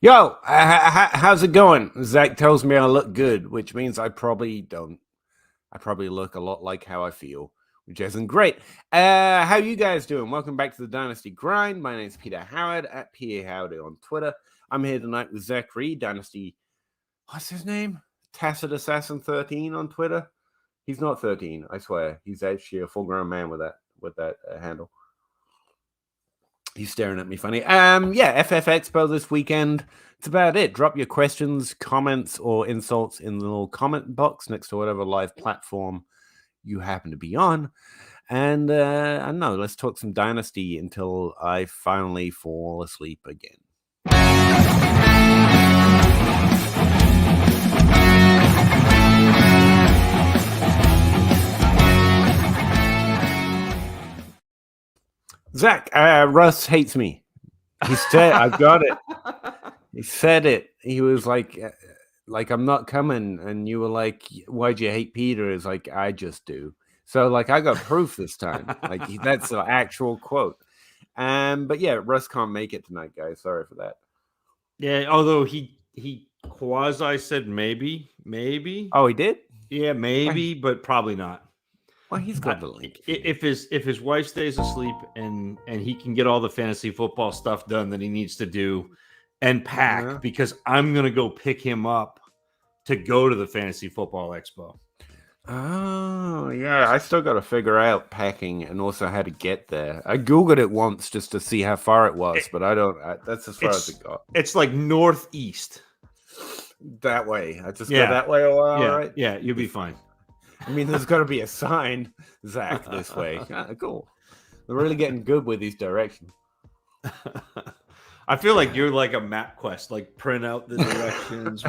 Yo, how's it going? Zach tells me I look good, which means I probably don't. I probably look a lot like how I feel, which isn't great. How you guys doing? Welcome back to the Dynasty Grind. My name's Peter Howard at PA Howdy on Twitter. I'm here tonight with Zach Reed, Dynasty. What's his name? Tacit Assassin 13 on Twitter. He's not 13, I swear. He's actually a full-grown man with that handle. He's staring at me funny. FF Expo this weekend. It's about it. Drop your questions, comments, or insults in the little comment box next to whatever live platform you happen to be on. And I don't know, let's talk some Dynasty until I finally fall asleep again. Zach, Russ hates me. He said, I got it. He said it. He was like, I'm not coming. And you were like, why'd you hate Peter? It's like, I just do. So, like, I got proof this time. Like, that's an actual quote. But yeah, Russ can't make it tonight, guys. Sorry for that. Yeah, although he quasi said maybe. Oh, he did? Yeah, maybe, but probably not. Well, he's got the link. If his wife stays asleep and he can get all the fantasy football stuff done that he needs to do and pack, because I'm gonna go pick him up to go to the fantasy football expo. Oh yeah, I still got to figure out packing and also how to get there. I googled it once just to see how far it was, but I don't. That's as far as it got. It's like northeast. That way. I just go that way a while, right? Yeah, you'll be fine. I mean, there's got to be a sign, Zach, this way. Cool. They're really getting good with these directions. I feel like you're like a map quest, like print out the directions.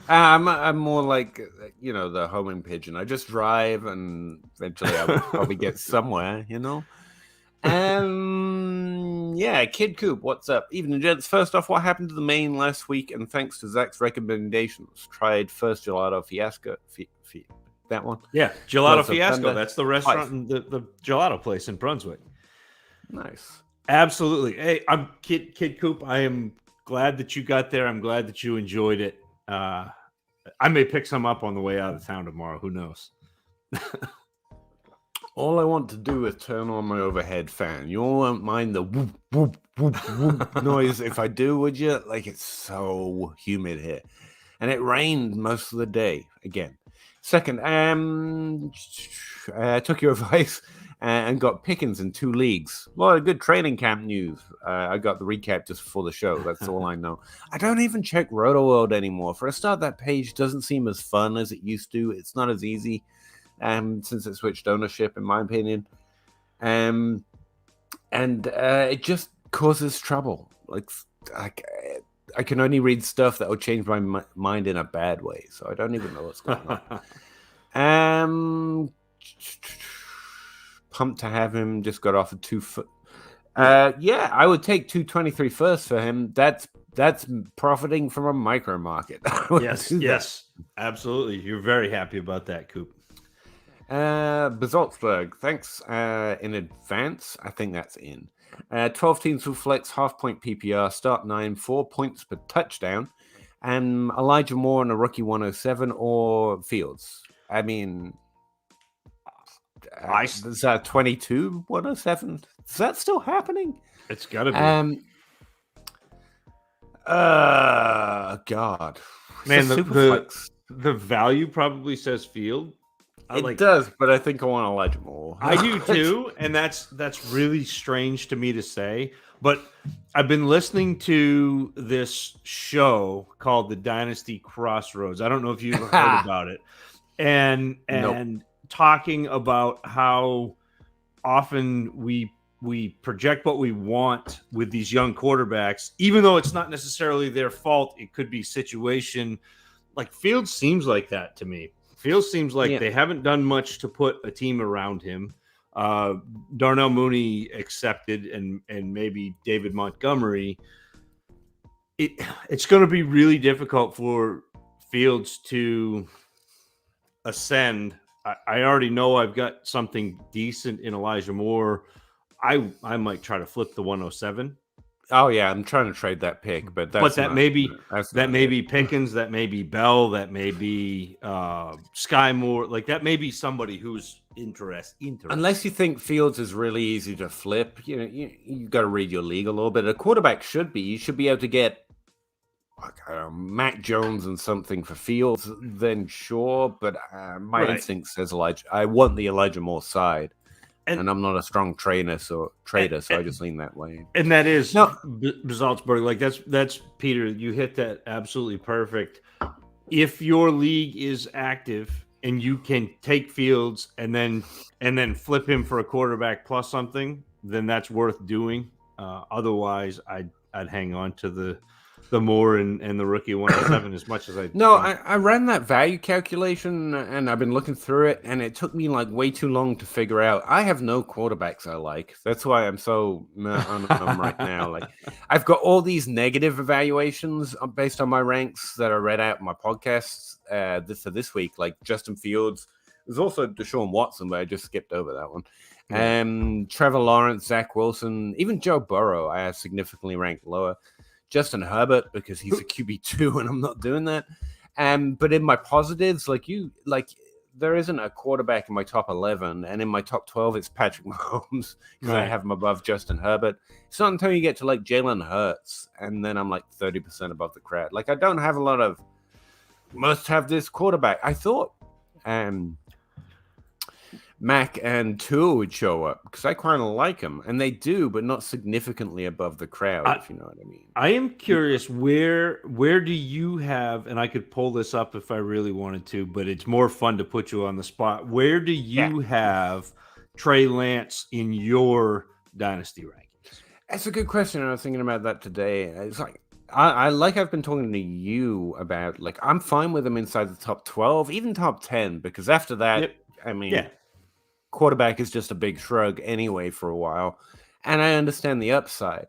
I'm more like, the homing pigeon. I just drive and eventually I will probably get somewhere, Yeah, Kid Coop, what's up? Evening, gents. First off, what happened to the main last week? And thanks to Zach's recommendations, tried First Gelato Fiasco. That one? Yeah, Gelato Fiasco. That's the restaurant, the gelato place in Brunswick. Nice. Absolutely. Hey, I'm Kid Coop. I am glad that you got there. I'm glad that you enjoyed it. I may pick some up on the way out of town tomorrow. Who knows? All I want to do is turn on my overhead fan. You won't mind the whoop, whoop, whoop, whoop noise if I do, would you? Like, it's so humid here. And it rained most of the day, again. Second, I took your advice and got Pickens in 2 leagues. A lot of good training camp news. I got the recap just before the show. That's all I know. I don't even check RotoWorld anymore. For a start, that page doesn't seem as fun as it used to. It's not as easy. Since it switched ownership, in my opinion, and it just causes trouble. Like I can only read stuff that will change my mind in a bad way, so I don't even know what's going on. Pumped to have him. Just got offered 2 foot. Yeah, I would take 223 first for him. That's profiting from a micro market. Yes, absolutely. You're very happy about that, Coop. Bazaltzberg, thanks in advance. I think that's in. 12 teams will flex, half-point PPR, start 9, 4 points per touchdown. And Elijah Moore and a rookie 107 or Fields. I mean, is that 22 107? Is that still happening? It's got to be. God. Man, the value probably says Field. It does, but I think I want Elijah Moore. I do too, and that's really strange to me to say. But I've been listening to this show called the Dynasty Crossroads. I don't know if you've heard about it, and talking about how often we project what we want with these young quarterbacks, even though it's not necessarily their fault. It could be situation. Like Fields seems like that to me. Fields seems like they haven't done much to put a team around him. Darnell Mooney accepted, and maybe David Montgomery. It's going to be really difficult for Fields to ascend. I already know I've got something decent in Elijah Moore. I might try to flip the 107. Oh yeah, I'm trying to trade that pick, but that's that not. may be That's that not may it. be Pickens, that may be Bell, that may be Sky Moore. Like that may be somebody who's interesting. Unless you think Fields is really easy to flip, you got to read your league a little bit. A quarterback should be. You should be able to get like, Mac Jones and something for Fields. Then sure, but my instinct says Elijah. I want the Elijah Moore side, and I'm not a strong trader, so I just lean that way. And that is Salzburg. Like that's Peter. You hit that absolutely perfect. If your league is active and you can take Fields and then flip him for a quarterback plus something, then that's worth doing. Otherwise, I'd hang on to the Moore and the rookie 107 as much as I. No, I ran that value calculation and I've been looking through it, and it took me like way too long to figure out. I have no quarterbacks I like. That's why I'm so on them right now. Like, I've got all these negative evaluations based on my ranks that I read out in my podcasts this week, like Justin Fields. There's also Deshaun Watson, but I just skipped over that one. Yeah. Trevor Lawrence, Zach Wilson, even Joe Burrow, I have significantly ranked lower. Justin Herbert, because he's a QB2 and I'm not doing that. But in my positives, there isn't a quarterback in my top 11, and in my top 12, it's Patrick Mahomes because I have him above Justin Herbert. It's not until you get to like Jalen Hurts, and then I'm like 30% above the crowd. Like, I don't have a lot of must have this quarterback. I thought Mac and Tua would show up because I kind of like them, and they do, but not significantly above the crowd, if you know what I mean. I am curious, where do you have, and I could pull this up if I really wanted to, but it's more fun to put you on the spot. Where do you have Trey Lance in your dynasty rankings? That's a good question. I was thinking about that today. It's like I've been talking to you about, like, I'm fine with him inside the top 12, even top 10, because after that, I mean, quarterback is just a big shrug anyway for a while, and I understand the upside.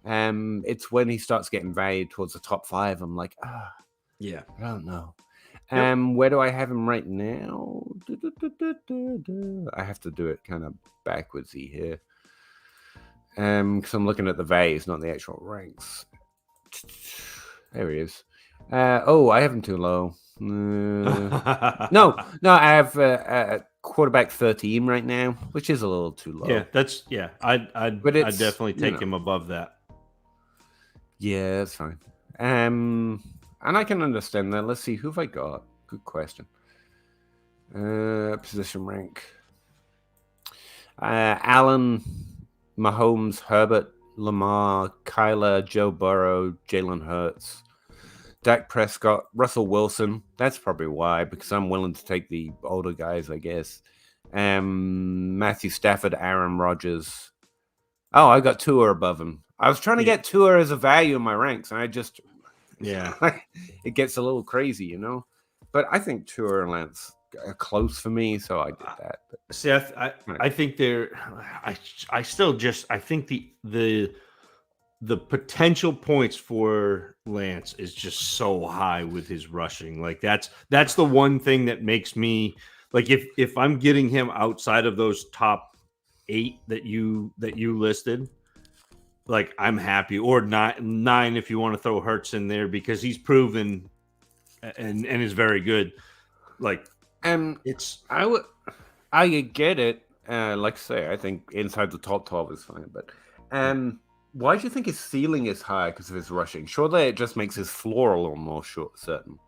It's when he starts getting valued towards the top 5, I'm like, I don't know. Where do I have him right now? I have to do it kind of backwardsy here, because I'm looking at the values, not the actual ranks. There he is. I have him too low. No, I have quarterback 13 right now, which is a little too low. I'd definitely take him above that. Yeah, that's fine. And I can understand that. Let's see, who have I got? Good question. Position rank. Allen, Mahomes, Herbert, Lamar, Kyler, Joe Burrow, Jalen Hurts, Dak Prescott, Russell Wilson. That's probably why, because I'm willing to take the older guys, I guess. Matthew Stafford, Aaron Rodgers. Oh, I got Tua above him. I was trying to get Tua as a value in my ranks, and I just, it gets a little crazy, you know. But I think Tua and Lance are close for me, so I did that. But, see, I think they're. I think the potential points for Lance is just so high with his rushing. Like that's the one thing that makes me like, if I'm getting him outside of those top 8 that you listed, like, I'm happy, or 9 if you want to throw Hurts in there, because he's proven and is very good. Like, I get it. Like I say, I think inside the top 12 is fine, but why do you think his ceiling is high because of his rushing? Surely it just makes his floor a little more certain.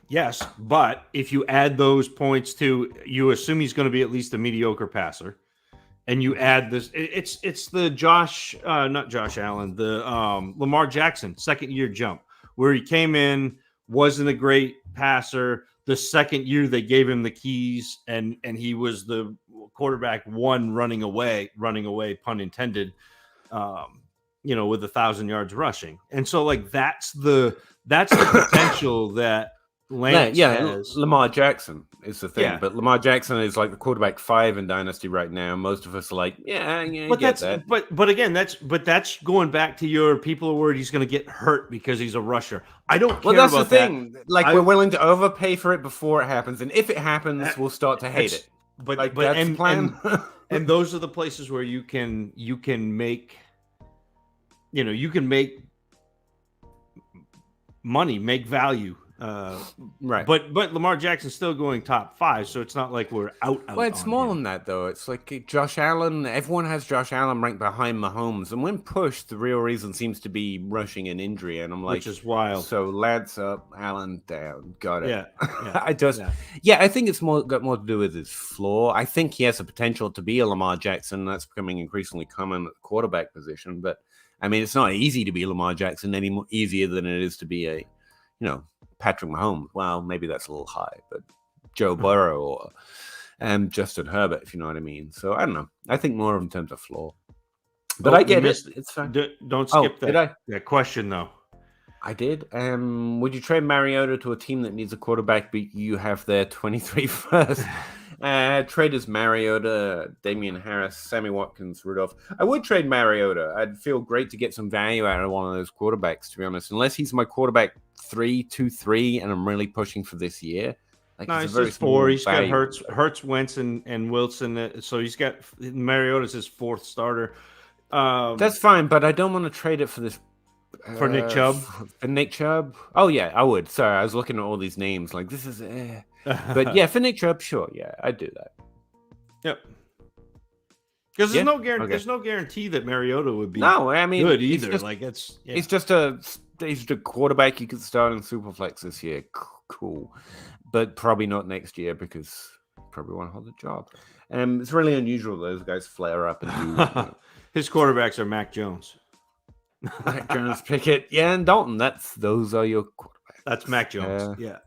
Yes, but if you add those points to, you assume he's going to be at least a mediocre passer, and you add this, it's the not Josh Allen, the Lamar Jackson second year jump, where he came in, wasn't a great passer. The second year they gave him the keys, and he was the quarterback 1 running away, pun intended, with 1,000 yards rushing. And so, like, that's the potential that Lance has. Lamar Jackson is the thing, but Lamar Jackson is like the quarterback 5 in Dynasty right now. Most of us are like, but again, that's going back to your people are worried he's going to get hurt because he's a rusher. I don't care about that. Well, that's the thing. Like, we're willing to overpay for it before it happens, and if it happens, we'll start to hate it. But that's the plan. And those are the places where you can make you can make money, make value. Right. But Lamar Jackson's still going top 5, so it's not like we're out Well, it's on more him. than that, though. It's like Josh Allen. Everyone has Josh Allen ranked behind Mahomes, and when pushed, the real reason seems to be rushing and injury. And I'm like, Which is wild. So Lance up, Allen down. Got it. Yeah. I think it's got more to do with his floor. I think he has the potential to be a Lamar Jackson. That's becoming increasingly common at the quarterback position. But I mean, it's not easy to be Lamar Jackson any more easier than it is to be a, Patrick Mahomes. Well, maybe that's a little high, but Joe Burrow or Justin Herbert, if you know what I mean. So I don't know. I think more in terms of floor. But I get it. It's fine. Don't skip Did I? that question, though. I did. Would you trade Mariota to a team that needs a quarterback, but you have their 23 first? Trade as Mariota, Damian Harris, Sammy Watkins, Rudolph. I would trade Mariota. I'd feel great to get some value out of one of those quarterbacks, to be honest. Unless he's my quarterback 3-2-3, and I'm really pushing for this year. No, he's just 4. He's got Hurts, Wentz, and Wilson. So he's got Mariota's his 4th starter. That's fine, but I don't want to trade it for this. For Nick Chubb? For Nick Chubb? Oh, yeah, I would. Sorry, I was looking at all these names. Like, this is... But, yeah, for Nick Chubb, sure. Yeah, I'd do that. Yep. Because there's no guarantee that Mariota would be good either. He's just a quarterback you could start in Superflex this year. Cool. But probably not next year because probably won't hold the job. It's really unusual those guys flare up and do... His quarterbacks are Mac Jones. Mac Jones, Pickett, and Dalton. Those are your quarterbacks. That's Mac Jones. Yeah.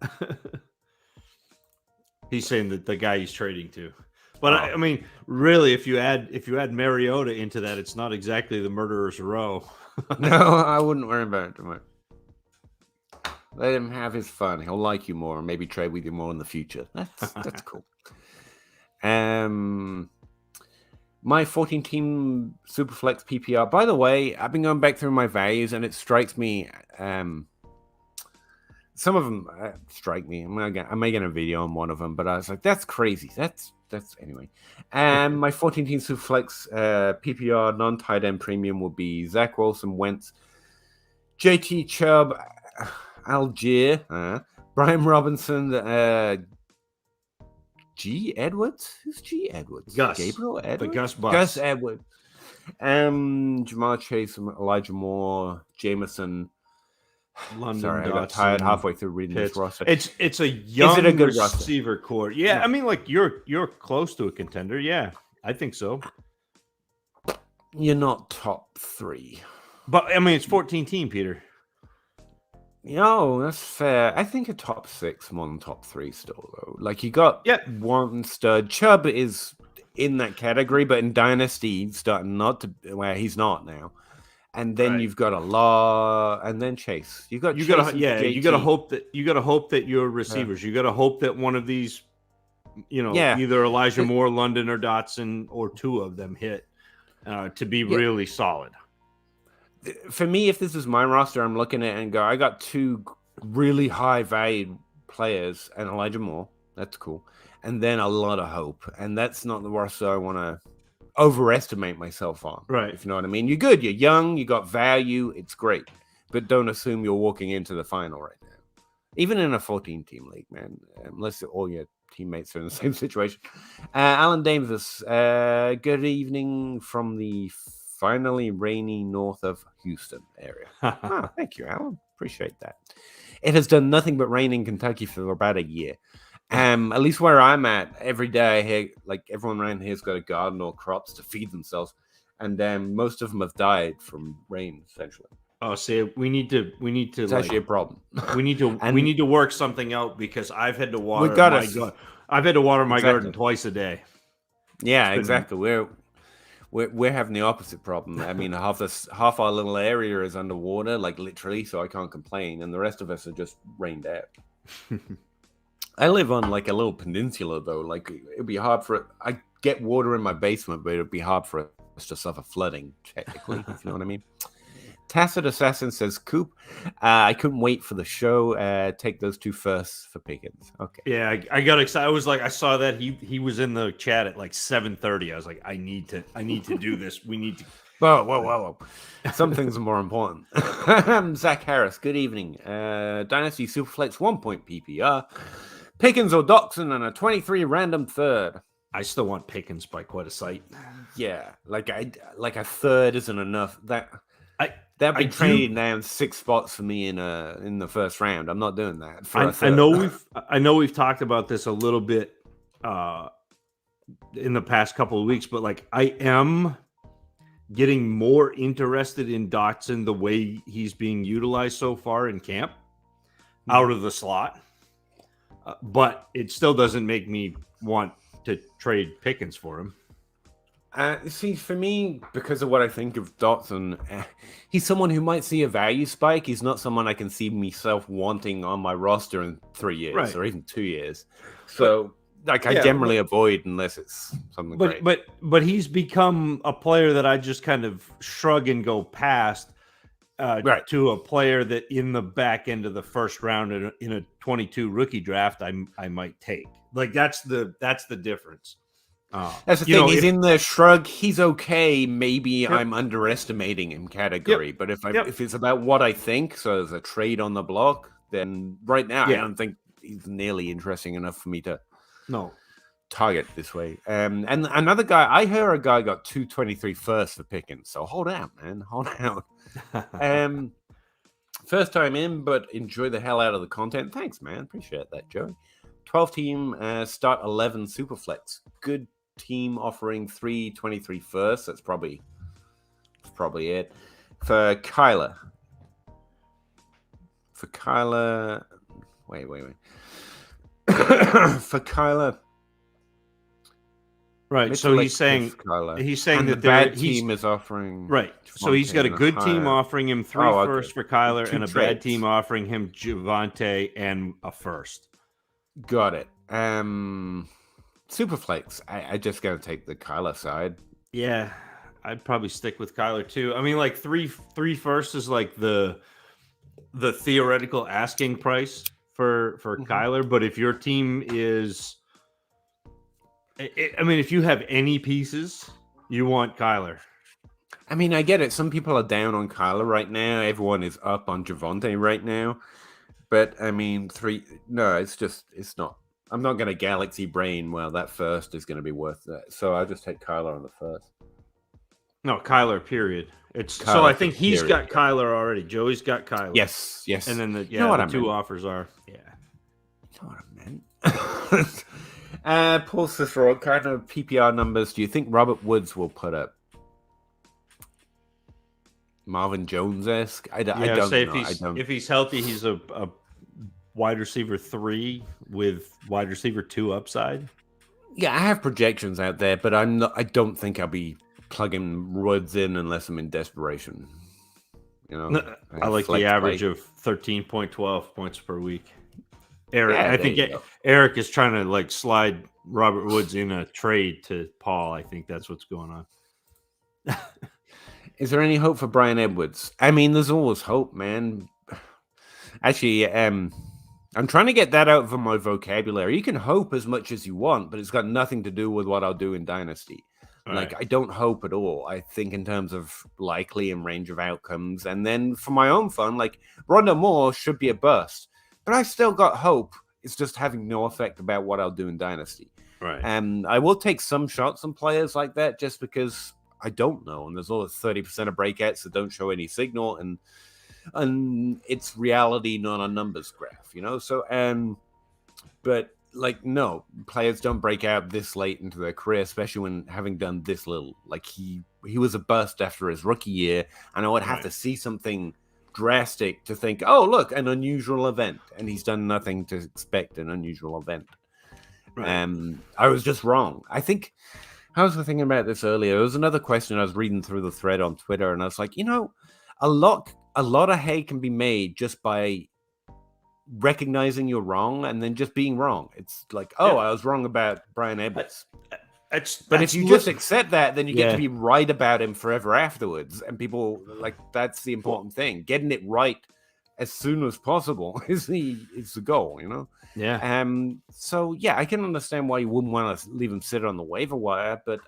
He's saying that the guy he's trading to. But I mean, really, if you add Mariota into that, it's not exactly the murderer's row. No, I wouldn't worry about it too much. Let him have his fun. He'll like you more and maybe trade with you more in the future. That's cool. My 14-team Superflex PPR. By the way, I've been going back through my values, and it strikes me. Some of them strike me. I'm making a video on one of them, but I was like, "That's crazy." That's anyway. And my 14-team Superflex PPR non-tight end premium will be Zach Wilson, Wentz, JT Chubb, Algier, Brian Robinson, G. Edwards? Who's G. Edwards? Gus. Gabriel Edwards? The Gus Bus. Gus Edwards. Jamar Chase, Elijah Moore, Jameson. London I got tired halfway through reading this roster. It's a young good receiver core. Yeah, I mean, like you're close to a contender. Yeah, I think so. You're not top 3. But I mean, it's 14-team, Peter. That's fair. I think a top 6 more than top 3 still, though. Like, you got one stud. Chubb is in that category, but in Dynasty, starting not to where he's not now. And then you've got a law, and then Chase. You gotta hope that your receivers. You gotta hope that one of these, either Elijah Moore, London, or Dotson, or 2 of them hit to be really solid. For me, if this is my roster, I'm looking at it and go, I got 2 really high valued players and Elijah Moore. That's cool. And then a lot of hope. And that's not the roster I want to overestimate myself on. Right. If you know what I mean. You're good. You're young. You got value. It's great. But don't assume you're walking into the final right now. Even in a 14-team league, man. Unless all your teammates are in the same situation. Alan Davis, good evening from the finally rainy north of Houston area. Thank you, Alan. Appreciate that. It has done nothing but rain in Kentucky for about a year. At least where I'm at, every day I hear, like, everyone around here's got a garden or crops to feed themselves, and most of them have died from rain, essentially. Oh, see, we need to. It's actually a problem. We need to work something out because I've had to water. I've had to water my garden twice a day. Yeah, exactly. We're having the opposite problem. I mean, half our little area is underwater, like literally, so I can't complain, and the rest of us are just rained out. I live on like a little peninsula, though. Like, it'd be hard for it. I get water in my basement, but it'd be hard for us to suffer flooding, technically, if you know what I mean. Tacit Assassin says, Coop, I couldn't wait for the show. Take those 2 firsts for Pickens. Okay. Yeah, I got excited. I was like, I saw that he was in the chat at like 7:30. I was like, I need to do this. We need to. Whoa. Some things are more important. Zach Harris, good evening. Dynasty Superflex 1 point PPR. Pickens or Doxson and a 23 random third. I still want Pickens by quite a sight. Yeah, like a third isn't enough. That'd be trading down 6 spots for me in the first round. I'm not doing that for a third. I know we've talked about this a little bit in the past couple of weeks, but like I am getting more interested in Dotson the way he's being utilized so far in camp out of the slot. But it still doesn't make me want to trade Pickens for him. See, for me, because of what I think of Dotson, he's someone who might see a value spike. He's not someone I can see myself wanting on my roster in 3 years or even 2 years. So, I generally avoid unless it's something great. But he's become a player that I just kind of shrug and go past to a player that in the back end of the first round in a 22 rookie draft I might take. Like that's the difference. That's the thing. He's in the shrug. He's okay. Maybe I'm underestimating him category. But if it's about what I think, so there's a trade on the block, then right now I don't think he's nearly interesting enough for me to target this way. And another guy, I heard a guy got 223 first for Pickens. So hold out, man. Hold out. First time in, but enjoy the hell out of the content. Thanks, man. Appreciate that, Joey. 12 team start 11 Superflex. Good team offering 323 first. That's probably it. For Kyler. Wait. For Kyler. Right. So he's saying that the bad team is offering So he's got a good team offering him 3 first for Kyler and a bad team offering him Javonte and a first. Got it. Superflex. I just gotta take the Kyler side. Yeah, I'd probably stick with Kyler too. I mean, like three first is like the theoretical asking price for Kyler, but if your team is, if you have any pieces, you want Kyler. I mean, I get it. Some people are down on Kyler right now. Everyone is up on Javonte right now. But I mean, it's not. I'm not going to galaxy brain. Well, that first is going to be worth that. So I'll just take Kyler on the first. No, Kyler, period. So I think he's got Kyler already. Joey's got Kyler. Yes. And then the two offers are, You know what I meant? Paul Cicero, what kind of PPR numbers do you think Robert Woods will put up? Marvin Jones-esque? I don't know. If he's healthy, he's a wide receiver 3 with wide receiver 2 upside. Yeah, I have projections out there, but I don't think I'll be plugging Woods in unless I'm in desperation. I like the average of 13.12 points per week. Eric is trying to like slide Robert Woods in a trade to Paul. I think that's what's going on. Is there any hope for Brian Edwards? I mean, there's always hope, man. Actually, I'm trying to get that out of my vocabulary. You can hope as much as you want, but it's got nothing to do with what I'll do in Dynasty. Right. Like, I don't hope at all. I think in terms of likely and range of outcomes. And then for my own fun, like, Rondell Moore should be a bust. But I still got hope. It's just having no effect about what I'll do in Dynasty. Right. And I will take some shots on players like that just because I don't know. And there's always 30% of breakouts that don't show any signal. And it's reality, not a numbers graph, So, but like, no, players don't break out this late into their career, especially when having done this little. Like, he was a bust after his rookie year, and I would have to see something drastic to think, oh, look, an unusual event, and he's done nothing to expect an unusual event. Right. I was just wrong. I think I was thinking about this earlier. There was another question I was reading through the thread on Twitter, and I was like, a lot of hay can be made just by recognizing you're wrong and then just being wrong. It's like, I was wrong about Brian Edwards. But if you just accept that, then you get to be right about him forever afterwards. And people, like, that's the important thing. Getting it right as soon as possible is the goal, Yeah. So, yeah, I can understand why you wouldn't want to leave him sit on the waiver wire, but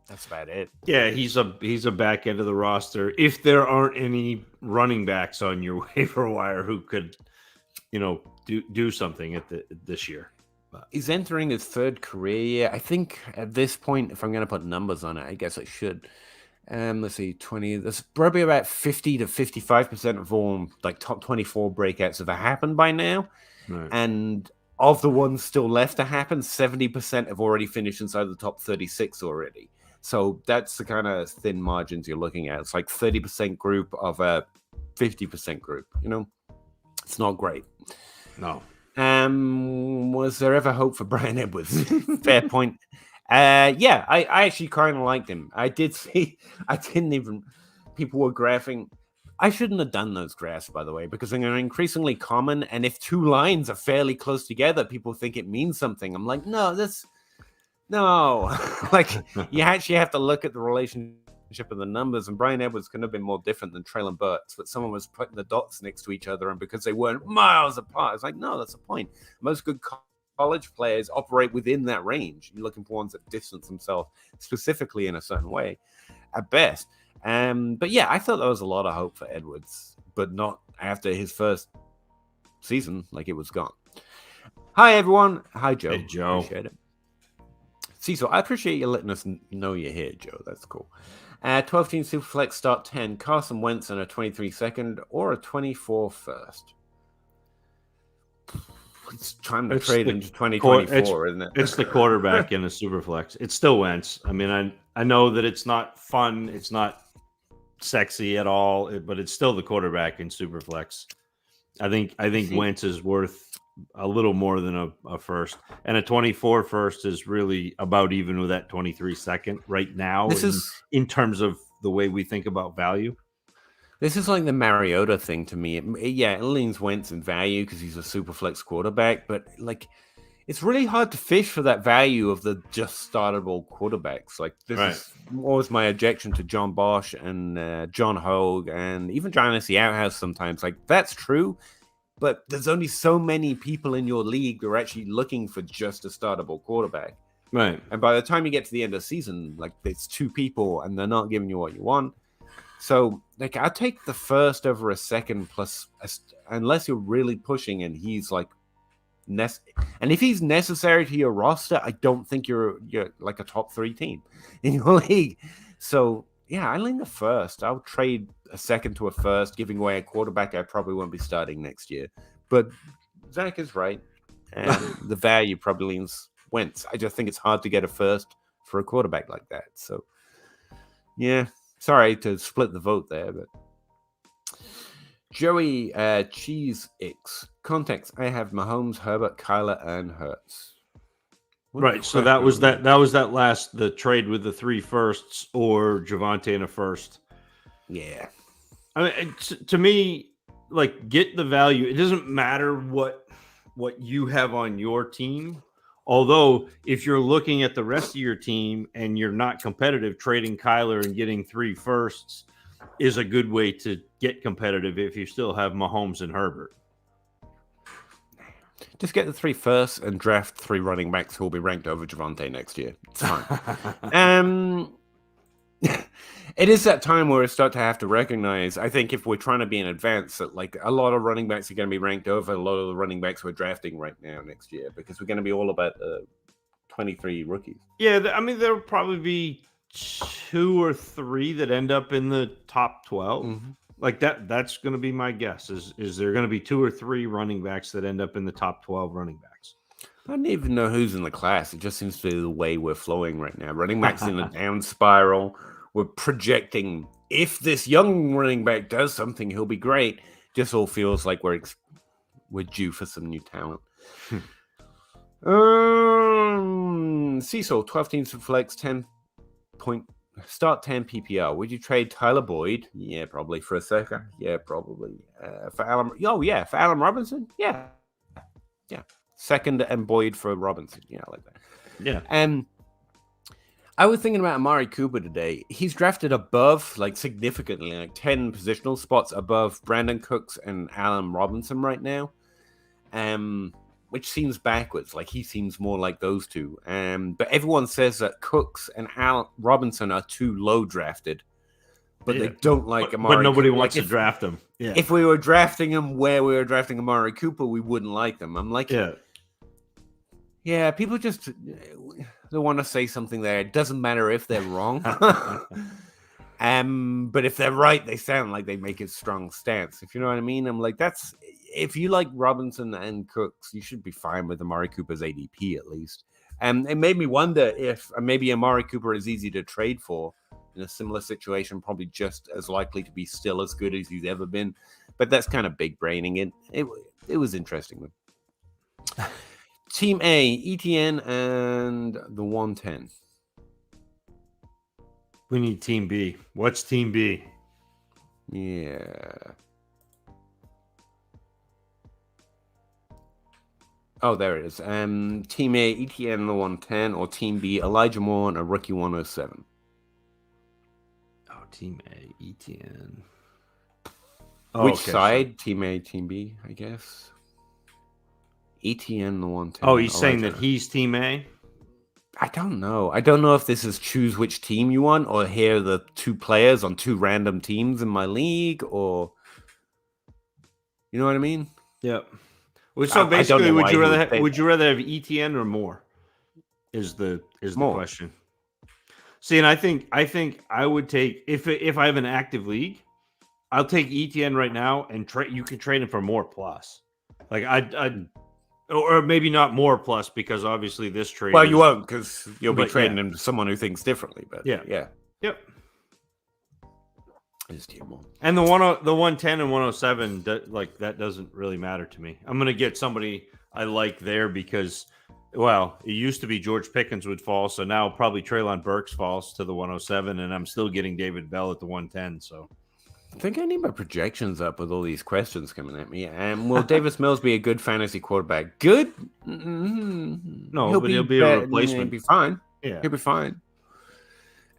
That's about it. Yeah, he's a back end of the roster. If there aren't any running backs on your waiver wire who could, do something this year. But he's entering his third career year. I think at this point, if I'm going to put numbers on it, I guess I should. Let's see, 20. There's probably about 50 to 55% of all like top 24 breakouts have happened by now, right. And of the ones still left to happen, 70% have already finished inside the top 36 already. So that's the kind of thin margins you're looking at. It's like 30% group of a 50% group. It's not great. No. Was there ever hope for Brian Edwards? Fair point. Yeah, I actually kind of liked him. I did see. People were graphing. I shouldn't have done those graphs, by the way, because they're increasingly common. And if two lines are fairly close together, people think it means something. I'm like, no. Like, you actually have to look at the relationship of the numbers. And Brian Edwards couldn't have been more different than Traylon Burks, but someone was putting the dots next to each other, and because they weren't miles apart, it's like, no, that's the point. Most good college players operate within that range. You're looking for ones that distance themselves specifically in a certain way, at best. But yeah, I thought there was a lot of hope for Edwards, but not after his first season. Like, it was gone. Hi, everyone. Hi, Joe. Hey, Joe. Appreciate it. Cecil, I appreciate you letting us know you're here, Joe. That's cool. 12-team Superflex start 10. Carson Wentz on a 23 second or a 24 first. It's time to trade into 2024, isn't it? It's the quarterback in a Superflex. It's still Wentz. I mean, I know that it's not fun. It's not sexy at all, but it's still the quarterback in Superflex. I think Wentz is worth a little more than a first, and a 24 first is really about even with that 23 second right now. This is in terms of the way we think about value. This is like the Mariota thing to me. It leans Wentz in value because he's a super flex quarterback, but like, it's really hard to fish for that value of the just startable quarterbacks. Like, this is always my objection to John Bosch and John Hogue and even Dynasty Outhouse sometimes. Like, that's true, but there's only so many people in your league who are actually looking for just a startable quarterback. Right. And by the time you get to the end of the season, like, it's two people and they're not giving you what you want. So, like, I'll take the first over a second plus, unless you're really pushing and he's like, and if he's necessary to your roster, I don't think you're like a top 3 team in your league. So, yeah, I lean the first. I'll trade a second to a first, giving away a quarterback I probably won't be starting next year. But Zach is right. And the value probably leans Wentz. I just think it's hard to get a first for a quarterback like that. So, yeah. Sorry to split the vote there, but Joey Cheese X context. I have Mahomes, Herbert, Kyler, and Hurts. Right. So that was the trade with the 3 firsts or Javonte in a first. Yeah. I mean, to me, like, get the value. It doesn't matter what you have on your team. Although, if you're looking at the rest of your team and you're not competitive, trading Kyler and getting 3 firsts is a good way to get competitive if you still have Mahomes and Herbert. Just get the 3 firsts and draft 3 running backs who will be ranked over Javonte next year. It's fine. It is that time where we start to have to recognize, I think, if we're trying to be in advance, that like a lot of running backs are going to be ranked over a lot of the running backs we're drafting right now next year, because we're going to be all about 23 rookies. Yeah, I mean, there'll probably be 2 or 3 that end up in the top 12. Mm-hmm. Like that's going to be my guess. Is there going to be 2 or 3 running backs that end up in the top 12 running backs? I don't even know who's in the class. It just seems to be the way we're flowing right now. Running backs in a down spiral. We're projecting if this young running back does something, he'll be great. Just all feels like we're due for some new talent. Cecil, 12 teams for flex, 10 point start 10 PPR. Would you trade Tyler Boyd? Yeah, probably for a second. Yeah, probably. For Allen. Oh, yeah, for Allen Robinson. Yeah. Second and Boyd for Robinson. Yeah, I like that. Yeah. I was thinking about Amari Cooper today. He's drafted above, like, significantly, like 10 positional spots above Brandon Cooks and Allen Robinson right now. which seems backwards. Like, he seems more like those two. But everyone says that Cooks and Al Robinson are too low drafted, but they don't like Amari. But nobody Cooper. wants Like, to draft them. Yeah. If we were drafting him where we were drafting Amari Cooper, we wouldn't like them. I'm like, yeah, people just they want to say something there. It doesn't matter if they're wrong. But if they're right, they sound like they make a strong stance. If you know what I mean? I'm like, if you like Robinson and Cooks, you should be fine with Amari Cooper's ADP at least. It made me wonder if maybe Amari Cooper is easy to trade for in a similar situation, probably just as likely to be still as good as he's ever been. But that's kind of big braining it. It was interesting. Team A, Etienne and the 110. We need Team B. What's Team B? Yeah. Oh, there it is. Team A, Etienne, the 110, or Team B, Elijah Moore and a rookie 107. Oh, Team A, Etienne. Which side? So. Team A, Team B, I guess. Etienne, the 110. Oh, he's saying that he's Team A? I don't know. I don't know if this is choose which team you want, or here are the two players on two random teams in my league, or you know what I mean? Yep. Well, so basically, would you rather have Etienne or Moore? Is the question. See, and I think I would take if I have an active league, I'll take Etienne right now and you can trade him for Moore plus. Like I or maybe not Moore plus, because obviously this trade. Well, you won't, because you'll be trading him to someone who thinks differently. But yeah. Yep. Is Team Moore. And the 110 and 107, that doesn't really matter to me. I'm gonna get somebody I like there because, well, it used to be George Pickens would fall, so now probably Treylon Burks falls to the 107, and I'm still getting David Bell at the 110. So I think I need my projections up with all these questions coming at me. Will Davis Mills be a good fantasy quarterback? Good? Mm-hmm. No, he'll be a replacement. He'll be fine. Yeah, he'll be fine.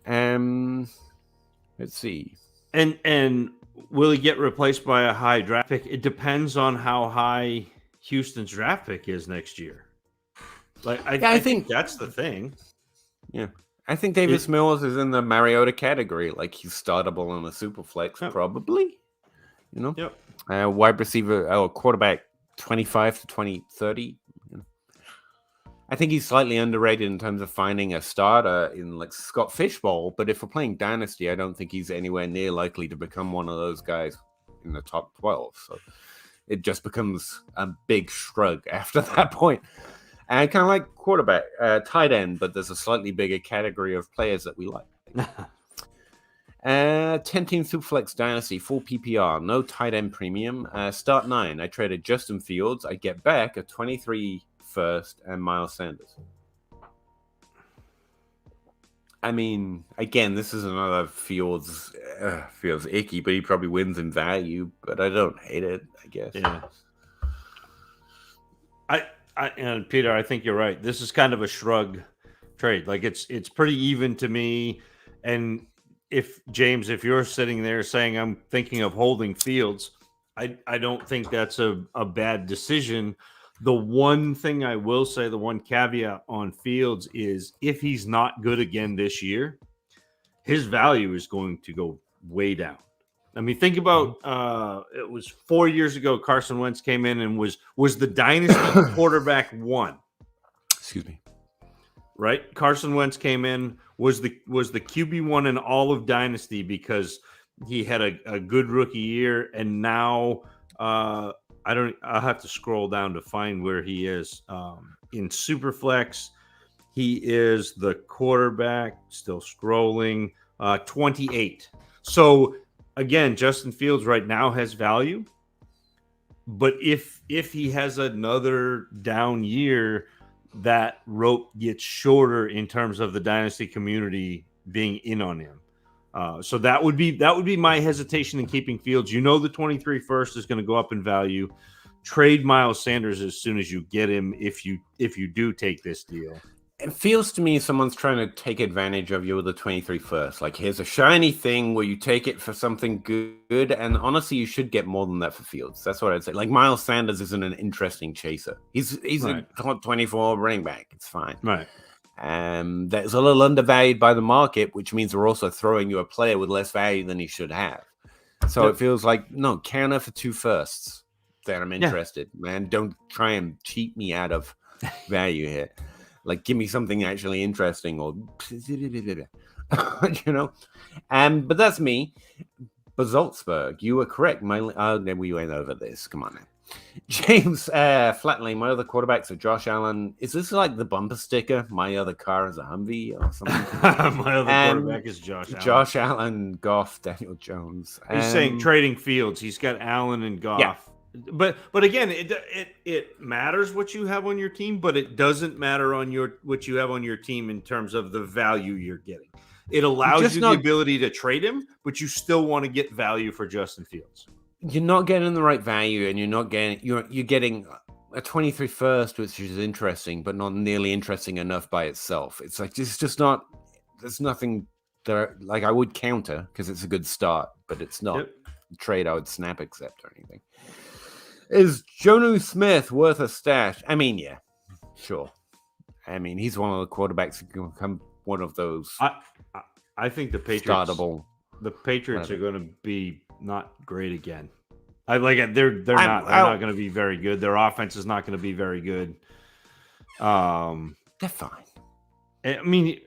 Let's see. And will he get replaced by a high draft pick? It depends on how high Houston's draft pick is next year. Like I think that's the thing. Yeah. I think Davis Mills is in the Mariota category. Like, he's startable in a Superflex, probably. You know? Yep. Wide receiver, quarterback 25 to 30. You know? I think he's slightly underrated in terms of finding a starter in, like, Scott Fishbowl. But if we're playing Dynasty, I don't think he's anywhere near likely to become one of those guys in the top 12. So it just becomes a big shrug after that point. And kind of like quarterback, tight end, but there's a slightly bigger category of players that we like. 10-team Superflex Dynasty, full PPR, no tight end premium. Start 9. I traded Justin Fields. I get back a 23 first and Miles Sanders. I mean, again, this is another Fields feels icky, but he probably wins in value. But I don't hate it, I guess. Yeah. And Peter, I think you're right. This is kind of a shrug trade. Like, it's pretty even to me. And if you're sitting there saying I'm thinking of holding Fields, I don't think that's a bad decision. The one thing I will say, the one caveat on Fields is if he's not good again this year, his value is going to go way down. I mean, think about it was 4 years ago. Carson Wentz came in and was the dynasty quarterback one. Excuse me. Right, Carson Wentz came in was the QB one in all of dynasty because he had a good rookie year, and now I'll have to scroll down to find where he is in Superflex. He is the quarterback. Still scrolling. 28. So. Again, Justin Fields right now has value, but if he has another down year, that rope gets shorter in terms of the dynasty community being in on him. So that would be my hesitation in keeping Fields. You know, the 23 first is going to go up in value. Trade Miles Sanders as soon as you get him if you do take this deal. It feels to me someone's trying to take advantage of you with the 23 first. Like, here's a shiny thing where you take it for something good. And honestly, you should get more than that for Fields. That's what I'd say. Like, Miles Sanders isn't an interesting chaser. He's Right. a top 24 running back. It's fine. Right. That's a little undervalued by the market, which means we're also throwing you a player with less value than he should have. So Yep. it feels like, no, counter for 2 firsts. Then I'm interested, man. Don't try and cheat me out of value here. Like, give me something actually interesting, or you know. But that's me. Bazaltzberg, you were correct. We went over this. Come on now. James Flatley, my other quarterbacks are Josh Allen. Is this like the bumper sticker? My other car is a Humvee or something. My other quarterback is Josh Allen. Josh Allen, Goff, Daniel Jones. He's saying trading Fields. He's got Allen and Goff. Yeah. But again, it matters what you have on your team, but it doesn't matter on what you have on your team in terms of the value you're getting. It allows you the ability to trade him, but you still want to get value for Justin Fields. You're not getting the right value, and you're getting a 23 first, which is interesting, but not nearly interesting enough by itself. It's like it's just not. There's nothing there. Like, I would counter because it's a good start, but it's not a trade I would snap accept or anything. Is Jonnu Smith worth a stash? I mean, yeah, sure. I mean, he's one of the quarterbacks who can become one of those. I think the Patriots. Startable. The Patriots are going to be not great again. They're not going to be very good. Their offense is not going to be very good. They're fine. I mean,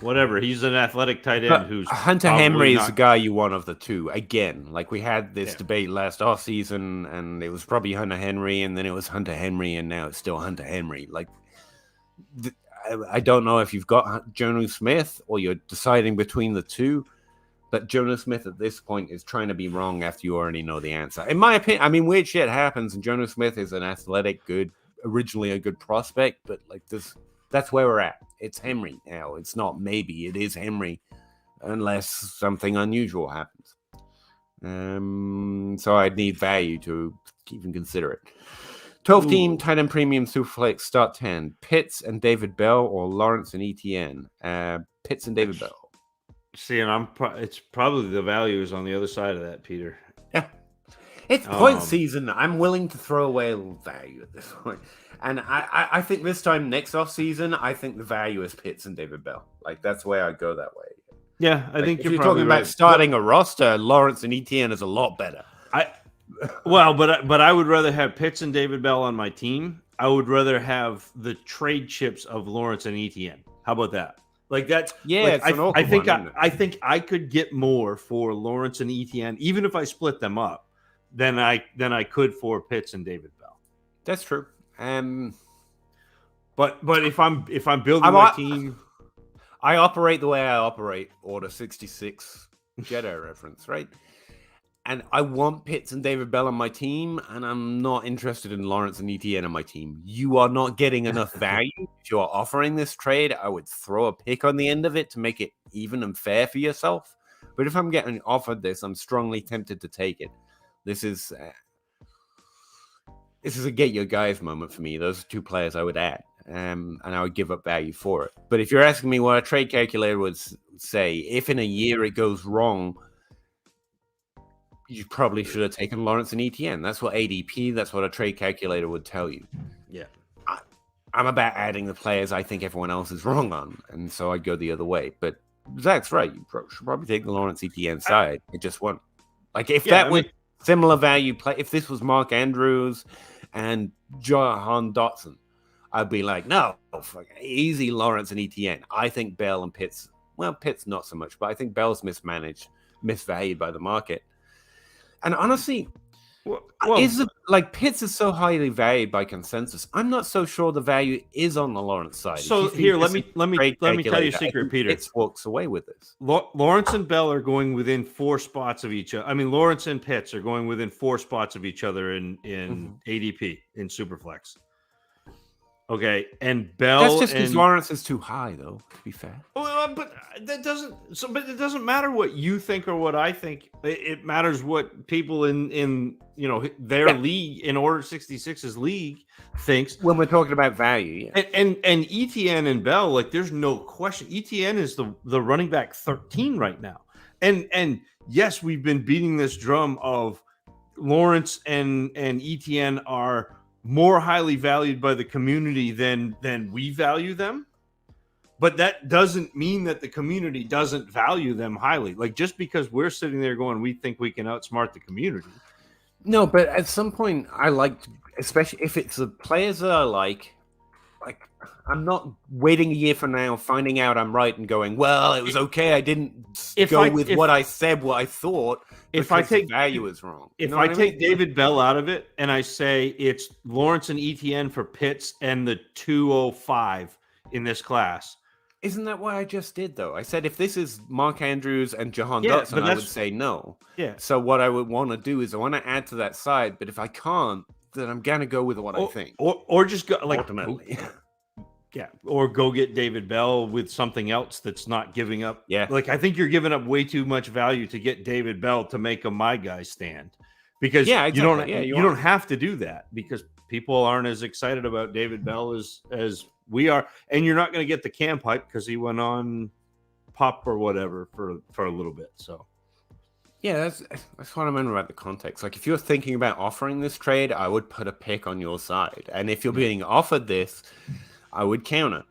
whatever. He's an athletic tight end who's Hunter Henry is the guy you want of the two. Again, like we had this debate last offseason, and it was probably Hunter Henry, and then it was Hunter Henry, and now it's still Hunter Henry. Like, I don't know if you've got Jonnu Smith or you're deciding between the two, but Jonnu Smith at this point is trying to be wrong after you already know the answer. In my opinion, I mean, weird shit happens, and Jonnu Smith is an athletic, originally a good prospect, but like this. That's where we're at. It's Henry now. It's not maybe. It is Henry, unless something unusual happens. So I'd need value to even consider it. 12-team tight end premium Superflex start 10. Pitts and David Bell, or Lawrence and Etienne. Pitts and David Bell. See, and it's probably the value is on the other side of that, Peter. Yeah. It's point season. I'm willing to throw away a little value at this point. And I think this time next off season, I think the value is Pitts and David Bell. Like, that's where I go that way. Yeah, I think if you're talking about starting a roster, Lawrence and Etienne is a lot better. But I would rather have Pitts and David Bell on my team. I would rather have the trade chips of Lawrence and Etienne. How about that? Like that? Yeah, like, I think I could get more for Lawrence and Etienne, even if I split them up, than I could for Pitts and David Bell. That's true. But if I'm building my team, I operate the way I operate. Order 66 Jedi reference, right? And I want Pitts and David Bell on my team, and I'm not interested in Lawrence and Etienne on my team. You are not getting enough value. If you're offering this trade, I would throw a pick on the end of it to make it even and fair for yourself. But if I'm getting offered this, I'm strongly tempted to take it. This is a get your guys moment for me. Those are two players I would add, and I would give up value for it. But if you're asking me what a trade calculator would say, if in a year it goes wrong, you probably should have taken Lawrence and Etienne. That's what ADP, that's what a trade calculator would tell you. Yeah. I'm about adding the players I think everyone else is wrong on, and so I'd go the other way. But Zach's right. You should probably take the Lawrence Etienne side. It just won't. Like, if was similar value play, if this was Mark Andrews and Jahan Dotson, I'd be like, no, easy Lawrence and Etienne. I think Bell and Pitts, well, Pitts not so much, but I think Bell's mismanaged, misvalued by the market. And honestly, Pitts is so highly valued by consensus. I'm not so sure the value is on the Lawrence side. So here, let me tell you a secret, Peter. Pitts walks away with this. Lawrence and Bell are going within 4 spots of each other. I mean, Lawrence and Pitts are going within 4 spots of each other in ADP in Superflex. Okay, and That's Bell just because and Lawrence is too high, though. To be fair. well, but that doesn't. So, but it doesn't matter what you think or what I think. It matters what people in their Yeah. league, in Order 66's league, thinks. When we're talking about value, yeah. And Etienne and Bell, like, there's no question. Etienne is the running back 13 right now, and yes, we've been beating this drum of Lawrence and Etienne are more highly valued by the community than we value them. But that doesn't mean that the community doesn't value them highly. Like, just because we're sitting there going, we think we can outsmart the community. No, but at some point, I like, especially if it's the players that I like, I'm not waiting a year from now, finding out I'm right and going, well, it was okay. I didn't go with what I said, what I thought. If I take value is wrong. If I take David Bell out of it and I say it's Lawrence and Etienne for Pitts and the 205 in this class. Isn't that what I just did, though? I said if this is Mark Andrews and Jahan Dotson, I would say no. Yeah. So what I would want to do is I want to add to that side, but if I can't, then I'm going to go with what I think. Or just go, like, ultimately. Yeah, or go get David Bell with something else that's not giving up. Yeah. Like, I think you're giving up way too much value to get David Bell to make a my guy stand. Because exactly. you don't have to do that, because people aren't as excited about David Bell as we are, and you're not going to get the camp hype because he went on pop or whatever for a little bit. So yeah, that's what I meant about the context. Like, if you're thinking about offering this trade, I would put a pick on your side, and if you're being offered this, I would counter.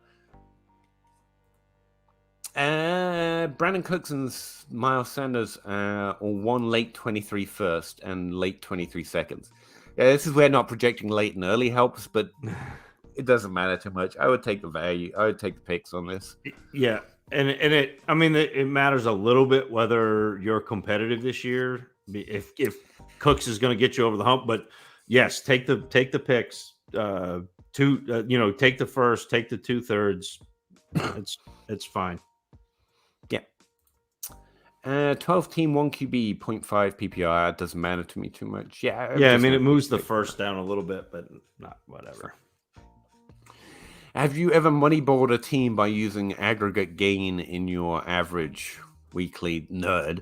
Brandon Cooks and Miles Sanders or one late 23 first and late 23 seconds. Yeah, this is where not projecting late and early helps, but it doesn't matter too much. I would take the value. I would take the picks on this. Yeah, and it matters a little bit whether you're competitive this year. If Cooks is going to get you over the hump, but yes, take the picks. Take the first, take the 2/3. It's fine. Yeah. 12 team 1 QB 0.5 PPR. It doesn't matter to me too much. Yeah. I mean, it moves the first down a little bit, but not whatever. Have you ever moneyballed a team by using aggregate gain in your average weekly nerd?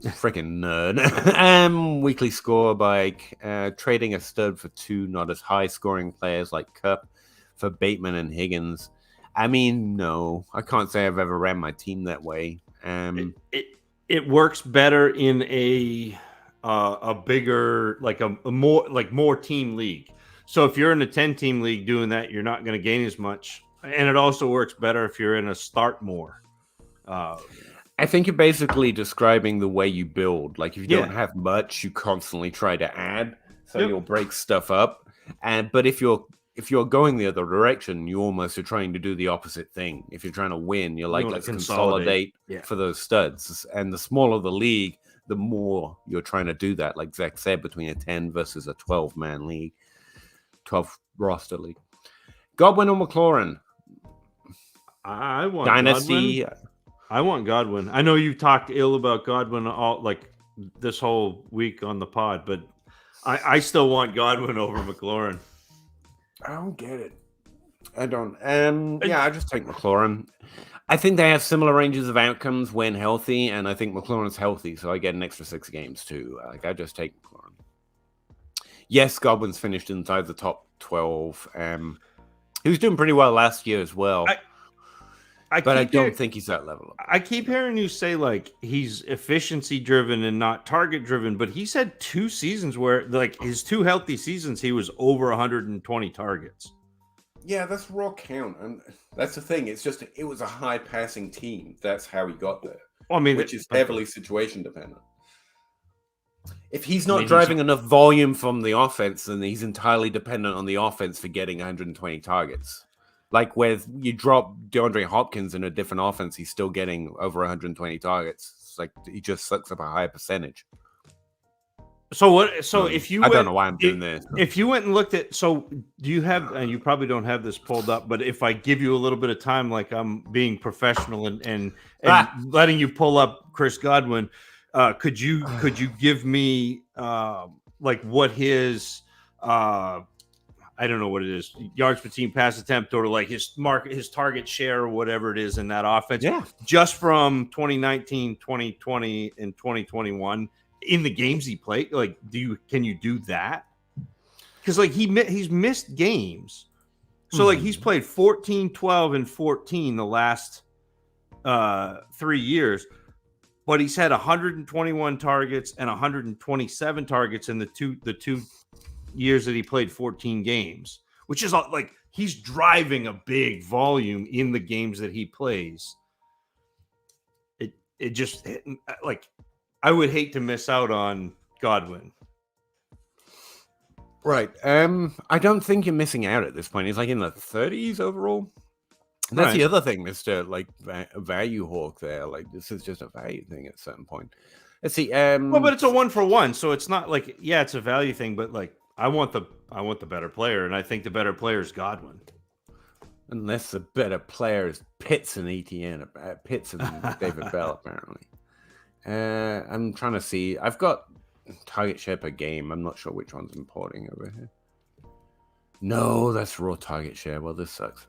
Freaking nerd. Weekly score by trading a stud for two not as high scoring players like Cup for Bateman and Higgins. I mean, no, I can't say I've ever ran my team that way. It works better in a bigger, like a more team league. So if you're in a 10-team league doing that, you're not going to gain as much, and it also works better if you're in a start more. I think you're basically describing the way you build. Like, if you don't have much, you constantly try to add, so you'll break stuff up. But if you're going the other direction, you almost are trying to do the opposite thing. If you're trying to win, you're like, let's consolidate for those studs. And the smaller the league, the more you're trying to do that. Like Zach said, between a 10 versus a 12-man league, 12 roster league. Godwin or McLaurin? I want Dynasty. Godwin. I want Godwin. I know you've talked ill about Godwin all this whole week on the pod, but I still want Godwin over McLaurin. I don't get it. I don't. I just take McLaurin. I think they have similar ranges of outcomes when healthy, and I think McLaurin's healthy, so I get an extra 6 games too. Like, I just take McLaurin. Yes, Godwin's finished inside the top 12. He was doing pretty well last year as well. I don't think he's that level. I keep hearing you say, like, he's efficiency driven and not target driven, but he's had 2 seasons where, like, his 2 healthy seasons, he was over 120 targets. Yeah, that's raw count, and that's the thing. It's just it was a high passing team. That's how he got there. Well, I mean, which is heavily situation dependent. If he's not driving enough volume from the offense, then he's entirely dependent on the offense for getting 120 targets. Like, where you drop DeAndre Hopkins in a different offense, he's still getting over 120 targets. It's like he just sucks up a higher percentage. So what? So if you, I don't know why I'm doing this. If you went and looked at, so do you have? And you probably don't have this pulled up, but if I give you a little bit of time, like I'm being professional and letting you pull up Chris Godwin, could you give me like what his? I I don't know what it is, yards per team pass attempt, or like his target share or whatever it is in that offense. Yeah. Just from 2019, 2020, and 2021 in the games he played. Like, can you do that? Because like he's missed games. So like he's played 14, 12, and 14 the last 3 years, but he's had 121 targets and 127 targets in the two years that he played 14 games, which is like he's driving a big volume in the games that he plays. It just like I would hate to miss out on Godwin. Right. I don't think you're missing out at this point. He's like in the 30s overall. And that's the other thing, Mr. Like value hawk there. Like this is just a value thing at a certain point. Let's see. Well, but it's a 1-for-1, so it's not like it's a value thing, but like I want the better player, and I think the better player is Godwin. Unless the better player is Pitts and Etienne, Pitts and David Bell, apparently. I'm trying to see. I've got target share per game. I'm not sure which one's importing over here. No, that's raw target share. Well, this sucks.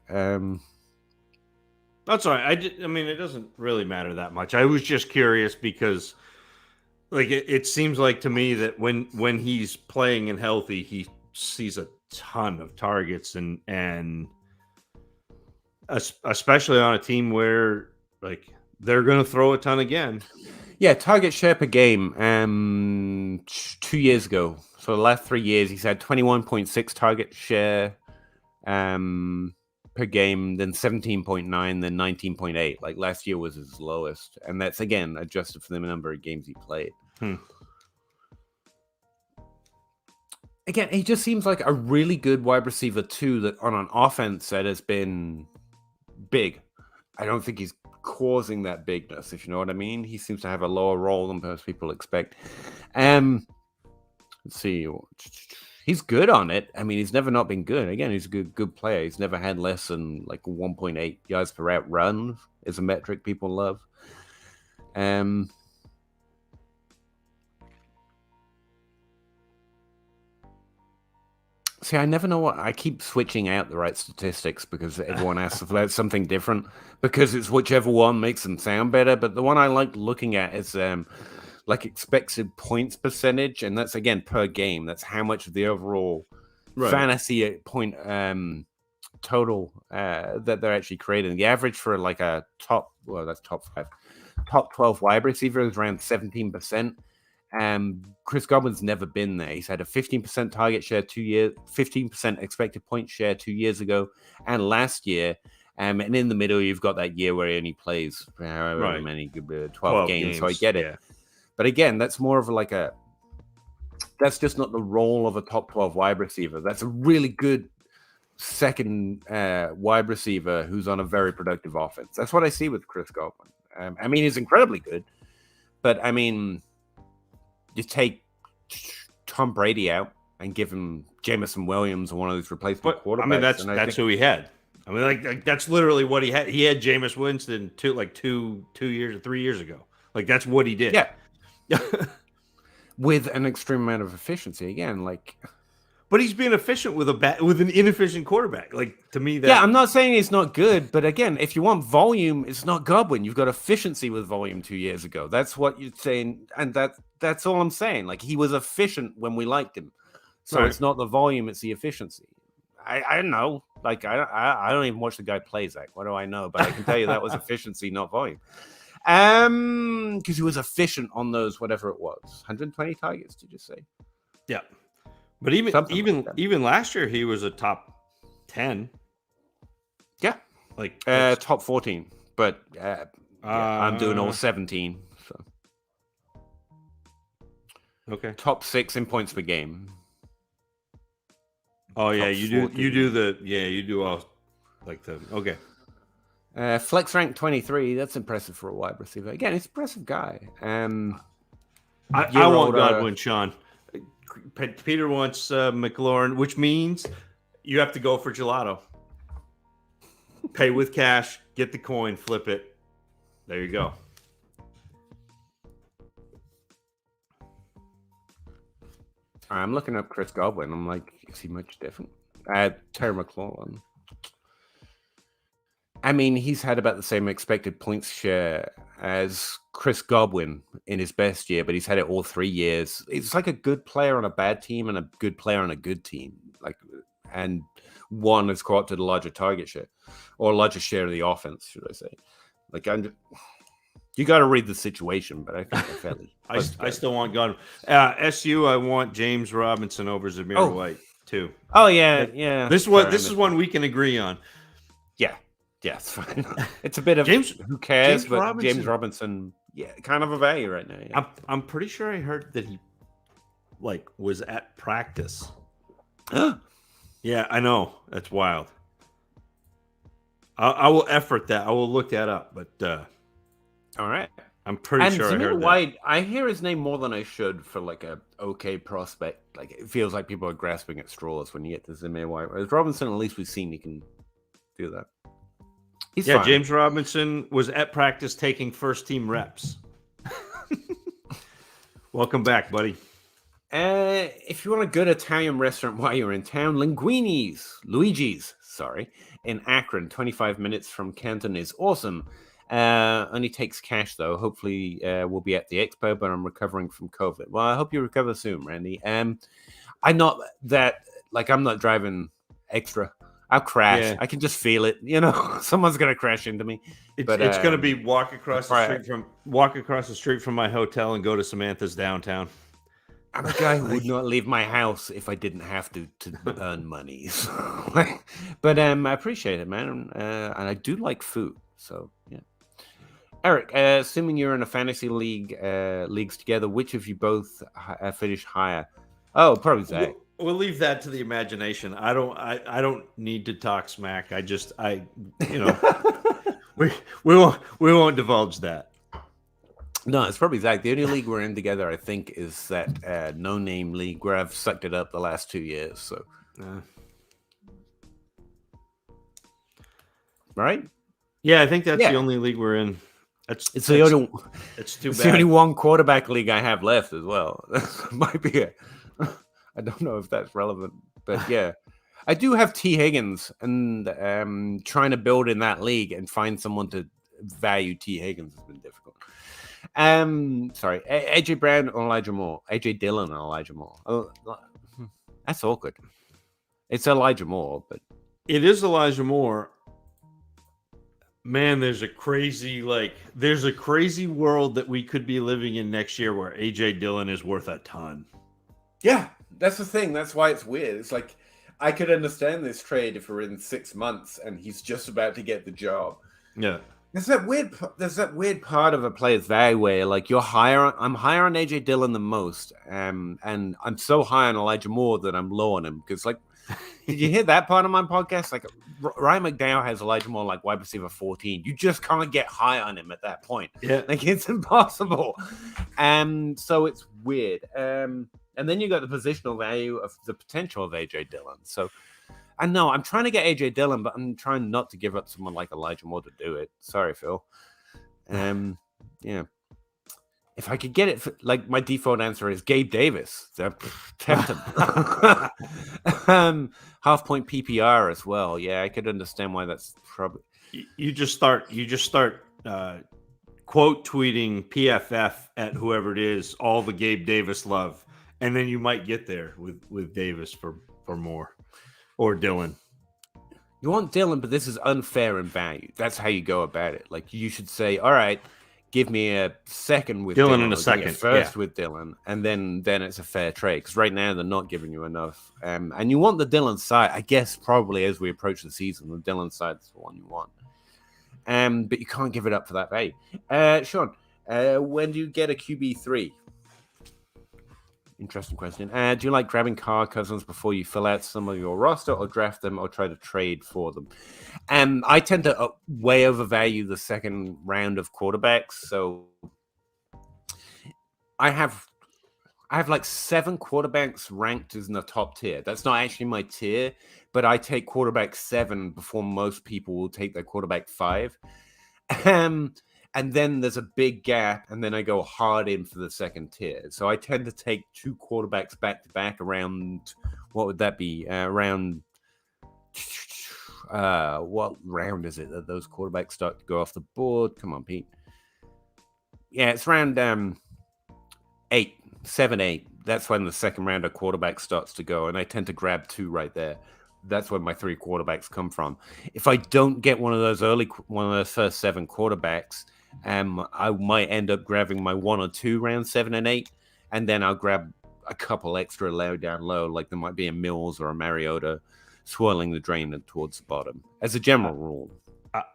That's all right. I mean, it doesn't really matter that much. I was just curious because, like, it seems like to me that when he's playing and healthy, he sees a ton of targets, and especially on a team where like they're going to throw a ton again. Yeah, target share per game. 2 years ago, so the last 3 years, he's had 21.6 target share per game, then 17.9, then 19.8. Like last year was his lowest, and that's again adjusted for the number of games he played. Again, he just seems like a really good wide receiver too, that on an offense that has been big. I don't think he's causing that bigness, if you know what I mean. He seems to have a lower role than most people expect. Let's see. He's good on it. I mean, he's never not been good. Again, he's a good player. He's never had less than like 1.8 yards per route run is a metric people love. See, I never know what I keep switching out the right statistics because everyone asks about something different because it's whichever one makes them sound better. But the one I like looking at is like expected points percentage, and that's again per game. That's how much of the overall fantasy point total that they're actually creating. The average for like a top 12 wide receiver is around 17%. Chris Godwin's never been there. He's had a 15% target share 2 years, 15% expected point share 2 years ago, and last year. And in the middle, you've got that year where he only plays however many 12 games. So I get it. Yeah. But again, that's more of like that's just not the role of a top 12 wide receiver. That's a really good second wide receiver who's on a very productive offense. That's what I see with Chris Godwin. I mean, he's incredibly good, but I mean, you take Tom Brady out and give him Jameson Williams or one of those replacement quarterbacks. I mean, that's who he had. I mean, like that's literally what he had. He had Jameis Winston 2 years or 3 years ago. Like that's what he did. Yeah. With an extreme amount of efficiency again, like. But he's being efficient with an inefficient quarterback. Like to me, I'm not saying he's not good, but again, if you want volume, it's not Godwin. You've got efficiency with volume 2 years ago. That's what you're saying, and that's all I'm saying. Like he was efficient when we liked him, so it's not the volume; it's the efficiency. I don't know. Like I don't even watch the guy play, Zach. What do I know? But I can tell you that was efficiency, not volume. Because he was efficient on those whatever it was, 120 targets. Did you say? Yeah. But even last year, he was a top 10. Yeah, like top 14. But I'm doing all 17. So okay, top 6 in points per game. Oh yeah, you do all like the okay. Flex rank 23. That's impressive for a wide receiver. Again, he's an impressive guy. I want Godwin, Sean. Peter wants McLaurin, which means you have to go for gelato. Pay with cash, get the coin, flip it. There you go. I'm looking up Chris Godwin. I'm like, is he much different? Terry McLaurin. I mean, he's had about the same expected points share as Chris Godwin in his best year, but he's had it all 3 years. It's like a good player on a bad team and a good player on a good team. And one has co-opted a larger target share or a larger share of the offense, should I say. You got to read the situation, but I think they're fairly. I still want Godwin. SU, I want James Robinson over Zamir White too. Oh yeah. This is one we can agree on. Yeah, it's fine. It's a bit of who cares, but James Robinson, kind of a value right now. Yeah. I'm pretty sure I heard that he was at practice. Yeah, I know. That's wild. I will effort that. I will look that up, but all right. I'm pretty sure I heard White, I hear his name more than I should for a okay prospect. It feels like people are grasping at straws when you get to Zamir White. Whereas Robinson, at least we've seen he can do that. He's fine. James Robinson was at practice taking first team reps. Welcome back, buddy. If you want a good Italian restaurant while you're in town, Luigi's, in Akron, 25 minutes from Canton is awesome. Only takes cash though. Hopefully, we'll be at the expo, but I'm recovering from COVID. Well, I hope you recover soon, Randy. I'm not driving extra. I'll crash. Yeah. I can just feel it. Someone's gonna crash into me. It's gonna be walk across the street from my hotel and go to Samantha's downtown. I'm a guy who would not leave my house if I didn't have to earn money. But I appreciate it, man. And I do like food. So yeah. Eric, assuming you're in a fantasy leagues together, which of you both finish higher? Oh, probably Zach. We'll leave that to the imagination. I don't need to talk smack. we won't divulge that. No, it's probably Zach. The only league we're in together, I think, is that no-name league where I've sucked it up the last 2 years. So, right? Yeah, I think that's the only league we're in. It's too bad. It's the only one quarterback league I have left as well. Might be it. I don't know if that's relevant, but yeah. I do have T. Higgins, and trying to build in that league and find someone to value T. Higgins has been difficult. Sorry, AJ Brown or Elijah Moore? AJ Dillon or Elijah Moore? Oh, that's awkward. It's Elijah Moore, but it is Elijah Moore. Man, there's a crazy world that we could be living in next year where AJ Dillon is worth a ton. Yeah, that's the thing. That's why it's weird. It's like I could understand this trade if we're in 6 months and he's just about to get the job. Yeah. There's that weird part of a player's value where I'm higher on AJ Dillon than most, and I'm so high on Elijah Moore that I'm low on him because did you hear that part of my podcast? Ryan McDowell has Elijah Moore wide receiver 14. You just can't get high on him at that point. Yeah, it's impossible. So it's weird. And then you got the positional value of the potential of AJ Dillon. So. I know I'm trying to get AJ Dillon, but I'm trying not to give up someone like Elijah Moore to do it. Sorry, Phil. Yeah. If I could get it, my default answer is Gabe Davis. Tempt him. Half point PPR as well. Yeah, I could understand why that's probably. You just start quote tweeting PFF at whoever it is, all the Gabe Davis love, and then you might get there with Davis for more. Or Dillon. You want Dillon, but this is unfair in value. That's how you go about it. You should say, all right, give me a second with Dillon and a second. First with Dillon, and then it's a fair trade. Because right now they're not giving you enough. And you want the Dillon side, I guess, probably as we approach the season, the Dillon side is the one you want. But you can't give it up for that value. Sean, when do you get a QB3? Interesting question. Do you like grabbing Carr Cousins before you fill out some of your roster, or draft them, or try to trade for them? I tend to way overvalue the second round of quarterbacks. So I have 7 quarterbacks ranked as in the top tier. That's not actually my tier, but I take quarterback 7 before most people will take their quarterback 5. And then there's a big gap, and then I go hard in for the second tier. So I tend to take 2 quarterbacks back to back around, what would that be? Around What round is it that those quarterbacks start to go off the board? Come on, Pete. Yeah, it's round 8, 7, 8. That's when the second round of quarterback starts to go, and I tend to grab 2 right there. That's where my 3 quarterbacks come from. If I don't get one of those first 7 quarterbacks, I might end up grabbing my 1 or 2 round 7 and 8, and then I'll grab a couple extra down low, like there might be a Mills or a Mariota swirling the drain towards the bottom, as a general rule.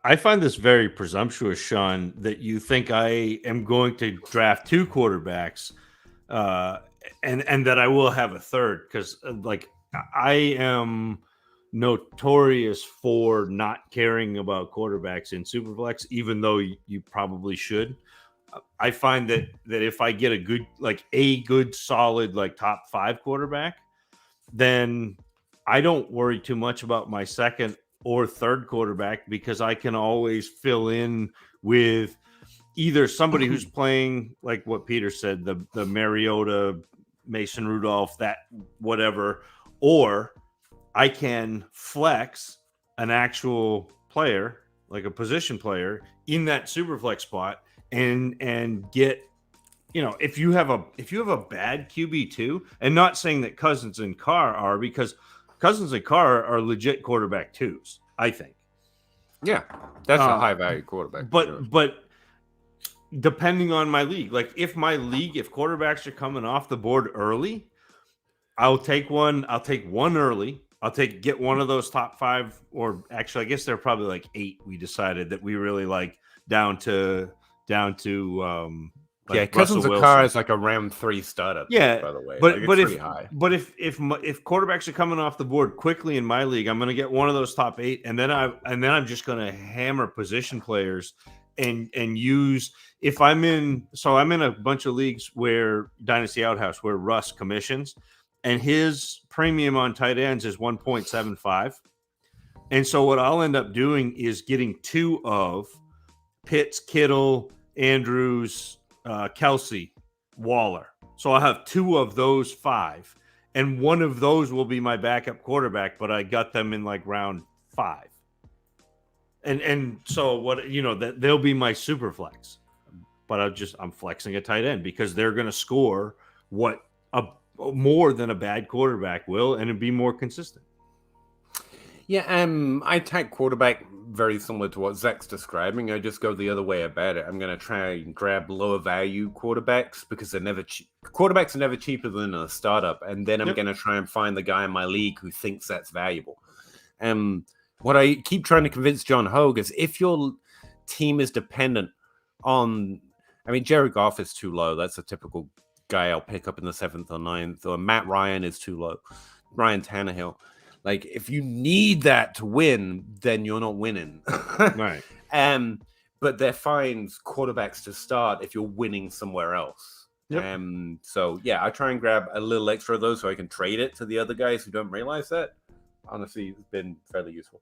I find this very presumptuous, Sean, that you think I am going to draft 2 quarterbacks, and that I will have a third, because like I am notorious for not caring about quarterbacks in Superflex, even though you probably should. I find that if I get a good solid like top 5 quarterback, then I don't worry too much about my second or third quarterback, because I can always fill in with either somebody who's playing like what Peter said, the Mariota, Mason Rudolph, that whatever, or I can flex an actual player, like a position player, in that Superflex spot and get, if you have a bad QB2, and not saying that Cousins and Carr are, because Cousins and Carr are legit quarterback 2s, I think. Yeah, that's a high value quarterback. But depending on my league, like if quarterbacks are coming off the board early, I'll take one early. Get one of those top 5, or actually, I guess they're probably like 8. We decided that we really like down to like Cousins of Carr is like a round 3 startup. Yeah, by the way, but it's pretty high. But if quarterbacks are coming off the board quickly in my league, I'm going to get one of those top 8, and then I'm just going to hammer position players and use, if I'm in a bunch of leagues where Dynasty Outhouse, where Russ commissions, and his premium on tight ends is 1.75. And so what I'll end up doing is getting 2 of Pitts, Kittle, Andrews, Kelsey, Waller. So I'll have 2 of those 5, and one of those will be my backup quarterback, but I got them in like round 5. And so what, that they'll be my super flex, but I'm flexing a tight end because they're going to score what more than a bad quarterback will, and it'd be more consistent. Yeah, I take quarterback very similar to what Zach's describing. I just go the other way about it. I'm going to try and grab lower value quarterbacks because they're never quarterbacks are never cheaper than a startup, and then I'm going to try and find the guy in my league who thinks that's valuable. What I keep trying to convince John Hogue is, if your team is dependent on, Jared Goff is too low. That's a typical guy I'll pick up in the 7th or 9th, or Matt Ryan is too low. Ryan Tannehill. Like, if you need that to win, then you're not winning. Right. But they're fine quarterbacks to start if you're winning somewhere else. Yep. So yeah, I try and grab a little extra of those so I can trade it to the other guys who don't realize that. Honestly, it's been fairly useful.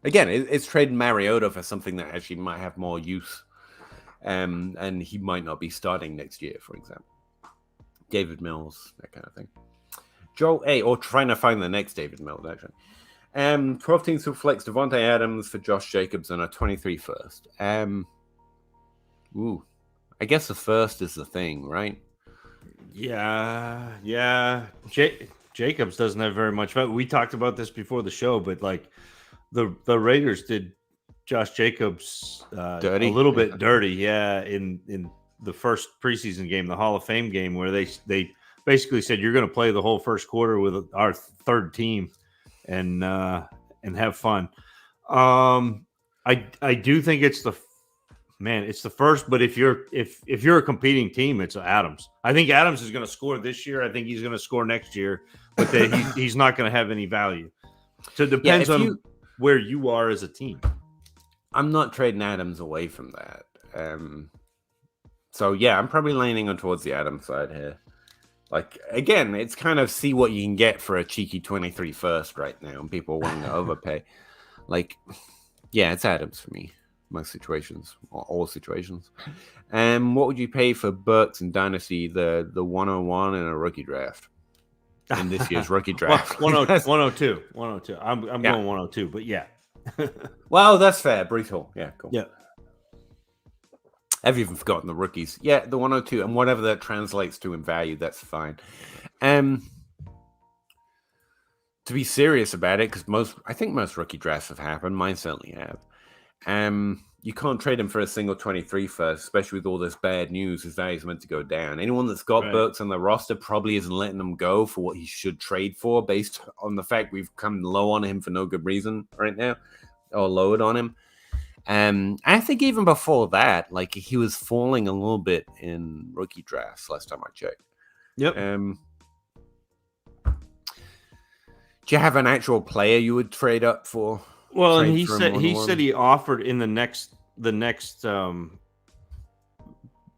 Again, it's trading Mariota for something that actually might have more use. And he might not be starting next year, for example. David Mills, that kind of thing. Joel A, or trying to find the next David Mills, actually. 12 teams will flex Devontae Adams for Josh Jacobs and a 23 first. I guess the first is the thing, right? Yeah. Jacobs doesn't have very much value. We talked about this before the show, but like the Raiders did Josh Jacobs dirty. A little bit dirty, yeah, in the first preseason game, the Hall of Fame game, where they basically said, you're going to play the whole first quarter with our third team and have fun. I do think it's the first, but if you're a competing team, it's Adams. I think Adams is going to score this year. I think he's going to score next year, but he's not going to have any value. So it depends on where you are as a team. I'm not trading Adams away from that. So yeah, I'm probably leaning on towards the Adams side here. Like, again, it's kind of see what you can get for a cheeky 23 first right now, and people wanting to overpay. Like, yeah, it's Adams for me. Most situations, or all situations. What would you pay for Burks and Dynasty, the 101 in a rookie draft? in this year's rookie Well, draft. 102. I'm Yeah. going 102, but yeah. Well, that's fair. Brees Hall. Yeah, cool. Yeah. I've even forgotten the rookies. Yeah, the 102 and whatever that translates to in value, that's fine. To be serious about it, because I think most rookie drafts have happened. Mine certainly have. You can't trade him for a single 23 first, especially with all this bad news. His value's meant to go down. Anyone that's got Burks on the roster probably isn't letting him go for what he should trade for, based on the fact we've come low on him for no good reason right now, or lowered on him. I think even before that, like, he was falling a little bit in rookie drafts last time I checked. Yep. Do you have an actual player you would trade up for? Well, and he said he offered in the next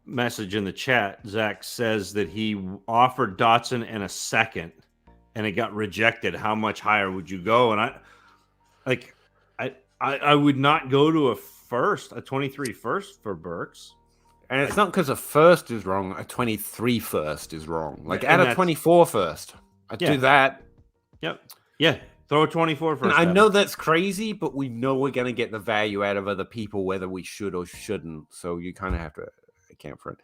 message in the chat. Zach says that he offered Dotson and a second, and it got rejected. How much higher would you go? And I would not go to a 23 first for Burks. And it's not because a first is wrong. A 23 first is wrong. Like, add a 24 first. I'd do that. Yep. Yeah. Throw a 24 first. I know that's crazy, but we know we're going to get the value out of other people, whether we should or shouldn't. So you kind of have to account for it.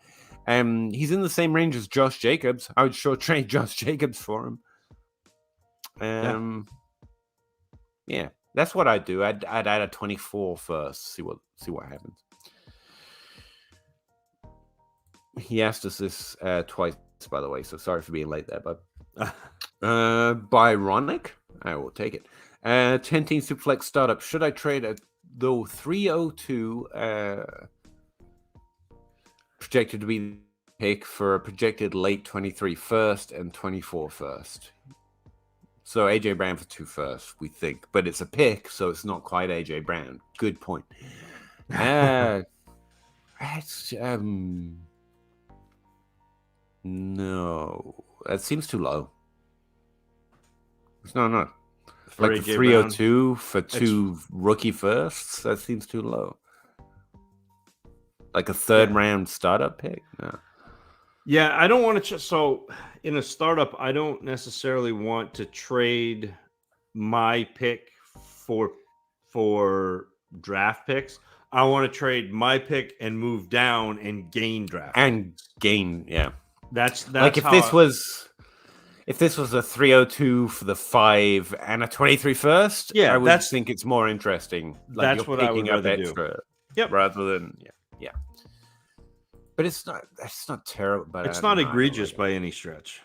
He's in the same range as Josh Jacobs. I would sure trade Josh Jacobs for him. Yeah, that's what I'd do. I'd add a 24 first. See what happens. He asked us this twice, by the way. So sorry for being late there, bud. Byronic. I will take it. 10-team Superflex startup. Should I trade a 302 projected to be pick for a projected late 23 first and 24 first? So AJ Brown for 2 first, we think, but it's a pick, so it's not quite AJ Brown. Good point. No, that seems too low. No. For like AJ 302 Brown, for 2 rookie firsts, that seems too low. Like a third round startup pick? No. Yeah, I don't want to. So in a startup, I don't necessarily want to trade my pick for draft picks. I want to trade my pick and move down and gain draft. Yeah. That's like if this was a 302 for the 5 and a 23 first, I would think it's more interesting. Like, that's what I would rather do. Yep. Rather than yeah. But it's not terrible. But it's not egregious by any stretch.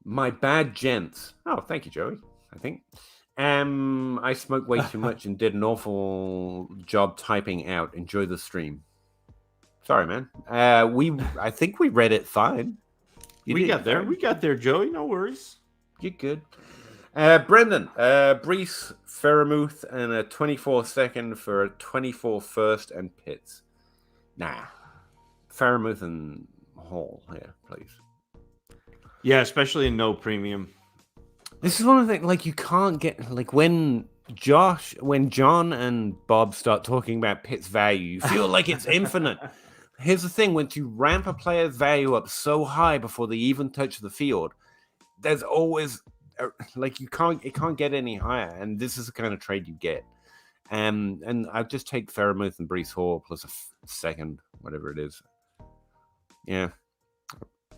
My bad gents. Oh, thank you, Joey. I think. I smoked way too much and did an awful job typing out. Enjoy the stream. Sorry, man. I think we read it fine. We got there, Joey. No worries. You're good. Brendan, Brees, Faramuth, and a 24 second for a 24 first and Pitts. Nah. Faramuth and Hall here, please. Yeah, especially in no premium. This is one of the things, like, you can't get, like, when John and Bob start talking about Pitt's value, you feel like it's infinite. Here's the thing, once you ramp a player's value up so high before they even touch the field, there's always, like, it can't get any higher, and this is the kind of trade you get. And I'd just take Faramuth and Brees Hall plus a second, whatever it is. Yeah.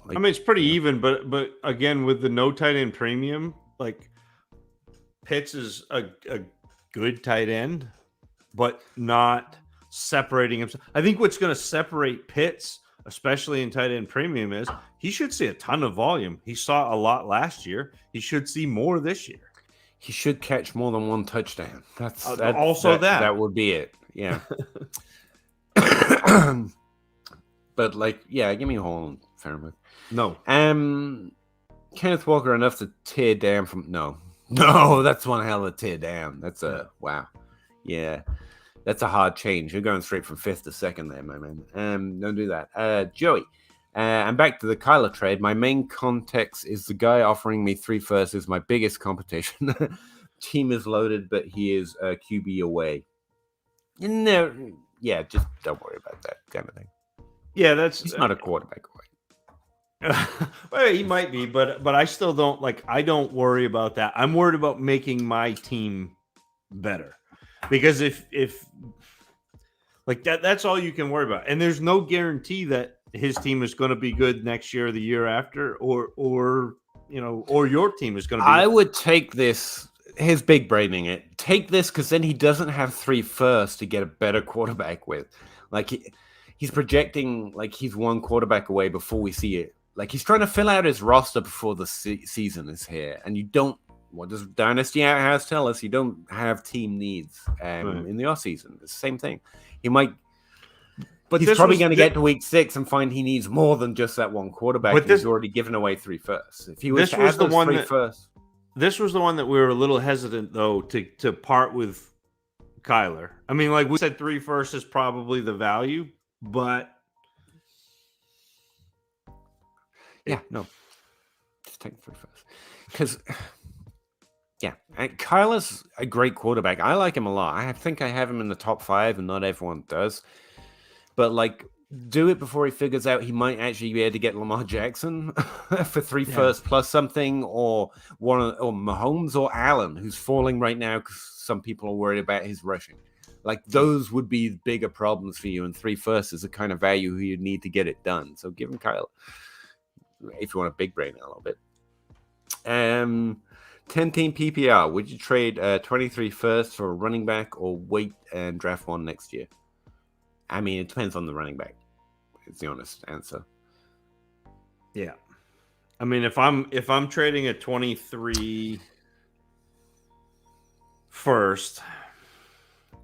Like, I mean, it's pretty even, but again, with the no tight end premium, like, Pitts is a good tight end, but not separating himself. I think what's going to separate Pitts, especially in tight end premium, is he should see a ton of volume. He saw a lot last year. He should see more this year. He should catch more than 1 touchdown. That would be it. Yeah. But, like, yeah, give me Hall and Fairmouth. No. Kenneth Walker enough to tear down from no, that's one hell of a tear down. That's wow. Yeah. That's a hard change. You're going straight from 5th to 2nd there, my man. Don't do that. Joey. And back to the Kyler trade. My main context is the guy offering me 3 firsts is my biggest competition. Team is loaded, but he is QB away. No, yeah, just don't worry about that kind of thing. Yeah, he's not a quarterback away. Well, he might be, but I still don't like. I don't worry about that. I'm worried about making my team better, because if like that's all you can worry about, and there's no guarantee that his team is going to be good next year or the year after, or or your team is going to be. I would take this. Here's big braining it. Take this because then he doesn't have 3 firsts to get a better quarterback with. Like he's projecting like he's one quarterback away before we see it. Like he's trying to fill out his roster before the season is here, and you don't. What does Dynasty House tell us? You don't have team needs in the off season. It's the same thing. He might, but he's probably going to get to week 6 and find he needs more than just that one quarterback. But he's already given away 3 firsts. If he was to add those 3 firsts. This was the one that we were a little hesitant, though, to part with Kyler. I mean, like we said, 3 firsts is probably the value, but yeah, no, just take 3 firsts because yeah, Kyler's a great quarterback. I like him a lot. I think I have him in the top 5, and not everyone does. But like, do it before he figures out he might actually be able to get Lamar Jackson for 3 firsts plus something, or Mahomes or Allen, who's falling right now because some people are worried about his rushing. Like those would be bigger problems for you, and 3 firsts is the kind of value you need to get it done. So give him Kyle if you want a big brain a little bit. 10-team PPR. Would you trade 23 firsts for a running back, or wait and draft one next year? I mean, it depends on the running back. It's the honest answer. Yeah, I mean, if I'm trading a 23 first,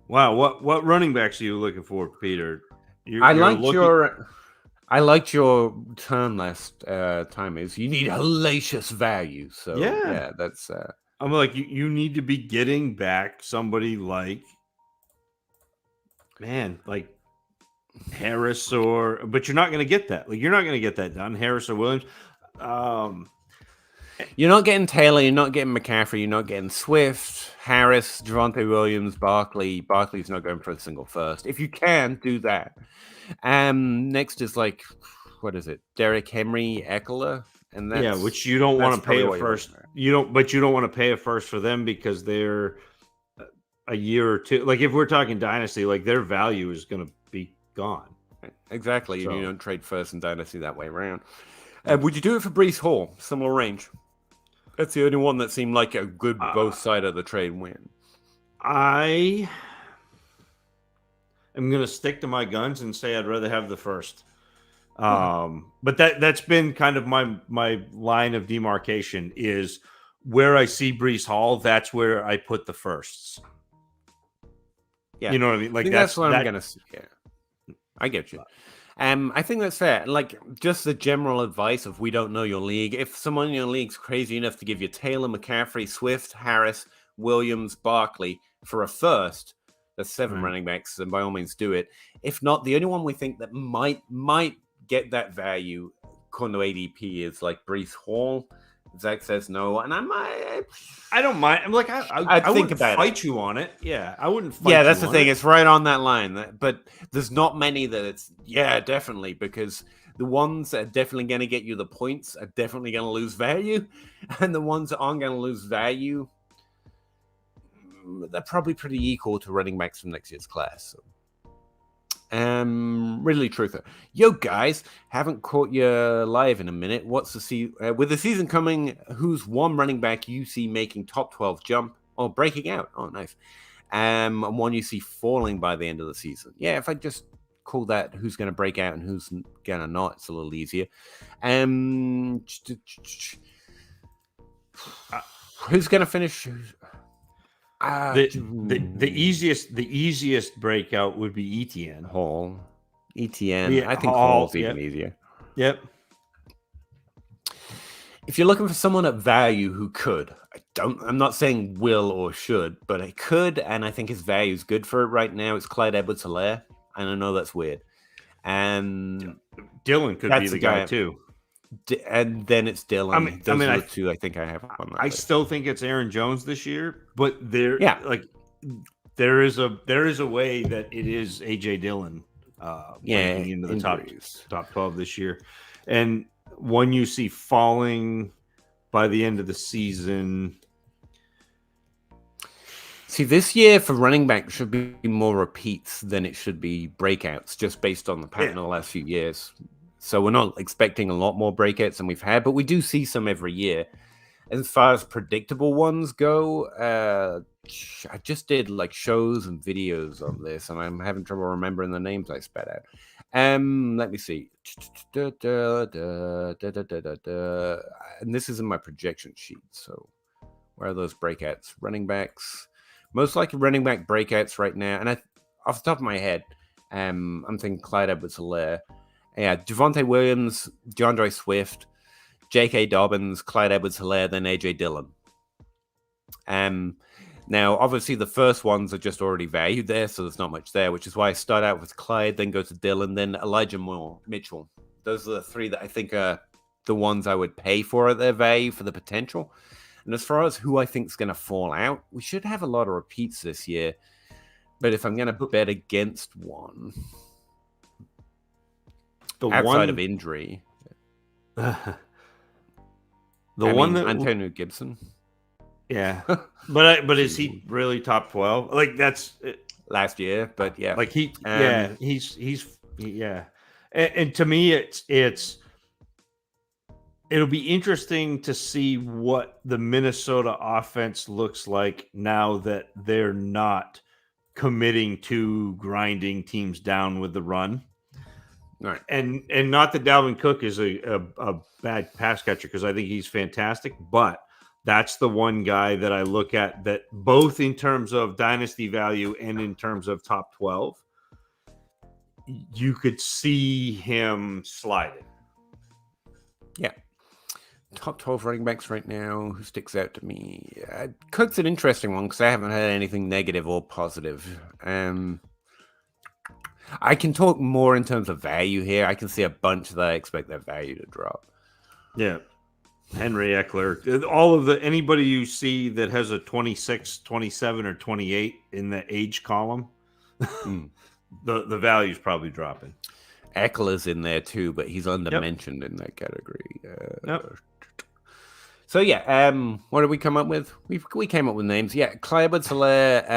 wow, what running backs are you looking for, Peter? I liked your term last time. Is you need hellacious value. So yeah that's. I'm like you need to be getting back somebody like Harris, but you're not going to get that. Like, you're not going to get that done, Harris or Williams. You're not getting Taylor. You're not getting McCaffrey. You're not getting Swift, Harris, Javonte Williams, Barkley. Barkley's not going for a single first. If you can, do that. Next is like, what is it? Derrick Henry, Eckler, and that's, which you don't want to pay a first. You don't want to pay a first for them because they're a year or two. Like if we're talking dynasty, like their value is going to be gone. Exactly. So, you don't trade first in dynasty that way around. Would you do it for Breece Hall? Similar range. That's the only one that seemed like a good both side of the trade win. I am going to stick to my guns and say I'd rather have the first. But that's been kind of my line of demarcation is where I see Breece Hall. That's where I put the firsts. Yeah, you know what I mean. Like that's what I'm gonna see. Yeah, I get you. I think that's fair. Like just the general advice of we don't know your league. If someone in your league's crazy enough to give you Taylor, McCaffrey, Swift, Harris, Williams, Barkley for a first, that's 7 running backs, and by all means do it. If not, the only one we think that might get that value, according to ADP, is like Breece Hall. Zach says no, and I don't mind. I'm like, I think wouldn't about fight you on it. Yeah, I wouldn't fight. Yeah, that's the thing. It's right on that line. But there's not many that it's definitely, because the ones that are definitely going to get you the points are definitely going to lose value, and the ones that aren't going to lose value, they're probably pretty equal to running backs from next year's class. So. Really truther. Yo, guys, haven't caught you live in a minute. What's the with the season coming? Who's one running back you see making top 12 jump or breaking out? Oh, nice. And one you see falling by the end of the season. Yeah, if I just call that who's going to break out and who's going to not, it's a little easier. Who's going to finish? The easiest breakout would be Etienne. Etienne. I think Hall's even easier. Yep. If you're looking for someone at value who could, I'm not saying will or should, but it could, and I think his value is good for it right now. It's Clyde Edwards-Helaire, and I know that's weird. And Dylan could be the guy too. And then it's Dylan. I mean, two I think I have on that list. Still think it's Aaron Jones this year, but there is a way that it is AJ Dillon breaking into the top 12 this year. And one you see falling by the end of the season? See, this year for running back should be more repeats than it should be breakouts, just based on the pattern of the last few years. So we're not expecting a lot more breakouts than we've had, but we do see some every year. As far as predictable ones go, I just did like shows and videos on this, and I'm having trouble remembering the names I spat out. Let me see. And this is in my projection sheet. So where are those breakouts? Running backs. Most likely running back breakouts right now. And off the top of my head, I'm thinking Clyde Edwards-Helaire. Yeah, Javonte Williams, DeAndre Swift, J.K. Dobbins, Clyde Edwards-Helaire, then A.J. Dillon. Now, obviously, the first ones are just already valued there, so there's not much there, which is why I start out with Clyde, then go to Dillon, then Elijah Mitchell. Those are the three that I think are the ones I would pay for at their value for the potential. And as far as who I think is going to fall out, we should have a lot of repeats this year. But if I'm going to bet against one, outside of injury, Antonio Gibson. Yeah, but is he really top 12? Like that's last year, but yeah, like he's and to me it'll be interesting to see what the Minnesota offense looks like now that they're not committing to grinding teams down with the run. Right. And not that Dalvin Cook is a bad pass catcher, because I think he's fantastic, but that's the one guy that I look at that both in terms of dynasty value and in terms of top 12, you could see him sliding. Yeah. Top 12 running backs right now, who sticks out to me? Cook's an interesting one because I haven't had anything negative or positive. I can talk more in terms of value here. I can see a bunch that I expect their value to drop. Yeah. Henry Eckler, all of anybody you see that has a 26, 27, or 28 in the age column, the value is probably dropping. Eckler's in there too, but he's undermentioned in that category. Yep. So yeah, what did we come up with? We came up with names. Yeah, Clyde Edwards-Helaire,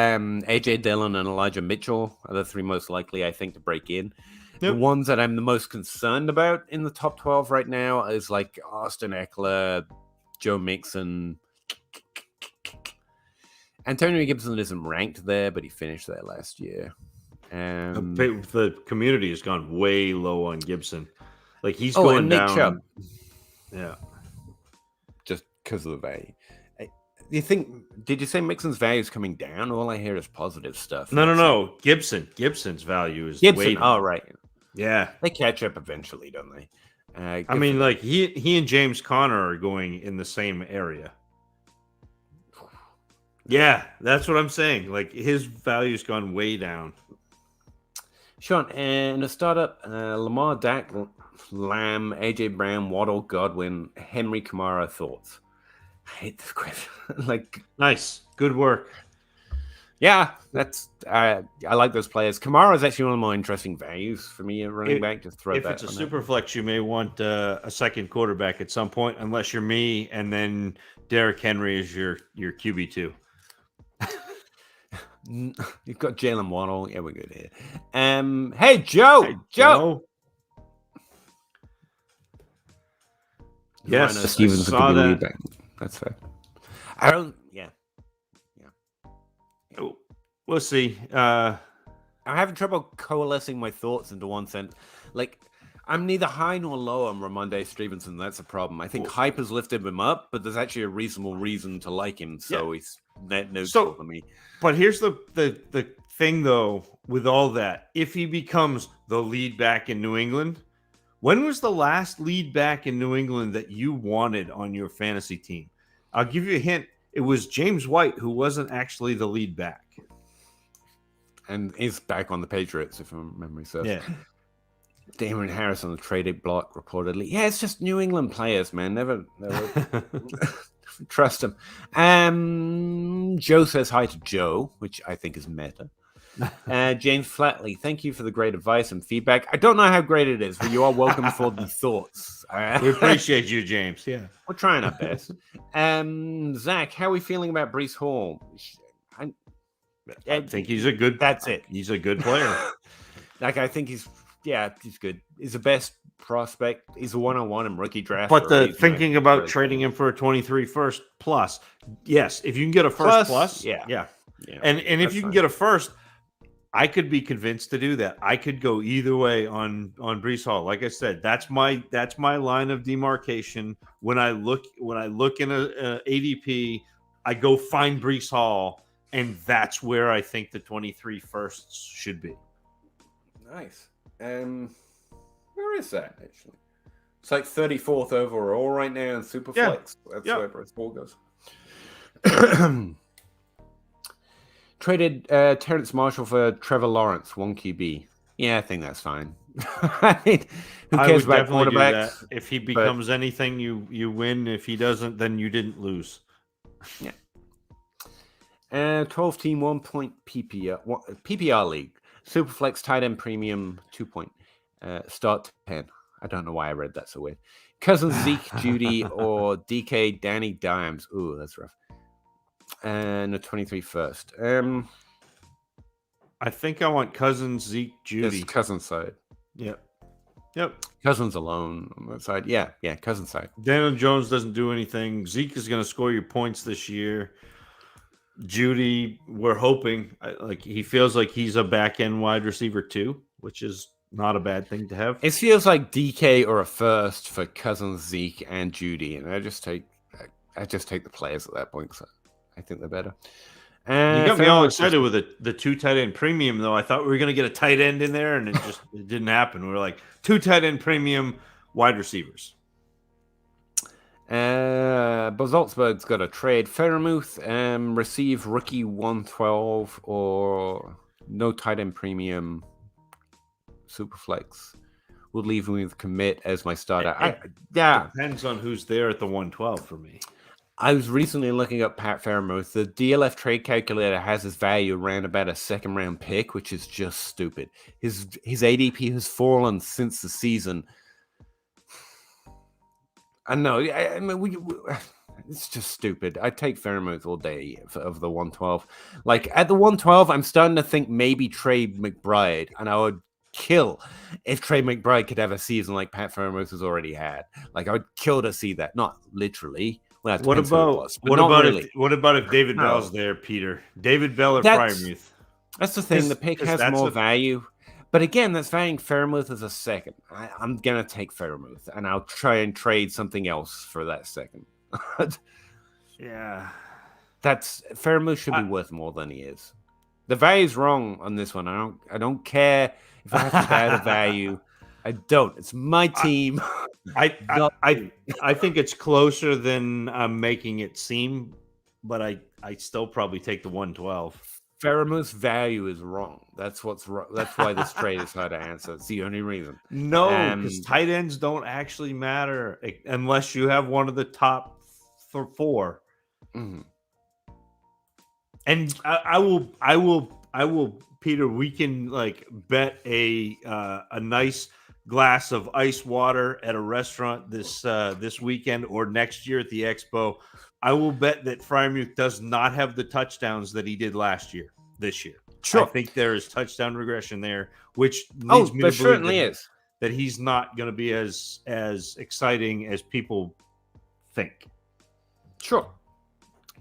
AJ Dillon, and Elijah Mitchell are the three most likely, I think, to break in. Yep. The ones that I'm the most concerned about in the top 12 right now is like Austin Eckler, Joe Mixon. Antonio Gibson isn't ranked there, but he finished there last year. The community has gone way low on Gibson. Like he's going down. Nick Chubb. Yeah. Just because of the value. Did you say Mixon's value is coming down? All I hear is positive stuff. No. Gibson's value is Gibson. Way down. Oh, right. Yeah. They catch up eventually, don't they? I mean, like he and James Conner are going in the same area. Yeah, that's what I'm saying. Like his value's gone way down. Sean, and a startup, Lamar, Dak, Lamb, AJ Brown, Waddle, Godwin, Henry, Kamara. Thoughts? I hate this question. Like, nice, good work. Yeah, that's I like those players. Kamara is actually one of the more interesting values for me at running back. Just throw if that. If it's a super flex, you may want a second quarterback at some point, unless you're me, and then Derrick Henry is your QB2. You've got Jalen Waddle. Yeah, we're good here. Hey, Joe. Yes, Stevens saw that. Back. That's fair. I don't. Yeah. Oh, we'll see. I'm having trouble coalescing my thoughts into one sentence. Like, I'm neither high nor low on Ramondre Stevenson. That's a problem. I think hype has lifted him up, but there's actually a reasonable reason to like him. So he's net neutral to me. But here's the thing, though, with all that. If he becomes the lead back in New England, when was the last lead back in New England that you wanted on your fantasy team? I'll give you a hint. It was James White, who wasn't actually the lead back. And he's back on the Patriots, if my memory serves. Yeah. Damon Harris on the trading block, reportedly. Yeah, it's just New England players, man. Never trust them. Joe says hi to Joe, which I think is meta. James Flatley, thank you for the great advice and feedback. I don't know how great it is, but you are welcome for the thoughts. We appreciate you, James. Yeah. We're trying our best. Zach, how are we feeling about Breece Hall? I think he's a good. That's it. He's a good player. I think he's good. He's the best prospect. He's a one-on-one in rookie draft. But thinking about trading him for a 23 first plus, yes, if you can get a first plus, yeah. And if you can get a first, I could be convinced to do that. I could go either way on Breece Hall. Like I said, that's my line of demarcation. When I look in a ADP, I go find Breece Hall, and that's where I think the 23 firsts should be. Nice. Where is that actually? It's like 34th overall right now in Superflex. That's where Breece Hall goes. Traded Terrence Marshall for Trevor Lawrence, 1 QB. Yeah, I think that's fine. I mean, who cares about quarterbacks? If he becomes anything, you win. If he doesn't, then you didn't lose. Yeah. 12-team 1-point PPR league. Superflex tight end premium 2-point. Start 10. I don't know why I read that so weird. Cousins, Zeke, Judy, or DK, Danny Dimes. Ooh, that's rough. And a 23 first. I think I want Cousins, Zeke, Judy. Cousins side. Yep. Cousins alone on that side. Yeah, Cousins side. Daniel Jones doesn't do anything. Zeke is going to score your points this year. Judy, we're hoping, he feels like he's a back end wide receiver too, which is not a bad thing to have. It feels like DK or a first for Cousins, Zeke, and Judy, and I just take the players at that point. So I think they're better. You got me all excited with the 2 tight end premium, though. I thought we were going to get a tight end in there, and it didn't happen. We were like 2 tight end premium wide receivers. Bozaltsberg's got a trade. Faramuth, receive rookie 112 or no tight end premium Superflex. Would leave me with commit as my starter. Depends on who's there at the 112 for me. I was recently looking up Pat Faramuth. The DLF trade calculator has his value around about a 2nd-round pick, which is just stupid. His ADP has fallen since the season. I know. I mean, it's just stupid. I take Faramuth all day of the 112. Like at the 112, I'm starting to think maybe Trey McBride, and I would kill if Trey McBride could have a season like Pat Faramuth has already had. Like I would kill to see that. Not literally. Well, what about if David Bell's there, Peter? David Bell or Fryermuth? That's the thing. The pick has more value. But again, that's valuing Faramuth as a second. I'm going to take Faramuth, and I'll try and trade something else for that second. Yeah. Faramuth should be worth more than he is. The value's wrong on this one. I don't care if I have to pay out a value. I don't. It's my team. I think it's closer than I'm making it seem, but I still probably take the 112. Faramuth's value is wrong. That's what's wrong. That's why this trade is hard to answer. It's the only reason. No, because tight ends don't actually matter unless you have one of the top 4. Mm-hmm. And I will, Peter. We can bet a nice glass of ice water at a restaurant this weekend or next year at the Expo. I will bet that Fryermuth does not have the touchdowns that he did this year. Sure. I think there is touchdown regression there, which leads me to certainly is that he's not going to be as exciting as people think. Sure.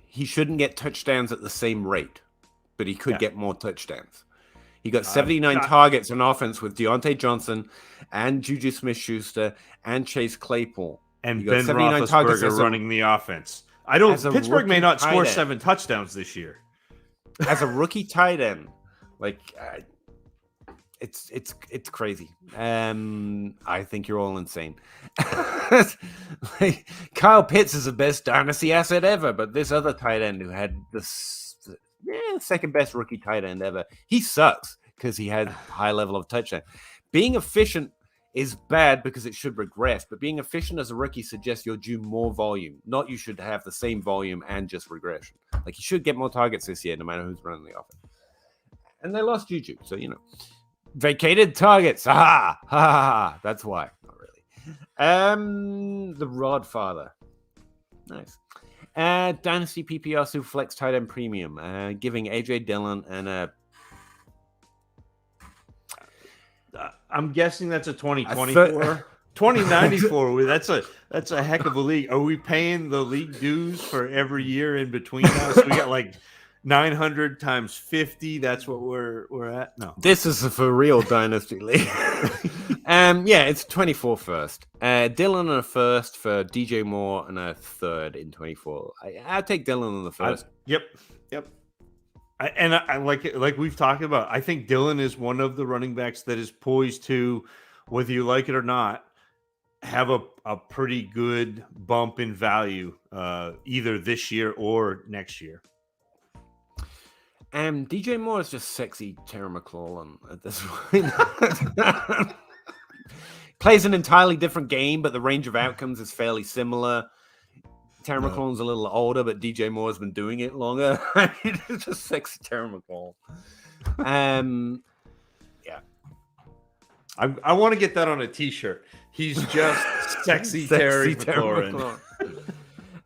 He shouldn't get touchdowns at the same rate, but he could get more touchdowns. He got 79 targets on offense with Deontay Johnson and Juju Smith-Schuster and Chase Claypool. And Ben Roethlisberger running the offense. Pittsburgh may not score 7 touchdowns this year. As a rookie tight end, it's crazy. I think you're all insane. Kyle Pitts is the best dynasty asset ever, but this other tight end who had the second best rookie tight end ever, he sucks because he had high level of touchdown. Being efficient is bad because it should regress, but being efficient as a rookie suggests you're due more volume, not you should have the same volume and just regression. Like you should get more targets this year, no matter who's running the offense. and they lost Juju. So vacated targets. Ha ha ha. That's why. Not really. The Rodfather. Nice. Dynasty PPR Superflex tight end premium. Giving AJ Dillon and a. I'm guessing that's a 2024. 2094. That's a heck of a league. Are we paying the league dues for every year in between now? So we got like 900 times 50. That's what we're at. No, this is a for real dynasty league. It's 24 first. Dylan and a first for DJ Moore and a third in 24. I'll take Dylan on the first. Yep. I like it. Like we've talked about, I think Dylan is one of the running backs that is poised to, whether you like it or not, have a pretty good bump in value either this year or next year. DJ Moore is just sexy Terry McLaurin at this point. Plays an entirely different game, but the range of outcomes is fairly similar. Terry McLaurin's a little older, but DJ Moore's been doing it longer. It's just sexy Terry McLaurin. I want to get that on a t-shirt. He's just sexy Terry McLaurin.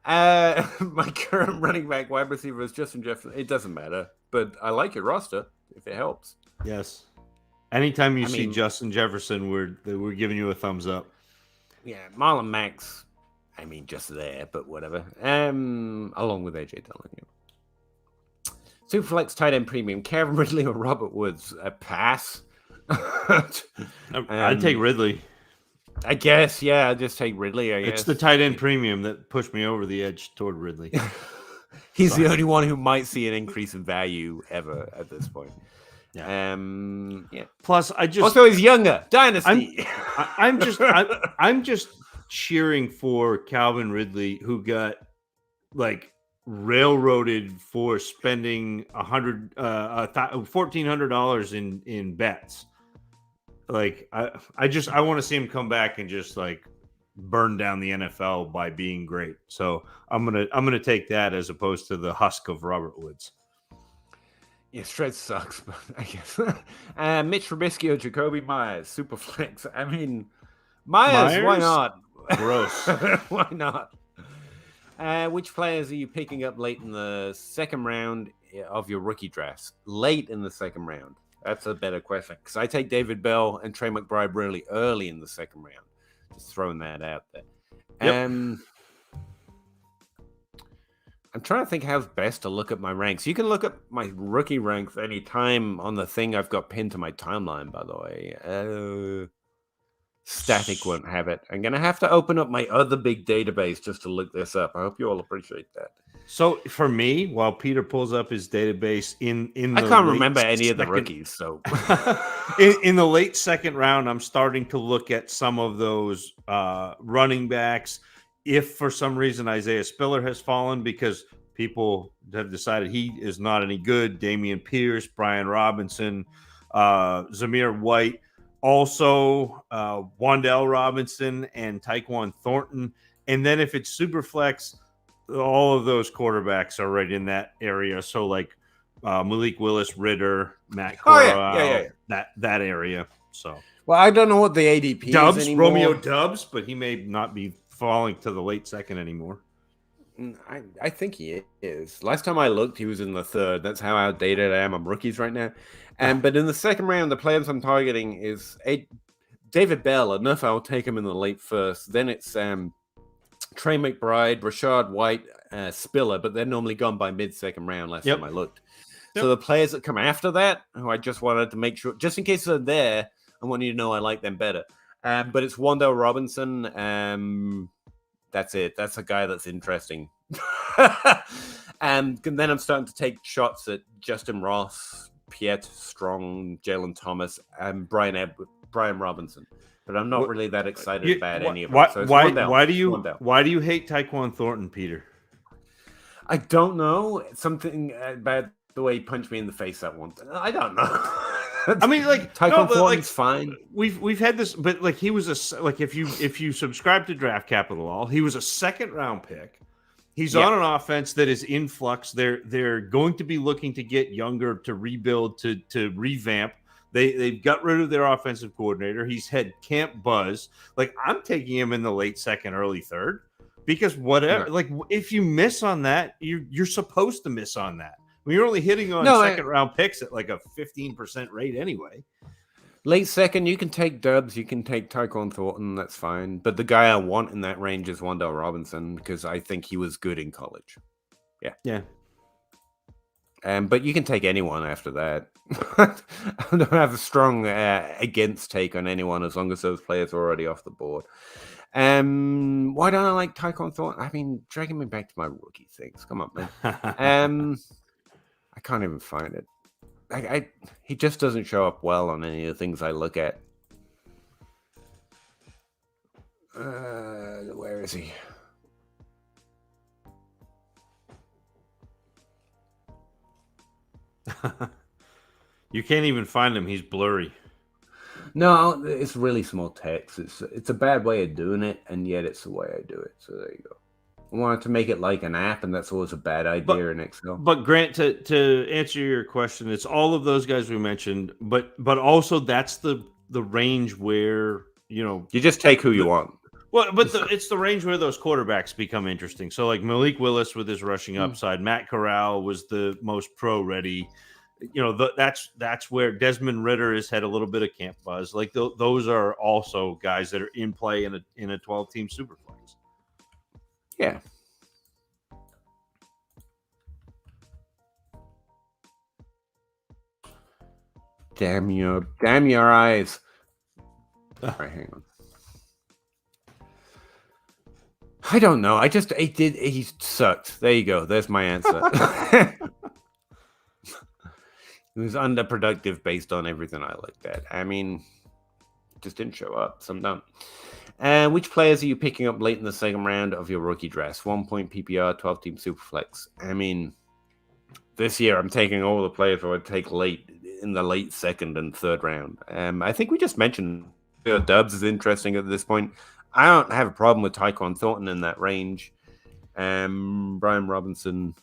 My current running back wide receiver is Justin Jefferson. It doesn't matter, but I like your roster if it helps. Yes. Anytime you see Justin Jefferson, we're giving you a thumbs up. Yeah, Marlon Max. Just there, but whatever. Along with AJ Dillon. Yeah. Superflex tight end premium. Kevin Ridley or Robert Woods? A pass. I'd take Ridley. I guess, yeah. I'll just take Ridley. I guess it's the tight end premium that pushed me over the edge toward Ridley. He's the only one who might see an increase in value ever at this point. Yeah. Yeah. Plus, also he's younger. Dynasty. I'm just cheering for Calvin Ridley, who got like railroaded for spending $1,400 in bets. Like I want to see him come back and just like burn down the NFL by being great. So I'm gonna take that as opposed to the husk of Robert Woods. Yeah, Shred sucks, but I guess. Mitch Trubisky or Jacoby Myers, Superflex. Myers, why not? Gross. Why not? Which players are you picking up late in the second round of your rookie drafts? Late in the second round. That's a better question. Because I take David Bell and Trey McBride really early in the second round. Just throwing that out there. Yep. I'm trying to think how best to look at my ranks. You can look at my rookie ranks anytime on the thing I've got pinned to my timeline, by the way. Static won't have it. I'm going to have to open up my other big database just to look this up. I hope you all appreciate that. So for me, while Peter pulls up his database in I can't remember any of the rookies. So in the late second round, I'm starting to look at some of those running backs. If for some reason Isaiah Spiller has fallen because people have decided he is not any good, Dameon Pierce, Brian Robinson, Zamir White, also Wan'Dale Robinson and Tyquan Thornton. And then if it's Superflex, all of those quarterbacks are right in that area. So like Malik Willis, Ritter, Matt Corral, that area. So well, I don't know what the ADP is anymore. Romeo Dubs, but he may not be falling to the late second anymore. I think he is. Last time I looked, he was in the third. That's how outdated I am. I'm rookies right now. But in the second round, the players I'm targeting is David Bell. Enough, I'll take him in the late first. Then it's Trey McBride, Rashad White, Spiller, but they're normally gone by mid-second round last time I looked. Yep. So the players that come after that, who I just wanted to make sure, just in case they're there, I want you to know I like them better. But it's Wan'Dale Robinson. That's it. That's a guy that's interesting. And then I'm starting to take shots at Justin Ross, Piet Strong, Jalen Thomas, and Brian Robinson. But I'm not really that excited about any of them. So why do you hate Tyquan Thornton, Peter? I don't know. Something about the way he punched me in the face that one. I don't know. I mean, like Tyquan Thornton's fine. We've had this, but like he was if you subscribe to Draft Capital, he was a second round pick He's on an offense that is in flux. They're going to be looking to get younger, to rebuild, to revamp. They've got rid of their offensive coordinator. He's had camp buzz. Like, I'm taking him in the late second, early third, because whatever. Like, if you miss on that, you're supposed to miss on that. When you're only hitting on second round picks at like a 15% rate anyway. Late second, you can take Dubs, you can take Tyquan Thornton, that's fine. But the guy I want in that range is Wan'Dale Robinson because I think he was good in college. Yeah. But you can take anyone after that. I don't have a strong against take on anyone as long as those players are already off the board. Why don't I like Tyquan Thornton? I mean, dragging me back to my rookie things. Come on, man. I can't even find it. He just doesn't show up well on any of the things I look at. Where is he? You can't even find him. He's blurry. No, it's really small text. It's a bad way of doing it, and yet it's the way I do it. So there you go. I wanted to make it like an app, and that's always a bad idea in Excel. But Grant, to answer your question, it's all of those guys we mentioned, but also that's the range where you just take who you want. Well, but it's the range where those quarterbacks become interesting. So like Malik Willis with his rushing upside, Matt Corral was the most pro ready. That's where Desmond Ridder has had a little bit of camp buzz. Like those are also guys that are in play in a 12-team Superflex. Yeah. Damn your eyes. All right, hang on. I don't know. He sucked. There you go. There's my answer. It was underproductive based on everything I looked at. I mean, just didn't show up. So I'm done. Which players are you picking up late in the second round of your rookie draft? 1 point PPR, 12-team Superflex. I mean, this year I'm taking all the players I would take late in the late second and third round. I think we just mentioned Dubs is interesting at this point. I don't have a problem with Tyquan Thornton in that range. Brian Robinson,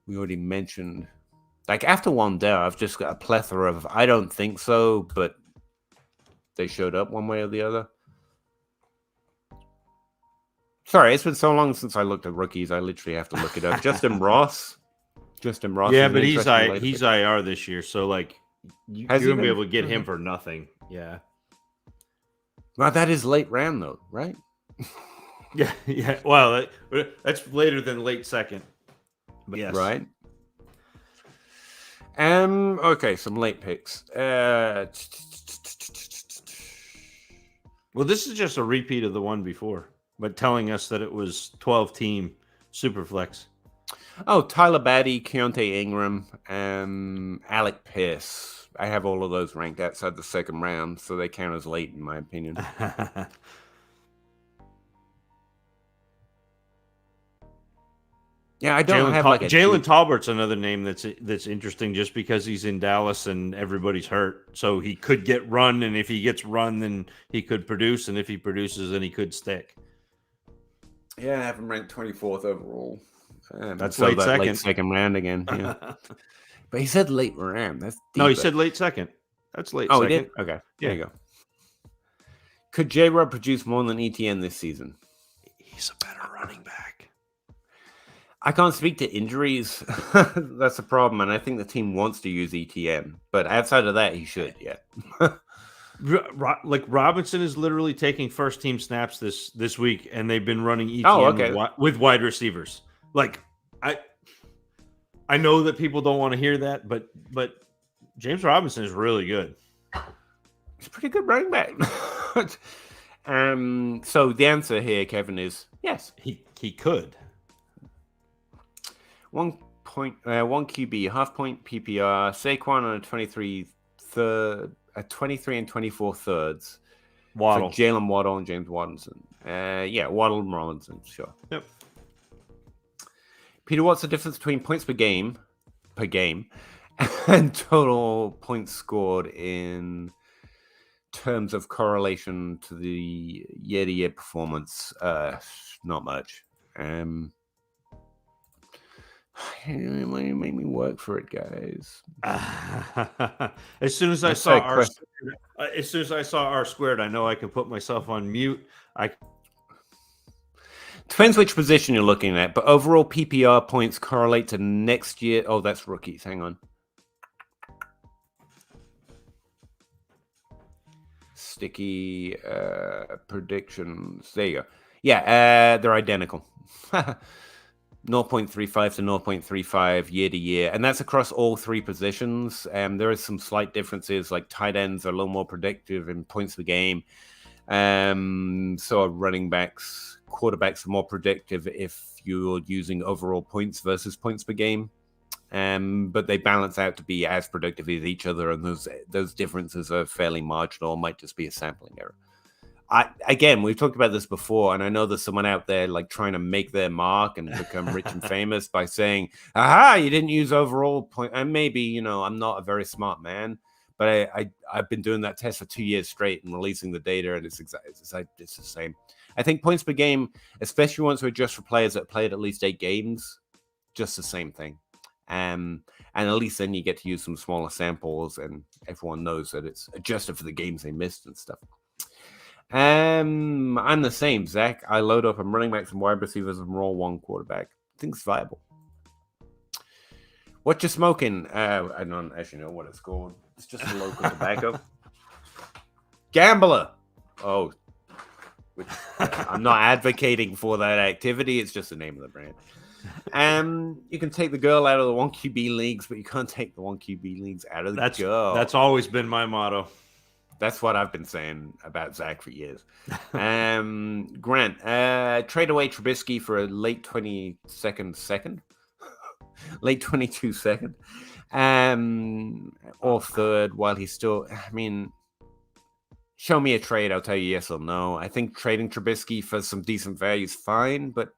we already mentioned. Like after Wan'Dale, I've just got a plethora of I don't think so, but they showed up one way or the other. Sorry, it's been so long since I looked at rookies. I literally have to look it up. Justin Ross. Yeah, but he's IR this year, so like you're gonna be able to get him for nothing. Yeah. Well, that is late round though, right? Yeah. Well, that's later than late second. But yes. Right. Okay, some late picks. Well, this is just a repeat of the one before, but telling us that it was 12-team Superflex. Oh, Tyler Batty, Keontae Ingram, Alec Pierce. I have all of those ranked outside the second round, so they count as late in my opinion. Yeah, I don't have like Jalen Tolbert's another name that's interesting just because he's in Dallas and everybody's hurt. So he could get run, and if he gets run, then he could produce, and if he produces, then he could stick. Yeah, I have him ranked 24th overall. That's late second round again. Yeah. But he said late round. That's deeper. No, he said late second. That's late second. Oh, he did? Okay. Yeah. There you go. Could J-Rob produce more than Etienne this season? He's a better running back. I can't speak to injuries. That's the problem, and I think the team wants to use Etienne. But outside of that, he should, yeah. Like Robinson is literally taking first-team snaps this week, and they've been running Etienne with wide receivers. Like, I know that people don't want to hear that, but James Robinson is really good. He's a pretty good running back. So the answer here, Kevin, is yes. He could. 1 QB, half point PPR, Saquon on a 23 and 24 thirds. Waddle. Jalen Waddle and James Watson. Waddle and Robinson, sure. Yep. Peter, what's the difference between points per game, and total points scored in terms of correlation to the year-to-year performance? Not much. You made me work for it, guys. As soon as I That's saw a question. R squared, I know I can put myself on mute. Depends which position you're looking at, but overall PPR points correlate to next year. Oh, that's rookies. Hang on. Sticky predictions. There you go. Yeah, they're identical. 0.35 to 0.35 year to year, and that's across all three positions. There are some slight differences, like tight ends are a little more predictive in points per game. So are running backs, quarterbacks are more predictive if you're using overall points versus points per game. But they balance out to be as predictive as each other, and those differences are fairly marginal. Might just be a sampling error. Again, we've talked about this before, and I know there's someone out there like trying to make their mark and become rich and famous by saying, "Aha, you didn't use overall point." And maybe I'm not a very smart man, but I've been doing that test for 2 years straight and releasing the data, and it's the same. I think points per game, especially once we adjust for players that played at least 8 games, just the same thing. And at least then you get to use some smaller samples, and everyone knows that it's adjusted for the games they missed and stuff. I'm the same, Zach. I load up. I'm running backs and wide receivers and roll one quarterback. I think it's viable. What you smoking? I don't actually know what it's called. It's just a local tobacco. Gambler. Oh, which I'm not advocating for that activity. It's just the name of the brand. You can take the girl out of the 1 QB leagues, but you can't take the 1 QB leagues out of the girl. That's always been my motto. That's what I've been saying about Zach for years. Grant, trade away Trubisky for a late 22nd, late 22 second, or third while he's still. I mean, show me a trade, I'll tell you yes or no. I think trading Trubisky for some decent value is fine, but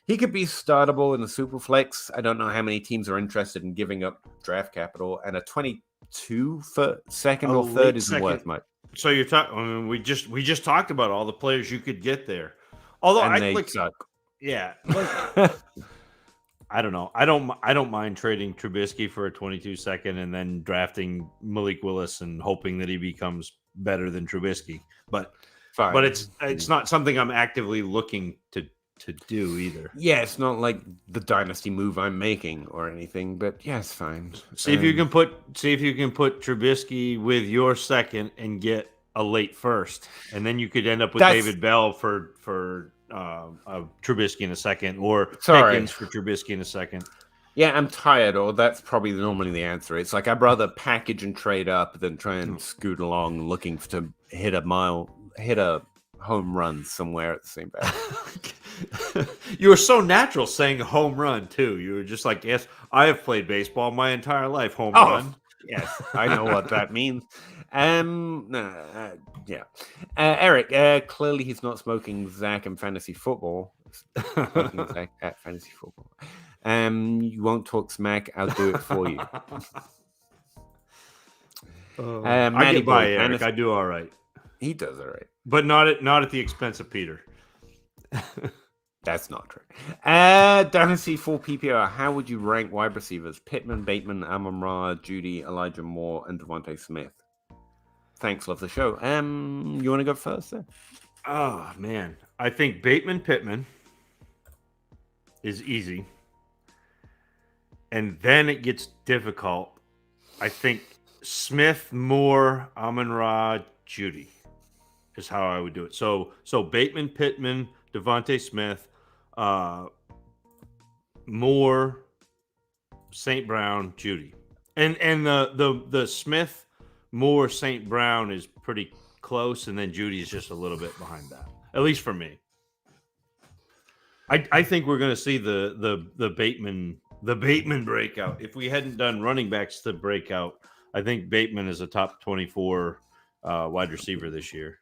he could be startable in the Superflex. I don't know how many teams are interested in giving up draft capital, and a 22 for second or third isn't worth much. So you're talking. I mean, we just talked about all the players you could get there. Although they suck. Yeah. I don't know. I don't mind trading Trubisky for a 22 second and then drafting Malik Willis and hoping that he becomes better than Trubisky. But it's not something I'm actively looking to do either. Yeah, it's not like the dynasty move I'm making or anything, but yeah, it's fine. See if you can put Trubisky with your second and get a late first, and then you could end up with David Bell for Trubisky in a second, or Pickens for Trubisky in a second. Yeah, I'm tired, or that's probably normally the answer. It's like I'd rather package and trade up than try and scoot along looking to hit a home run somewhere at the same time. You were so natural saying home run too. You were just like, yes, I have played baseball my entire life. Home run. Yes, I know what that means. Yeah. Eric, clearly he's not smoking Zach in fantasy football. Smoking Zach at fantasy football. You won't talk smack. I'll do it for you. I get by, Eric. I do all right. He does all right, but not at the expense of Peter. That's not true. Dynasty full PPR. How would you rank wide receivers? Pittman, Bateman, Amon-Ra, Judy, Elijah Moore, and Devontae Smith. Thanks, love the show. You want to go first then? Oh man, I think Bateman, Pittman is easy, and then it gets difficult. I think Smith, Moore, Amon-Ra, Judy is how I would do it. So Bateman, Pittman, Devontae Smith, Moore, St. Brown, Judy, and the Smith, Moore, St. Brown is pretty close, and then Judy is just a little bit behind that. At least for me, I think we're going to see the Bateman breakout. If we hadn't done running backs to breakout, I think Bateman is a top 24 wide receiver this year.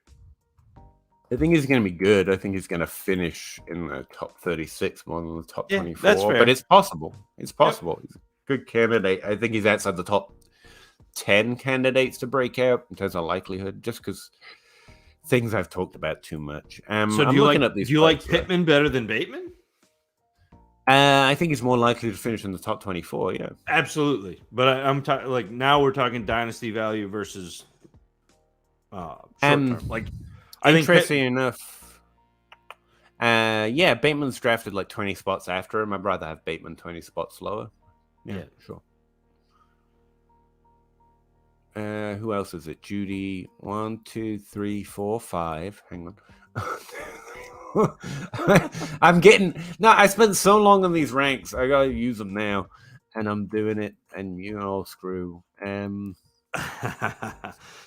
I think he's going to be good. I think he's going to finish in the top 36 more than the top 24. That's fair. But it's possible. It's possible. Yep. He's a good candidate. I think he's outside the top 10 candidates to break out in terms of likelihood, just because things I've talked about too much. So do you like Pittman better than Bateman? I think he's more likely to finish in the top 24. Yeah, Absolutely. But I'm talking like now we're talking dynasty value versus short term. Like I think interesting enough. Yeah, Bateman's drafted like 20 spots after him. I'd rather have Bateman 20 spots lower. Yeah. Sure. Who else is it? Judy. 1, 2, 3, 4, 5. Hang on. I spent so long on these ranks. I gotta use them now, and I'm doing it. And screw.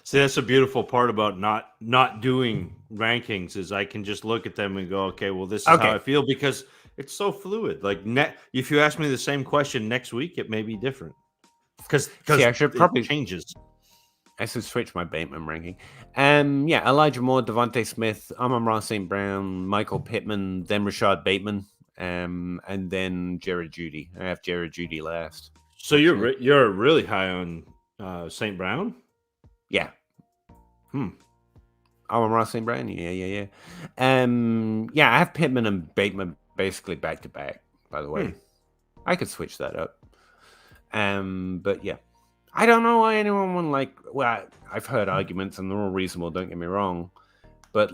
See, that's a beautiful part about not doing rankings is I can just look at them and go, okay, well, this is how I feel because it's so fluid. Like if you ask me the same question next week, it may be different because I should probably changes. I should switch my Bateman ranking. Elijah Moore, Devontae Smith, Amon-Ra St. Brown, Michael Pittman, then Rashad Bateman, and then Jared Judy. I have Jared Judy last. So you're really high on St. Brown? Yeah. Amon-Ra St. Brown? Yeah. I have Pittman and Bateman basically back to back, by the way. I could switch that up. But yeah. I don't know why anyone would I've heard arguments and they're all reasonable, don't get me wrong. But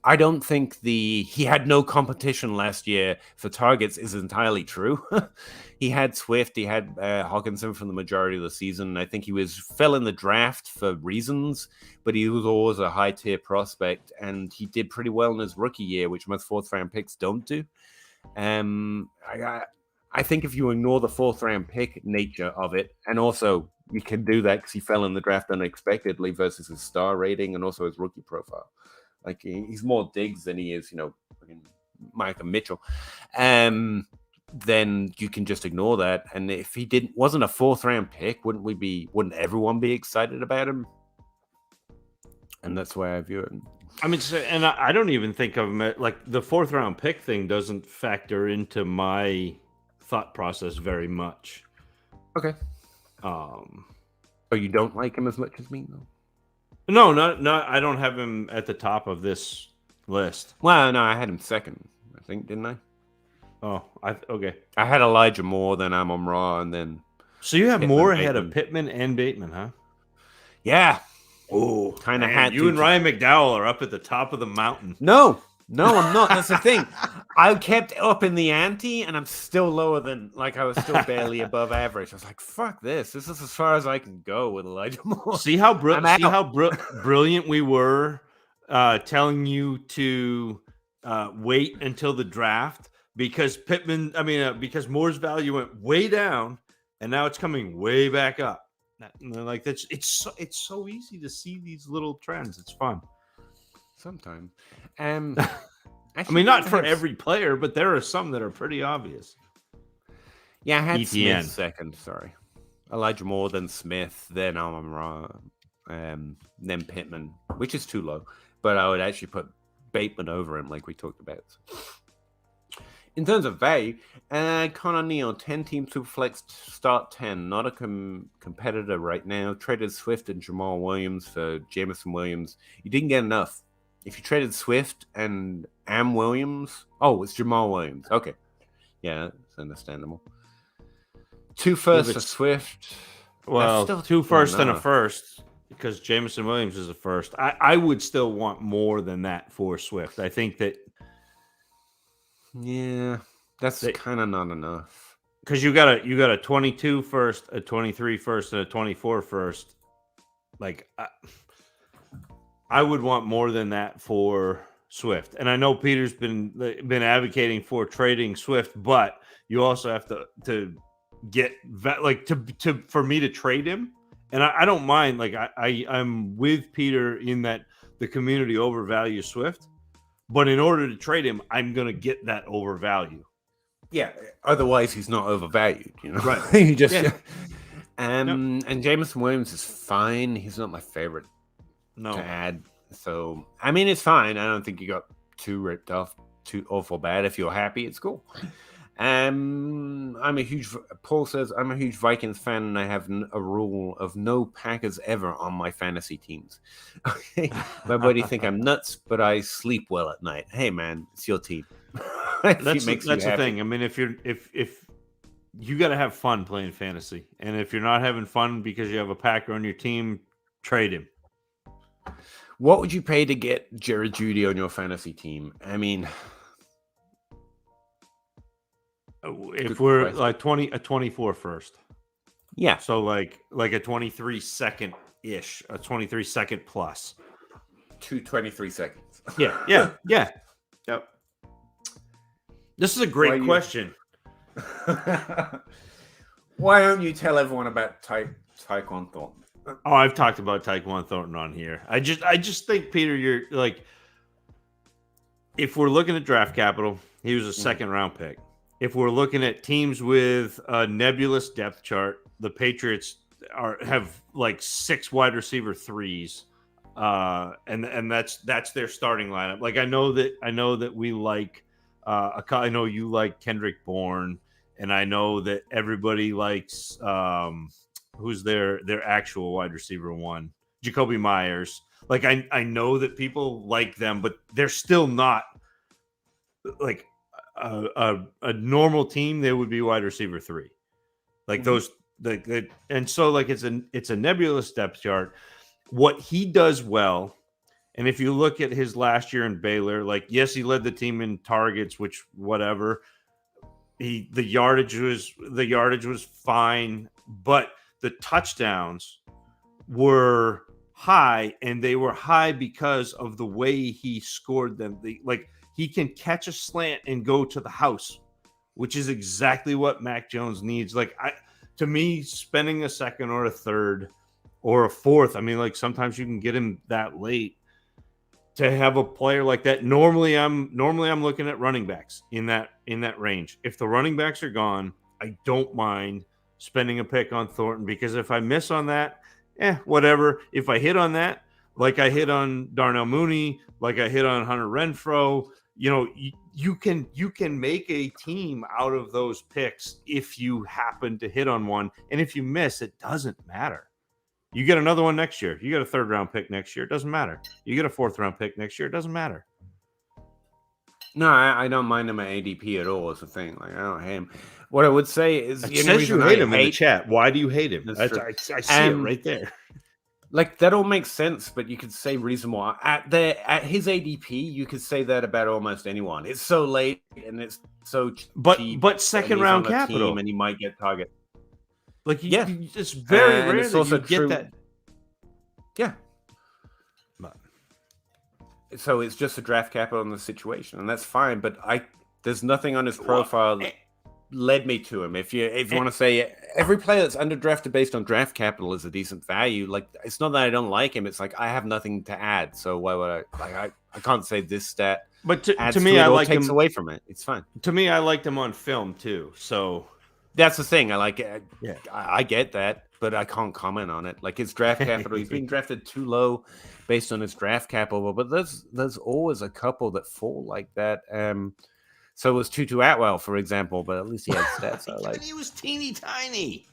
I don't think he had no competition last year for targets is entirely true. He had Swift, he had Hawkinson from the majority of the season. I think he fell in the draft for reasons, but he was always a high tier prospect and he did pretty well in his rookie year, which most 4th round picks don't do. I think if you ignore the 4th round pick nature of it, and also you can do that because he fell in the draft unexpectedly versus his star rating and also his rookie profile. Like he's more Diggs than he is, Micah Mitchell. Then you can just ignore that. And if he wasn't a 4th round pick, wouldn't everyone be excited about him? And that's why I view it. I mean, and I don't even think of him like the 4th round pick thing doesn't factor into my thought process very much. Okay. You don't like him as much as me, though? No, I don't have him at the top of this list. Well, no, I had him second, I think, didn't I? Oh, okay. I had Elijah Moore, then Amon-Ra, and then. So you have Moore ahead of Pittman and Bateman, huh? Yeah. Oh, kind of had you and Ryan McDowell are up at the top of the mountain. No, I'm not. That's the thing. I kept up in the ante, and I'm still lower than I was still barely above average. I was like, "Fuck this! This is as far as I can go with Elijah Moore." See how brilliant we were telling you to wait until the draft because because Moore's value went way down, and now it's coming way back up. It's so easy to see these little trends. It's fun. Sometimes. Not for every player, but there are some that are pretty obvious. Yeah, I had Etienne. Smith second, sorry. Elijah Moore, then Smith, then Amon-Ra, then Pittman, which is too low. But I would actually put Bateman over him like we talked about. In terms of value, Connor Neal, 10-team Superflex start 10. Not a competitor right now. Traded Swift and Jamal Williams for Jameson Williams. You didn't get enough. If you traded Swift and Am Williams, it's Jamal Williams. Okay. Yeah, that's understandable. 2 firsts for Swift. Well, 2 firsts and a first because Jameson Williams is a first. I would still want more than that for Swift. I think that. Yeah, that's kind of not enough. Because you got a 22 first, a 23 first, and a 24 first. I would want more than that for Swift. And I know Peter's been advocating for trading Swift, but you also have to get for me to trade him. And I don't mind. I'm with Peter in that the community overvalues Swift, but in order to trade him, I'm going to get that overvalue. Yeah. Otherwise, he's not overvalued. Right? He just. Yeah. And Jameson Williams is fine. He's not my favorite. To add. So it's fine. I don't think you got too ripped off, too awful bad. If you're happy, it's cool. Paul says I'm a huge Vikings fan and I have a rule of no Packers ever on my fantasy teams. Okay, my buddy think I'm nuts, but I sleep well at night. Hey man, it's your team. That's the thing. I mean, if you got to have fun playing fantasy, and if you're not having fun because you have a Packer on your team, trade him. What would you pay to get Jared Judy on your fantasy team? I mean, if we're like 24 first, yeah. So like a 23 second ish, a 23 second plus. 2:23 seconds. Yeah. Yep. This is a great question. Why don't you tell everyone about Tyquan Thornton? Oh, I've talked about Tyquan Thornton on here. I just think, Peter, you're like, if we're looking at draft capital, he was a second round pick. If we're looking at teams with a nebulous depth chart, the Patriots have like 6 wide receiver 3s, and that's their starting lineup. Like I know that we like, I know you like Kendrick Bourne, and I know that everybody likes who's their actual wide receiver 1, Jacoby Myers. Like I know that people like them, but they're still not like a normal team. They would be wide receiver 3, like those. And so like it's a nebulous depth chart. What he does well, and if you look at his last year in Baylor, like yes, he led the team in targets, which whatever. The yardage was fine, but the touchdowns were high, and they were high because of the way he scored them. Like he can catch a slant and go to the house, which is exactly what Mac Jones needs. Like to me, spending a second or a third or a fourth, I mean, like sometimes you can get him that late to have a player like that. Normally I'm looking at running backs in that range. If the running backs are gone, I don't mind spending a pick on Thornton, because if I miss on that, whatever. If I hit on that, like I hit on Darnell Mooney, like I hit on Hunter Renfrow, you can make a team out of those picks if you happen to hit on one. And if you miss, it doesn't matter. You get another one next year. You get a 3rd round pick next year. It doesn't matter. You get a 4th round pick next year. It doesn't matter. No, I don't mind him at ADP at all. Is the thing. Like I don't hate him. What I would say is, it says you hate him in the chat. Why do you hate him? I see it right there. Like that all makes sense, but you could say reasonable at his ADP. You could say that about almost anyone. It's so late and it's so cheap. But second round capital, and you might get target. Like it's very rare it's that also you get that. Yeah. So it's just a draft capital in the situation, and that's fine. But there's nothing on his profile that led me to him. If you want to say every player that's underdrafted based on draft capital is a decent value, like it's not that I don't like him. It's like I have nothing to add. So why would I can't say this stat. But to me, I like takes him away from it. It's fine. To me, I liked him on film too. So that's the thing. I like it. Yeah, I get that, but I can't comment on it. Like his draft capital, he's being drafted too low based on his draft capital. But there's always a couple that fall like that. So was Tutu Atwell, for example, but at least he had stats I like. He was teeny tiny.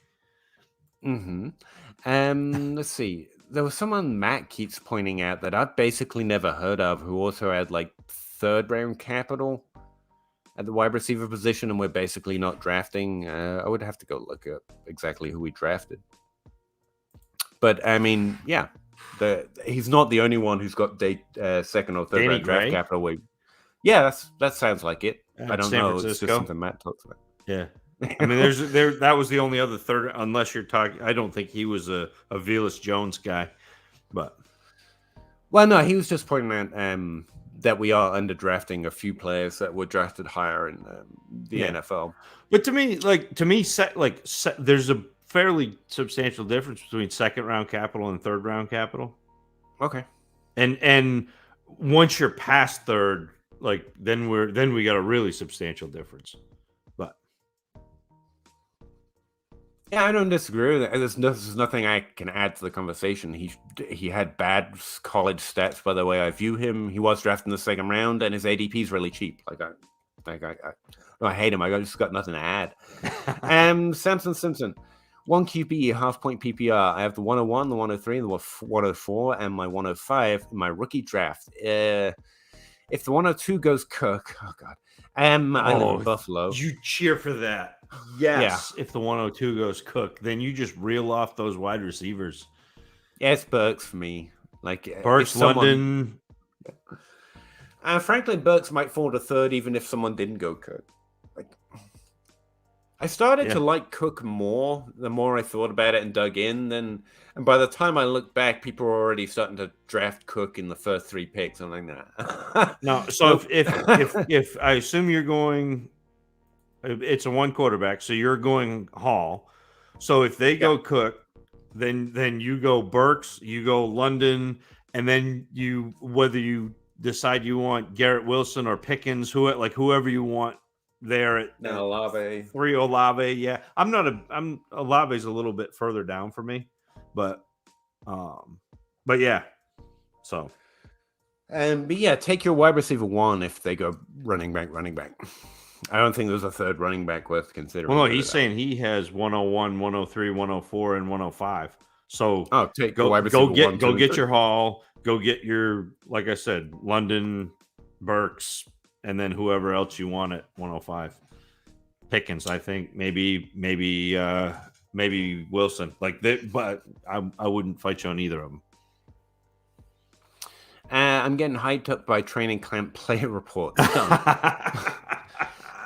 Let's see. There was someone Matt keeps pointing out that I've basically never heard of, who also had like 3rd round capital at the wide receiver position, and we're basically not drafting. I would have to go look up exactly who we drafted. But I mean, yeah, he's not the only one who's got 2nd or 3rd round draft capital. Yeah, that sounds like it. I don't know. It's just something Matt talks about. Yeah. I mean, that was the only other 3rd, unless you're talking. I don't think he was a Velus Jones guy, but. Well, no, he was just pointing out that we are underdrafting a few players that were drafted higher in the NFL. But to me, there's a fairly substantial difference between 2nd round capital and 3rd round capital. Okay. And once you're past 3rd, like then we got a really substantial difference. But yeah, I don't disagree with that. There's nothing I can add to the conversation. He had bad college stats, by the way I view him. He was drafted in the 2nd round, and his ADP is really cheap. I hate him. I just got nothing to add. Samson Simpson, 1 QB, half point PPR. I have the 101, the 103, the 104, and my 105 in my rookie draft. if the 102 goes Cook, oh god, I live in Buffalo. You cheer for that. Yes. Yeah. If the 102 goes Cook, then you just reel off those wide receivers. Yeah, it's Burks for me. Like Burks, London. Frankly, Burks might fall to third even if someone didn't go Cook. Like, I started to like Cook more the more I thought about it and dug in. And by the time I look back, people were already starting to draft Cook in the first 3 picks. I'm like, nah. No, so if I assume you're going, it's a 1 quarterback, so you're going Hall. So if they go Cook, then you go Burks, you go London, and then whether you decide you want Garrett Wilson or Pickens, whoever you want there at Olave. 3 Olave. Yeah. Olave's a little bit further down for me, but yeah. So but yeah, take your wide receiver 1 if they go running back. I don't think there's a third running back worth considering. Well, no, he's saying he has 101, 103, 104, and 105. So go get your Hall, go get your, like I said, London, Burks, and then whoever else you want at 105. Pickens, I think, maybe Wilson. But I wouldn't fight you on either of them. I'm getting hyped up by training camp player reports.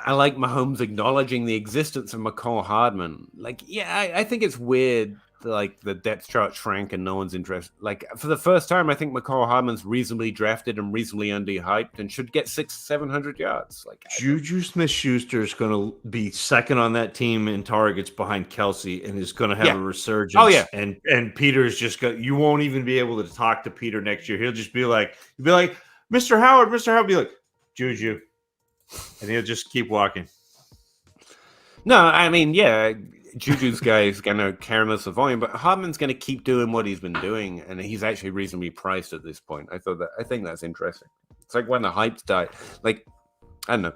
I like Mahomes acknowledging the existence of McCall Hardman. Like, yeah, I think it's weird, like, the depth chart shrank and no one's interested. Like, for the first time, I think McCall Hardman's reasonably drafted and reasonably underhyped and should get 600-700 yards. Like, Juju Smith-Schuster is going to be second on that team in targets behind Kelsey and is going to have a resurgence. Oh, yeah. And Peter's just going, you won't even be able to talk to Peter next year. He'll just be like, Mr. Howard be like, Juju. And he'll just keep walking. No, I mean, yeah, Juju's guy is going to carry most of the volume, but Hardman's going to keep doing what he's been doing, and he's actually reasonably priced at this point. I think that's interesting. It's like when the hype died. Like, I don't know.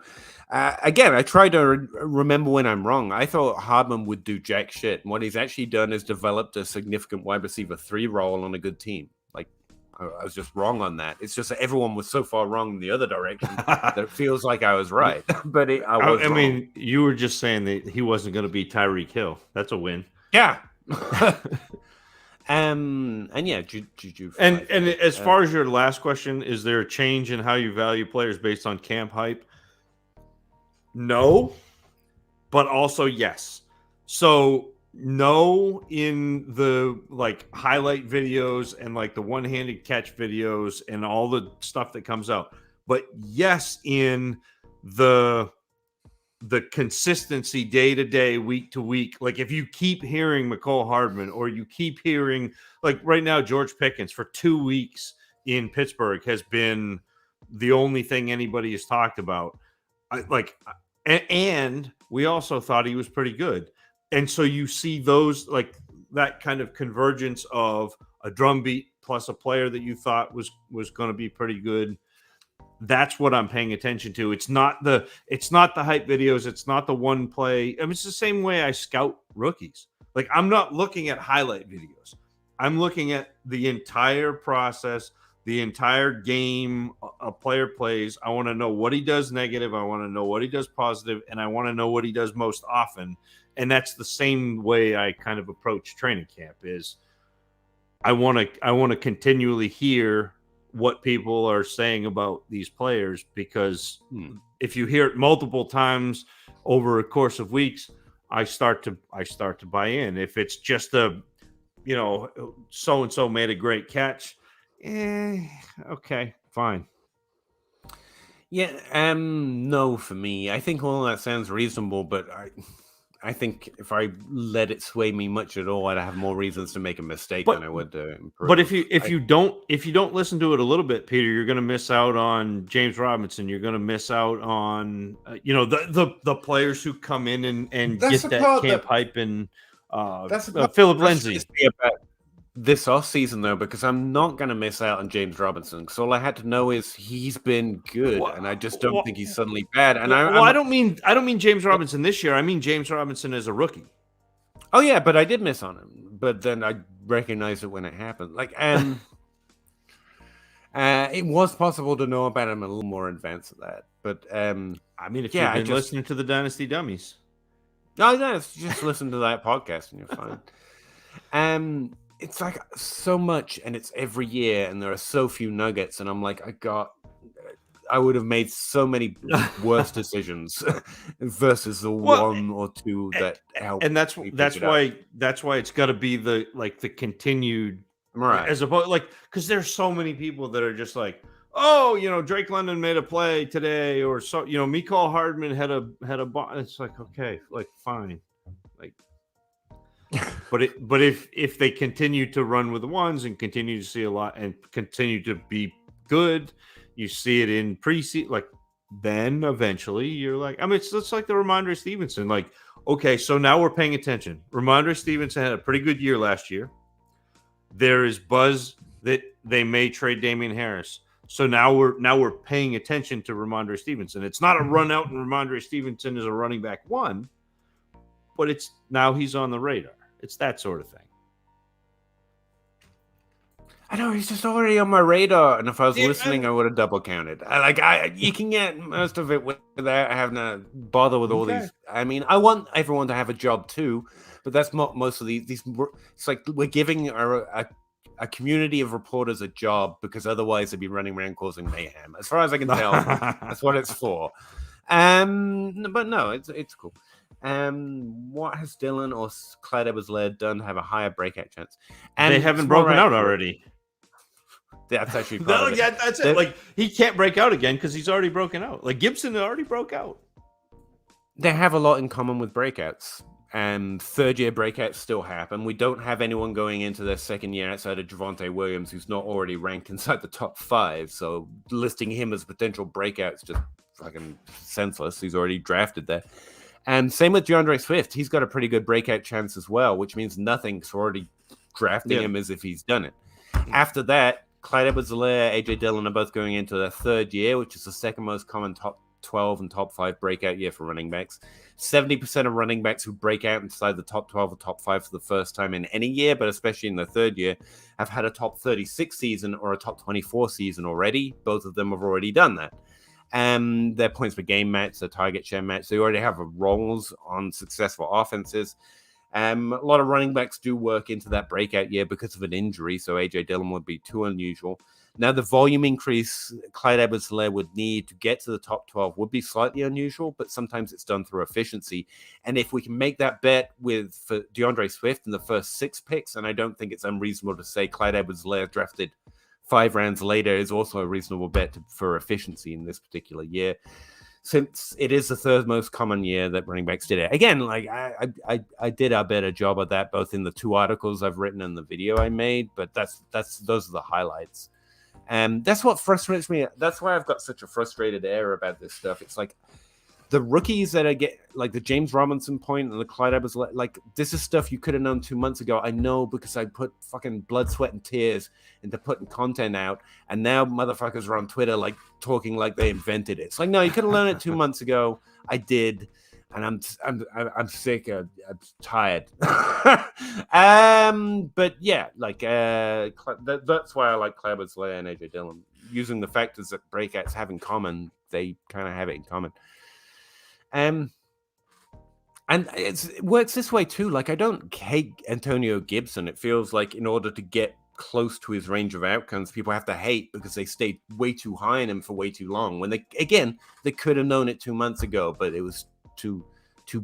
Again, I try to remember when I'm wrong. I thought Hardman would do jack shit, and what he's actually done is developed a significant wide receiver 3 role on a good team. Like, I was just wrong on that. It's just that everyone was so far wrong in the other direction that it feels like I was right. But I was wrong. Mean, you were just saying that he wasn't going to be Tyreek Hill. That's a win. Yeah. And yeah, Juju. And as far as your last question, is there a change in how you value players based on camp hype? No, but also yes. So no, in the highlight videos and the one-handed catch videos and all the stuff that comes out, but yes, in the consistency day to day, week to week. Like if you keep hearing McCall Hardman or you keep hearing right now, George Pickens for 2 weeks in Pittsburgh has been the only thing anybody has talked about. And we also thought he was pretty good. And so you see those that kind of convergence of a drumbeat plus a player that you thought was going to be pretty good. That's what I'm paying attention to. It's not the hype videos. It's not the one play. I mean, it's the same way I scout rookies. Like I'm not looking at highlight videos. I'm looking at the entire process, the entire game a player plays. I want to know what he does negative. I want to know what he does positive, and I want to know what he does most often. And that's the same way I kind of approach training camp is I want to continually hear what people are saying about these players, because if you hear it multiple times over a course of weeks, I start to buy in. If it's just so-and-so made a great catch, okay, fine. Yeah, no for me. I think all that sounds reasonable, but I think if I let it sway me much at all, I'd have more reasons to make a mistake than I would to improve. But if you don't listen to it a little bit, Peter, you're going to miss out on James Robinson. You're going to miss out on the players who come in and get that camp hype and Philip Lindsay. This offseason, though, because I'm not going to miss out on James Robinson. Because all I had to know is he's been good, and I just don't think he's suddenly bad. And I don't mean James Robinson this year. I mean James Robinson as a rookie. Oh yeah, but I did miss on him. But then I recognized it when it happened. It was possible to know about him a little more advanced at that, but I mean, if yeah, you've been listening to the Dynasty Dummies, no, just listen to that podcast and you're fine. It's like so much, and it's every year, and there are so few nuggets, and I'm like, I would have made so many worse decisions versus the one or two that help. And that's why it's got to be the continued, right, as opposed because there's so many people that are just like, oh, Drake London made a play today, or so Mecole Hardman had a it's like, okay, like fine, like. But if they continue to run with the ones and continue to see a lot and continue to be good, you see it in preseason, like then eventually you're like, I mean, it's like the Ramondre Stevenson, like, okay, so now we're paying attention. Ramondre Stevenson had a pretty good year last year. There is buzz that they may trade Damian Harris. So now we're paying attention to Ramondre Stevenson. It's not a run out and Ramondre Stevenson is a running back one, but it's now he's on the radar. It's that sort of thing. I know he's just already on my radar, and if I was listening, I would have double counted. You can get most of it without having to bother with all these. I mean, I want everyone to have a job too, but that's not most of these. It's like we're giving a community of reporters a job because otherwise they'd be running around causing mayhem. As far as I can tell, that's what it's for. But no, it's cool. What has Dylan or Clyde Edwards-Helaire done to have a higher breakout chance? And they haven't broken out already. That's actually part of it. Yeah, that's it. Like he can't break out again because he's already broken out. Like Gibson already broke out. They have a lot in common with breakouts, and third-year breakouts still happen. We don't have anyone going into their second year outside of Javonte Williams who's not already ranked inside the top 5. So listing him as potential breakouts just fucking senseless. He's already drafted there. And same with DeAndre Swift. He's got a pretty good breakout chance as well, which means nothing's already drafting him as if he's done it. After that, Clyde Edwards-Helaire, AJ Dillon are both going into their third year, which is the second most common top 12 and top 5 breakout year for running backs. 70% of running backs who break out inside the top 12 or top 5 for the first time in any year, but especially in the third year, have had a top 36 season or a top 24 season already. Both of them have already done that. Their points per game match, their target share match. They already have roles on successful offenses. A lot of running backs do work into that breakout year because of an injury, so AJ Dillon would be too unusual. Now, the volume increase Clyde Edwards-Helaire would need to get to the top 12 would be slightly unusual, but sometimes it's done through efficiency. And if we can make that bet for DeAndre Swift in the first 6 picks, and I don't think it's unreasonable to say Clyde Edwards-Helaire drafted 5 rounds later is also a reasonable bet for efficiency in this particular year, since it is the third most common year that running backs did it. Again, like I did a better job of that both in the 2 articles I've written and the video I made, but those are the highlights. And that's what frustrates me. That's why I've got such a frustrated air about this stuff. It's like the rookies that I get, like the James Robinson point and the Clyde Edwards, like this is stuff you could have known 2 months ago. I know because I put fucking blood, sweat, and tears into putting content out, and now motherfuckers are on Twitter like talking like they invented it. It's like, no, you could have learned it 2 months ago. I did, and I'm sick. I'm tired. But yeah, like that's why I like Clyde Edwards-Helaire and AJ Dillon. Using the factors that breakouts have in common, they kind of have it in common. And it works this way too. Like I don't hate Antonio Gibson. It feels like in order to get close to his range of outcomes, people have to hate because they stayed way too high in him for way too long. When they could have known it 2 months ago, but it was too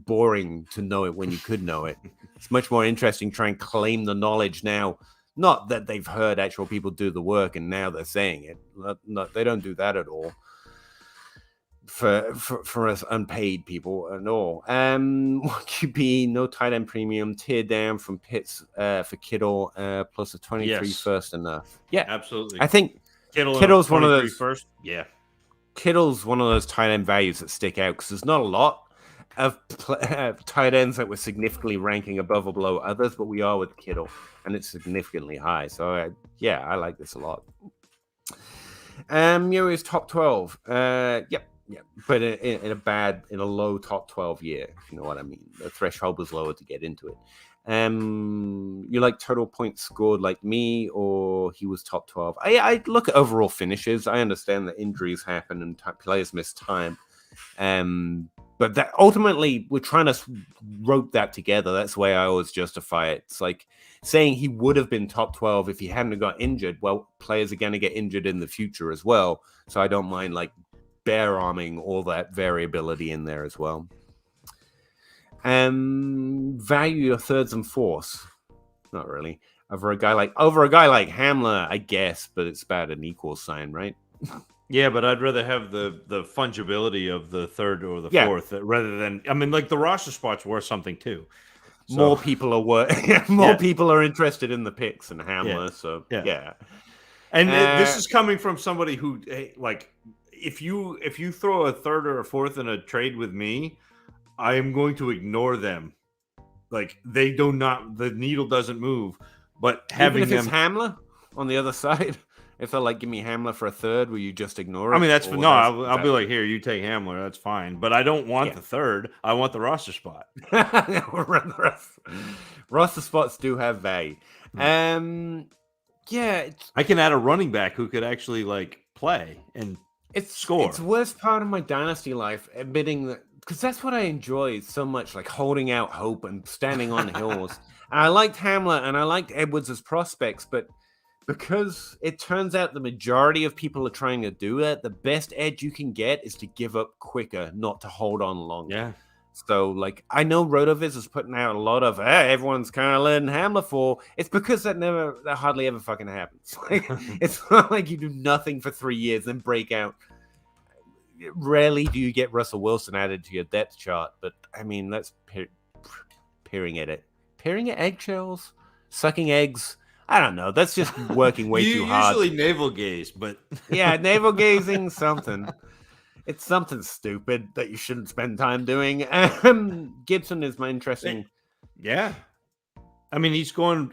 boring to know it when you could know it. It's much more interesting trying to claim the knowledge now. Not that they've heard actual people do the work and now they're saying it. Not they don't do that at all. For us unpaid people and all. What could be no tight end premium, tear down from Pitts for Kittle, plus a 23 first enough. Yeah, absolutely. I think Kittle's one of those first. Yeah, Kittle's one of those tight end values that stick out because there's not a lot of tight ends that we're significantly ranking above or below others, but we are with Kittle, and it's significantly high. So I like this a lot. Here is top 12. Yep. Yeah, but in a low top 12 year, if you know what I mean. The threshold was lower to get into it. You like total points scored like me, or he was top 12? I look at overall finishes. I understand that injuries happen and players miss time. But that ultimately we're trying to rope that together. That's the way I always justify it. It's like saying he would have been top 12 if he hadn't got injured. Well, players are going to get injured in the future as well. So I don't mind like bare arming all that variability in there as well. Value your thirds and fourths. Not really. Over a guy like Hamler, I guess, but it's about an equal sign, right? Yeah, but I'd rather have the fungibility of the third or the fourth rather than, I mean, like the roster spot's worth something too. So, more people are people are interested in the picks and Hamler. So yeah. And this is coming from somebody who, like, if you throw a third or a fourth in a trade with me, I am going to ignore them. Like they do not, the needle doesn't move. But having even if it's Hamler on the other side. If they're like, give me Hamler for a third, will you just ignore it? I mean, that's no. I'll be like, here, you take Hamler. That's fine. But I don't want the third. I want the roster spot. Roster spots do have value. Yeah, I can add a running back who could actually like play and score. It's the worst part of my dynasty life, admitting that, because that's what I enjoy so much, like holding out hope and standing on hills. And I liked Hamler and I liked Edwards as prospects, but because it turns out the majority of people are trying to do that, the best edge you can get is to give up quicker, not to hold on longer. Yeah. So, like, I know Rotoviz is putting out a lot of, everyone's kind of letting Hamler fall. It's because that hardly ever fucking happens. Like, it's not like you do nothing for 3 years, then break out. Rarely do you get Russell Wilson added to your depth chart, but I mean, that's peering at eggshells, sucking eggs. I don't know. That's just working way too hard. You usually navel gaze, but yeah, navel gazing something. It's something stupid that you shouldn't spend time doing. Gibson is my interesting. Yeah, I mean he's going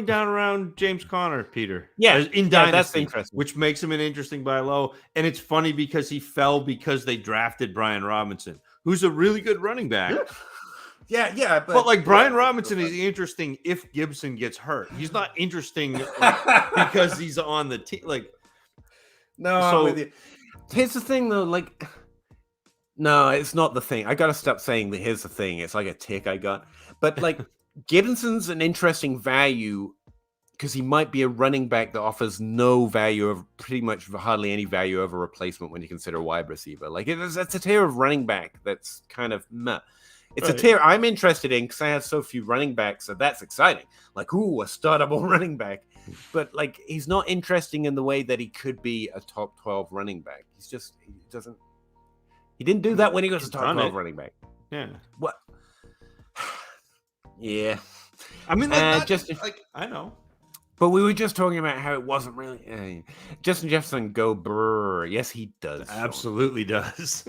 down around James Conner, Peter. Yeah, in Dynasty, that's interesting, which makes him an interesting buy low. And it's funny because he fell because they drafted Brian Robinson, who's a really good running back. Yeah, but like Brian Robinson is interesting if Gibson gets hurt. He's not interesting because he's on the team. Like, no, I'm with you. Here's the thing, though. Like, no, it's not the thing. I gotta stop saying that. Here's the thing. It's like a tick I got. But like, Gibson's an interesting value because he might be a running back that offers no value of pretty much hardly any value over replacement when you consider a wide receiver. Like, that's a tier of running back that's kind of meh. It's a tier I'm interested in because I have so few running backs, so that's exciting. Like, ooh, a startable running back. But, like, he's not interesting in the way that he could be a top 12 running back. He didn't do that when he was a top 12 running back. Yeah. What? Yeah. I mean, I know. But we were just talking about how it wasn't really... Justin Jefferson go brrr. Yes, he does. Absolutely does.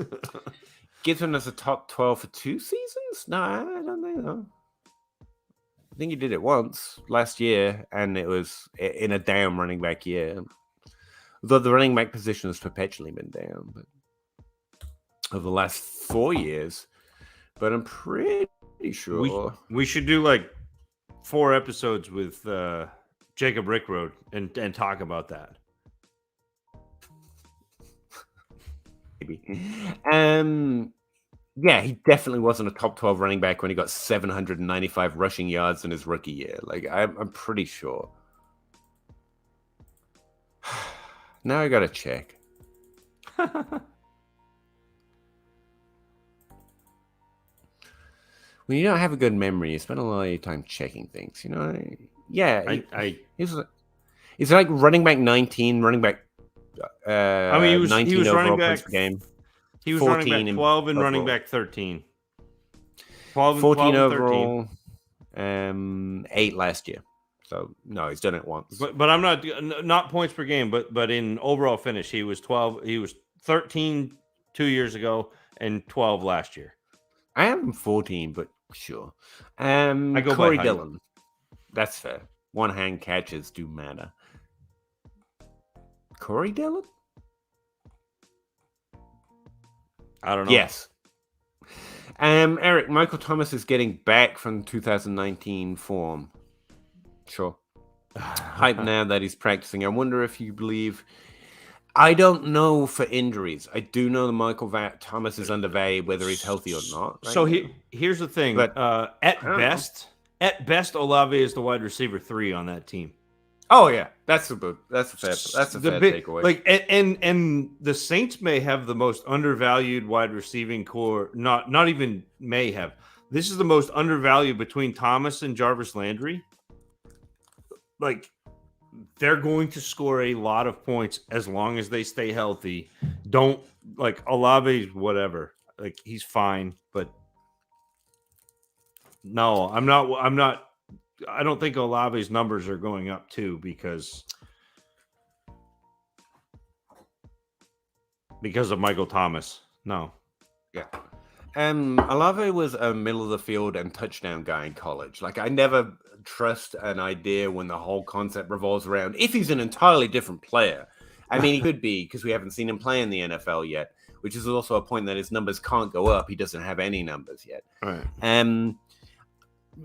Gibson as a top 12 for 2 seasons? No, I don't think so. I think he did it once last year, and it was in a down running back year. Though the running back position has perpetually been down, but over the last 4 years. But I'm pretty sure we should do like 4 episodes with Jacob Rickroad and talk about that. Maybe. Yeah, he definitely wasn't a top 12 running back when he got 795 rushing yards in his rookie year. Like, I'm pretty sure. Now I gotta check. When you don't have a good memory, you spend a lot of your time checking things, you know? Yeah. He's like running back 19, running back I mean, he was running back per game. He was running back 12 and running back 13. 14 overall, 8 last year. So no, he's done it once. But I'm not points per game, but in overall finish, he was 12. He was 13 2 years ago and 12 last year. I am 14, but sure. I go Corey by Dillon. That's fair. One hand catches do matter. Corey Dillon? I don't know. Yes. Eric, Michael Thomas is getting back from 2019 form. Sure. Hype now that he's practicing. I wonder if you believe. I don't know for injuries. I do know that Michael Thomas is undervalued, whether he's healthy or not. So here's the thing. But at best, Olave is the wide receiver 3 on that team. Oh yeah, that's a fair takeaway. Like, and the Saints may have the most undervalued wide receiving core. Not even may have. This is the most undervalued between Thomas and Jarvis Landry. Like, they're going to score a lot of points as long as they stay healthy. Don't like Olave, whatever. Like, he's fine, but no, I'm not. I don't think Olave's numbers are going up too because of Michael Thomas. No. Yeah. Olave was a middle of the field and touchdown guy in college. Like, I never trust an idea when the whole concept revolves around if he's an entirely different player. I mean, he could be, because we haven't seen him play in the NFL yet, which is also a point that his numbers can't go up. He doesn't have any numbers yet. Right.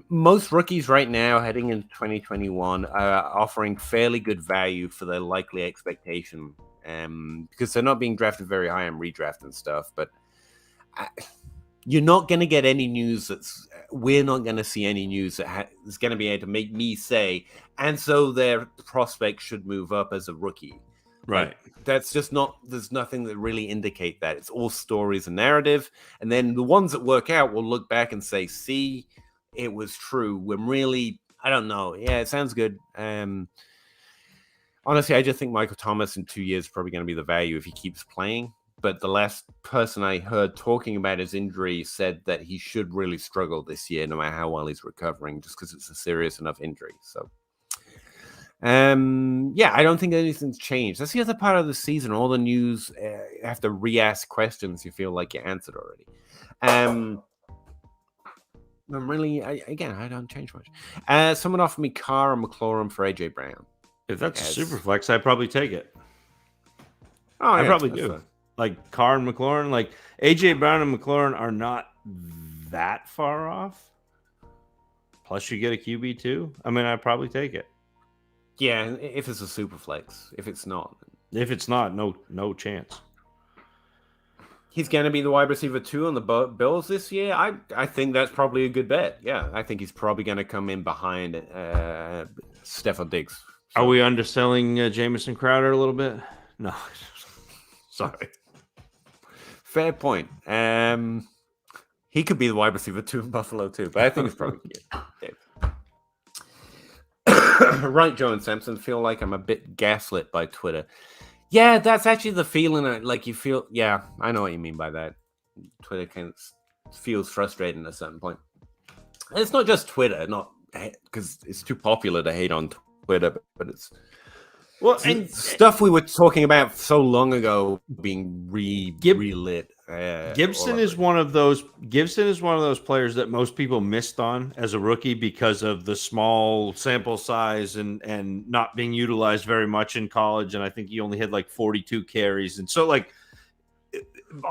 Most rookies right now heading into 2021 are offering fairly good value for their likely expectation, because they're not being drafted very high in redraft and stuff. But you're not going to get any news we're not going to see any news that is going to be able to make me say, and so their prospect should move up as a rookie. Right. Like, that's just not, there's nothing that really indicate that. It's all stories and narrative. And then the ones that work out will look back and say, see, it was true. When really, I don't know. Yeah, it sounds good. Honestly, I just think Michael Thomas in 2 years is probably going to be the value if he keeps playing. But the last person I heard talking about his injury said that he should really struggle this year, no matter how well he's recovering, just because it's a serious enough injury. So, yeah, I don't think anything's changed. That's the other part of the season. All the news, you have to re-ask questions you feel like you answered already. I'm really, I don't change much. Someone offered me Carr and McLaurin for AJ Brown. If that's a super flex, I'd probably take it. Oh, I probably do. Fun. Like Carr and McLaurin, like AJ Brown and McLaurin are not that far off. Plus, you get a QB too. I mean, I'd probably take it. Yeah, if it's a super flex. If it's not, no chance. He's going to be the wide receiver 2 on the Bills this year. I think that's probably a good bet. Yeah, I think he's probably going to come in behind Stefon Diggs. So. Are we underselling Jamison Crowder a little bit? No, sorry. Fair point. He could be the wide receiver 2 in Buffalo too, but I think it's probably good. Right, Joe and Sampson, feel like I'm a bit gaslit by Twitter. Yeah, that's actually the feeling. Like you feel. Yeah, I know what you mean by that. Twitter feels frustrating at a certain point. And it's not just Twitter, not because it's too popular to hate on Twitter, but it's stuff we were talking about so long ago being relit. Gibson is one of those players that most people missed on as a rookie because of the small sample size and not being utilized very much in college. And I think he only had like 42 carries. And so like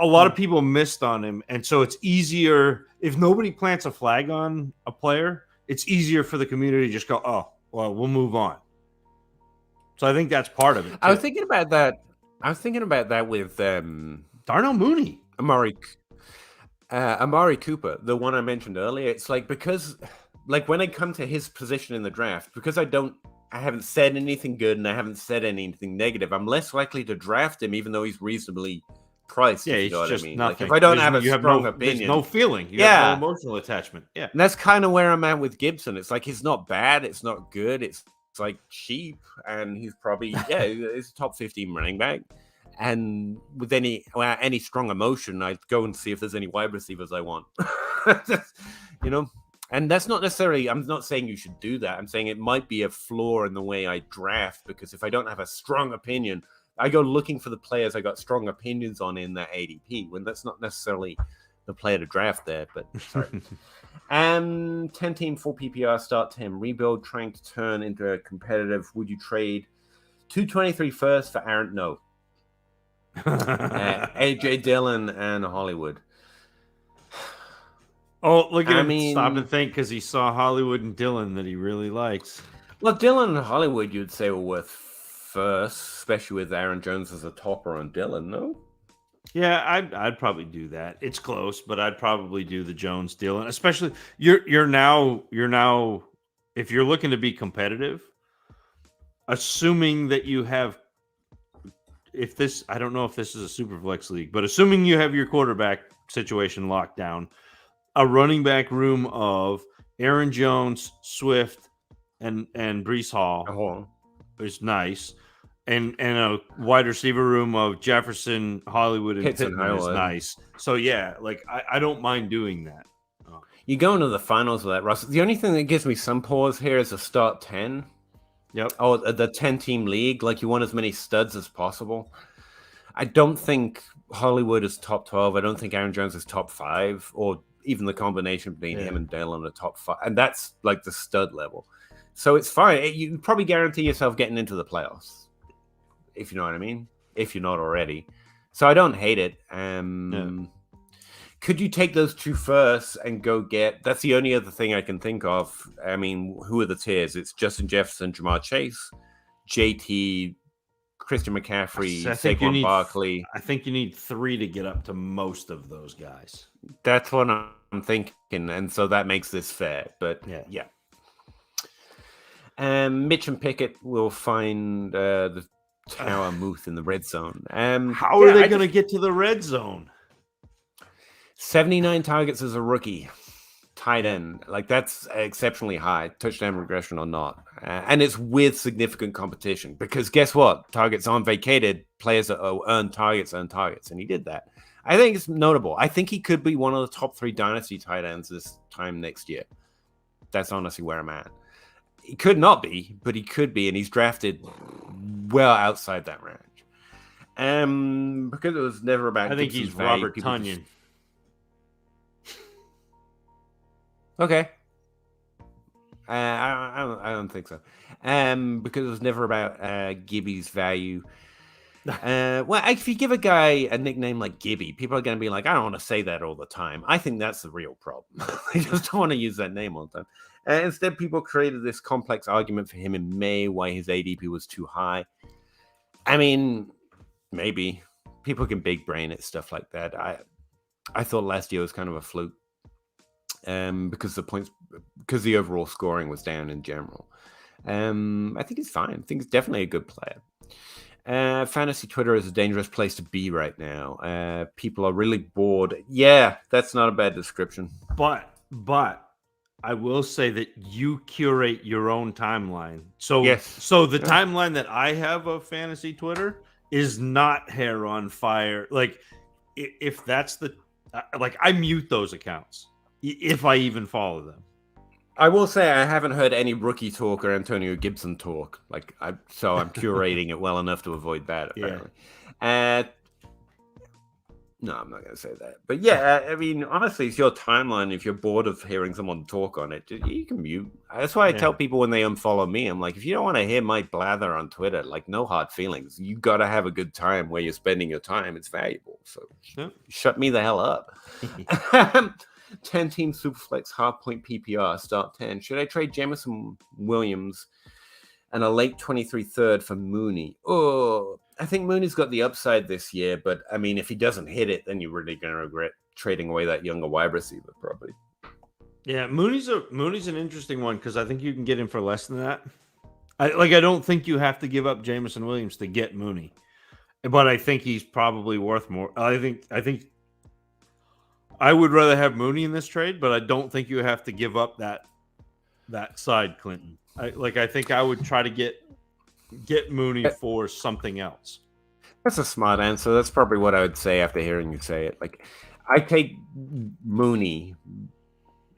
a lot of people missed on him. And so it's easier if nobody plants a flag on a player, it's easier for the community to just go, oh, well, we'll move on. So I think that's part of it. I was thinking about that. With Darnell Mooney. Amari Cooper, the one I mentioned earlier. It's like, because like when I come to his position in the draft, because I haven't said anything good and I haven't said anything negative, I'm less likely to draft him, even though he's reasonably priced. Yeah, he's just nothing. Like, if I don't have a strong opinion, there's no feeling. You have no emotional attachment. Yeah, and that's kind of where I'm at with Gibson. It's like he's not bad, it's not good, it's like cheap, and he's probably he's a top 15 running back. And with any strong emotion, I'd go and see if there's any wide receivers I want. You know, and that's not necessarily. I'm not saying you should do that. I'm saying it might be a flaw in the way I draft, because if I don't have a strong opinion, I go looking for the players I got strong opinions on in that ADP, when that's not necessarily the player to draft there. But sorry. 10-team 4 PPR start 10 rebuild, trying to turn into a competitive. Would you trade 223 first for Aaron? No. AJ Dillon and Hollywood. Oh, look at I him stop and mean, think because he saw Hollywood and Dylan that he really likes. well, Dillon and Hollywood, you'd say were worth first, especially with Aaron Jones as a topper on Dillon. No. Yeah, I'd probably do that. It's close, but I'd probably do the Jones deal, and especially you're now if you're looking to be competitive, assuming that you have if this I don't know if this is a super flex league, but assuming you have your quarterback situation locked down, a running back room of Aaron Jones, Swift, and Brees Hall Oh, is nice. And a wide receiver room of Jefferson, Hollywood, and Pitts and Pittman is Howard. nice. So yeah, like I don't mind doing that. You go into the finals with that, Russ. The only thing that gives me some pause here is a start 10. Yep. Oh, the 10-team league. Like, you want as many studs as possible. I don't think Hollywood is top 12. I don't think Aaron Jones is top 5, or even the combination between him and Dale on the top 5. And that's like the stud level. So it's fine. You probably guarantee yourself getting into the playoffs, if you know what I mean, if you're not already. So I don't hate it. Could you take those two first and go get? That's the only other thing I can think of. I mean, who are the tiers? It's Justin Jefferson, Jamar Chase, JT, Christian McCaffrey, Saquon Barkley. I think you need 3 to get up to most of those guys. That's what I'm thinking, and so that makes this fair. But yeah. Mitch and Pickett will find the Tower Muth in the red zone. How are they going to get to the red zone? 79 targets as a rookie, tight end. Like, that's exceptionally high, touchdown regression or not. And it's with significant competition, because guess what? Targets aren't vacated. Players that earn targets. And he did that. I think it's notable. I think he could be one of the top 3 dynasty tight ends this time next year. That's honestly where I'm at. He could not be, but he could be, and he's drafted well outside that range. Because it was never about. I think he's Robert Tonyan. Okay. I don't think so. Because it was never about Gibby's value. Well, if you give a guy a nickname like Gibby, people are going to be like, I don't want to say that all the time. I think that's the real problem. They just don't want to use that name all the time. Instead, people created this complex argument for him in May why his ADP was too high. I mean, maybe people can big brain it, stuff like that. I thought last year was kind of a fluke. Because the overall scoring was down in general. I think he's fine. I think he's definitely a good player. Fantasy Twitter is a dangerous place to be right now. People are really bored. Yeah, that's not a bad description. But I will say that you curate your own timeline. So yes. So the timeline that I have of fantasy Twitter is not hair on fire. Like, if that's the like, I mute those accounts if I even follow them. I will say I haven't heard any rookie talk or Antonio Gibson talk. So I'm curating it well enough to avoid that, apparently. No, I'm not going to say that. But yeah, I mean, honestly, it's your timeline. If you're bored of hearing someone talk on it, you can mute. That's why I tell people when they unfollow me, I'm like, if you don't want to hear my blather on Twitter, like, no hard feelings. You got to have a good time where you're spending your time. It's valuable. So shut me the hell up. 10-team Superflex half-point PPR, start 10. Should I trade Jameson Williams and a late 23 third for Mooney? Oh, I think Mooney's got the upside this year, but I mean, if he doesn't hit it, then you're really going to regret trading away that younger wide receiver, probably. Yeah, Mooney's an interesting one because I think you can get him for less than that. I don't think you have to give up Jameson Williams to get Mooney, but I think he's probably worth more. I think I would rather have Mooney in this trade, but I don't think you have to give up that side, Clinton. I think I would try to get Mooney for something else. That's a smart answer. That's probably what I would say after hearing you say it. Like, I take Mooney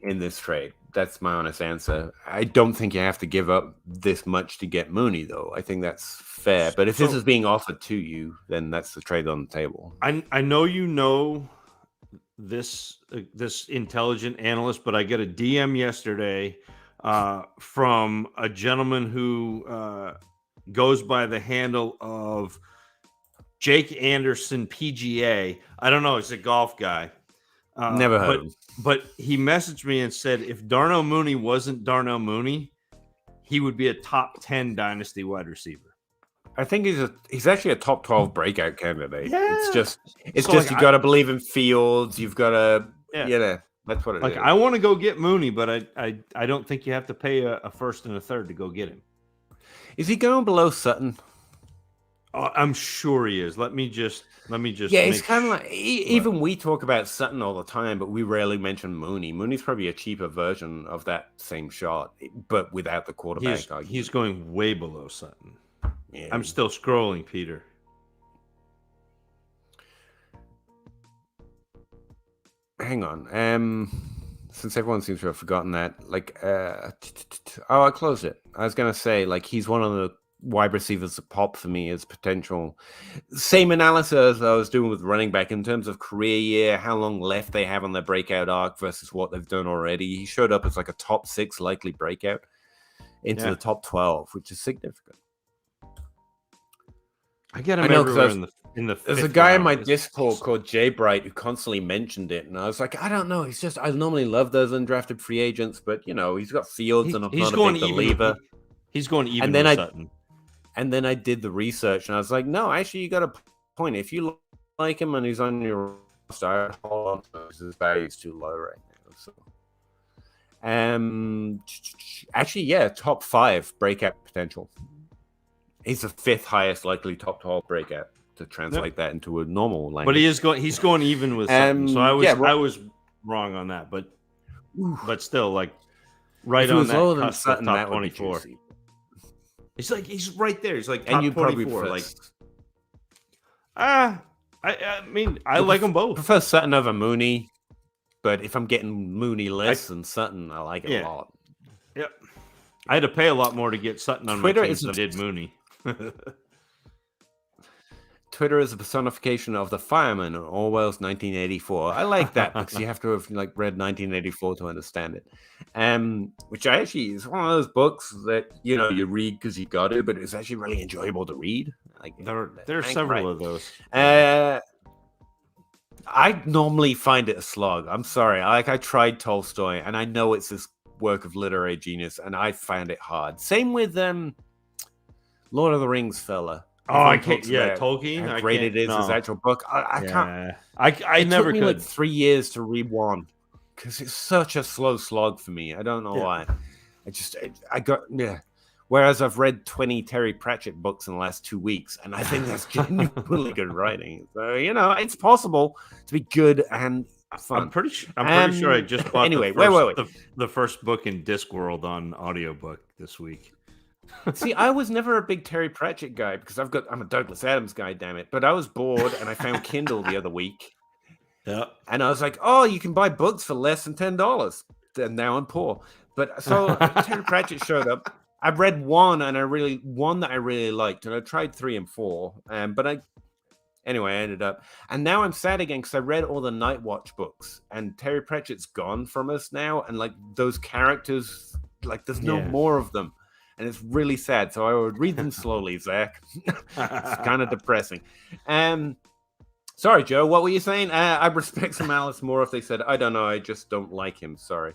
in this trade. That's my honest answer. I don't think you have to give up this much to get Mooney, though. I think that's fair. But if this is being offered to you, then that's the trade on the table. I know you know this intelligent analyst, but I got a DM yesterday from a gentleman who goes by the handle of Jake Anderson PGA. I don't know. He's a golf guy. Never heard of him. But he messaged me and said if Darnell Mooney wasn't Darnell Mooney, he would be a top 10 dynasty wide receiver. I think he's actually a top 12 breakout candidate. Yeah. It's just you got to believe in Fields. You've got to, that's what it is. I want to go get Mooney, but I don't think you have to pay a first and a third to go get him. Is he going below Sutton? I'm sure he is. Let me just. Yeah, it's kind of like even we talk about Sutton all the time, but we rarely mention Mooney. Mooney's probably a cheaper version of that same shot, but without the quarterback. He's going way below Sutton. Yeah. I'm still scrolling, Peter. Hang on. Since everyone seems to have forgotten that, I closed it. I was gonna say, he's one of the wide receivers that pop for me as potential. Same analysis I was doing with running back in terms of career year, how long left they have on their breakout arc versus what they've done already. He showed up as a top 6 likely breakout into the top 12, which is significant. I get him everywhere in the There's a guy in my Discord called Jay Bright who constantly mentioned it, and I was like, I don't know. I normally love those undrafted free agents, but he's got Fields, and I'm not a big believer. He's going even with Sutton. And then I did the research, and I was like, no, actually, you got a point. If you like him and he's on your roster, I'd hold on to him because his value is too low right now. So, actually, top 5 breakout potential. He's the 5th highest likely top 12 breakout to translate that into a normal language. But he's going even with Sutton. So I was wrong on that, but still, right on that cusp of top 24. He's right there. He's top 24. I mean, I like them both. Prefer Sutton over Mooney, but if I'm getting Mooney less than Sutton, I like it a lot. Yep. I had to pay a lot more to get Sutton on Twitter my team than I did Mooney. Twitter is a personification of the fireman in Orwell's 1984. I like that because you have to have read 1984 to understand it. Which is one of those books that you read because you got to, but it's actually really enjoyable to read. There are several of those. I normally find it a slog. I'm sorry. I tried Tolstoy, and I know it's this work of literary genius, and I found it hard. Same with Lord of the Rings fella. Oh, I can't. Yeah, Tolkien. How great it is, his actual book. I can't. I never took me could. 3 years to read one because it's such a slow slog for me. I don't know why. I got. Whereas I've read 20 Terry Pratchett books in the last 2 weeks, and I think that's genuinely good writing. So it's possible to be good and fun. I'm pretty sure I just bought the first book in Discworld on audiobook this week. See, I was never a big Terry Pratchett guy because I'm a Douglas Adams guy, damn it. But I was bored and I found Kindle the other week. Yeah. And I was like, oh, you can buy books for less than $10. And now I'm poor. But so Terry Pratchett showed up. I read one that I really liked, and I tried 3 and 4. Anyway, I ended up, and now I'm sad again because I read all the Night Watch books, and Terry Pratchett's gone from us now, and those characters, there's no more of them. And it's really sad. So I would read them slowly, Zach. It's kind of depressing. Sorry, Joe. What were you saying? I respect some Alice more if they said, I don't know. I just don't like him. Sorry.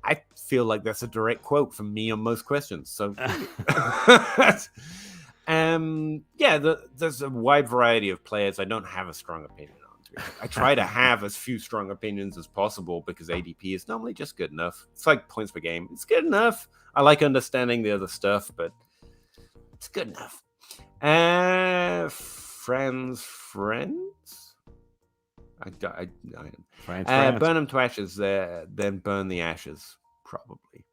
I feel like that's a direct quote from me on most questions. So, there's a wide variety of players I don't have a strong opinion on. I try to have as few strong opinions as possible because ADP is normally just good enough. It's like points per game. It's good enough. I like understanding the other stuff, but it's good enough. Friends. Burn them to ashes, then burn the ashes, probably.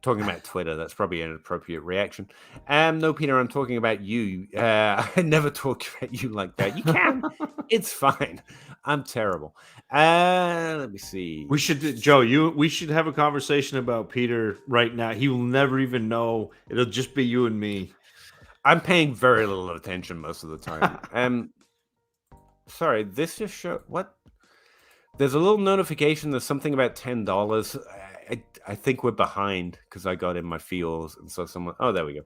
Talking about Twitter, that's probably an appropriate reaction. No, Peter, I'm talking about you. I never talk about you like that. You can. It's fine. I'm terrible. Let me see. We should have a conversation about Peter right now. He will never even know. It'll just be you and me. I'm paying very little attention most of the time. Sorry, this just showed what? There's a little notification. There's something about $10. I think we're behind because I got in my feels, and so someone. Oh, there we go.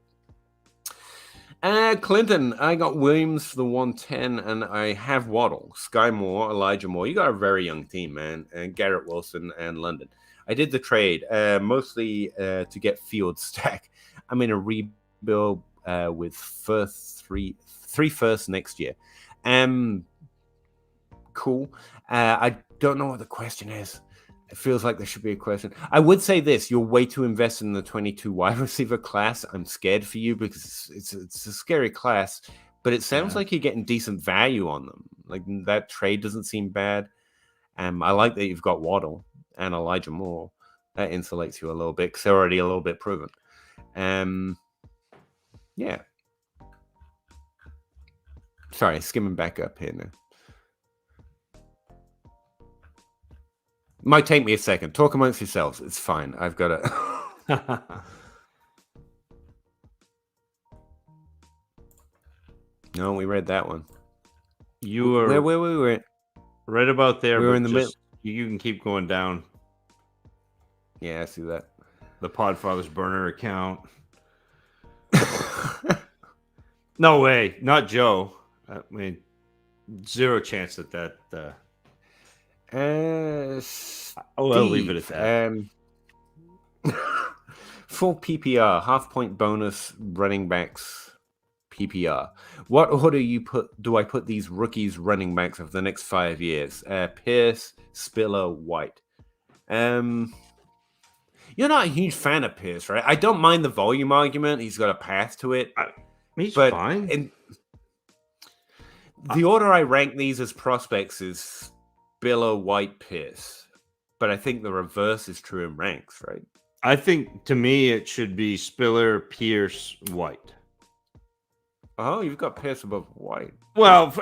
Clinton, I got Williams for the 110, and I have Waddle, Sky Moore, Elijah Moore. You got a very young team, man, and Garrett Wilson and London. I did the trade mostly to get field stack. I'm in a rebuild with three firsts next year. Cool. I don't know what the question is. It feels like there should be a question. I would say this: you're way too invested in the 22 wide receiver class. I'm scared for you because it's a scary class, but it sounds like you're getting decent value on them. Like that trade doesn't seem bad. I like that you've got Waddle and Elijah Moore. That insulates you a little bit because they're already a little bit proven. Yeah. Sorry, skimming back up here now. Might take me a second. Talk amongst yourselves. It's fine. I've got it. No, we read that one. You were where we were right about there. We were in the middle. You can keep going down. Yeah, I see that. The Podfathers burner account. No way, not Joe. I mean, zero chance that. I'll leave it at that. Full PPR, half point bonus, running backs PPR. What order do I put these rookies running backs of the next 5 years? Pierce, Spiller, White. You're not a huge fan of Pierce, right? I don't mind the volume argument. He's got a path to it. He's fine. The order I rank these as prospects is Spiller, White, Pierce. But I think the reverse is true in ranks, right? I think, to me, it should be Spiller, Pierce, White. Oh, you've got Pierce above White. Well,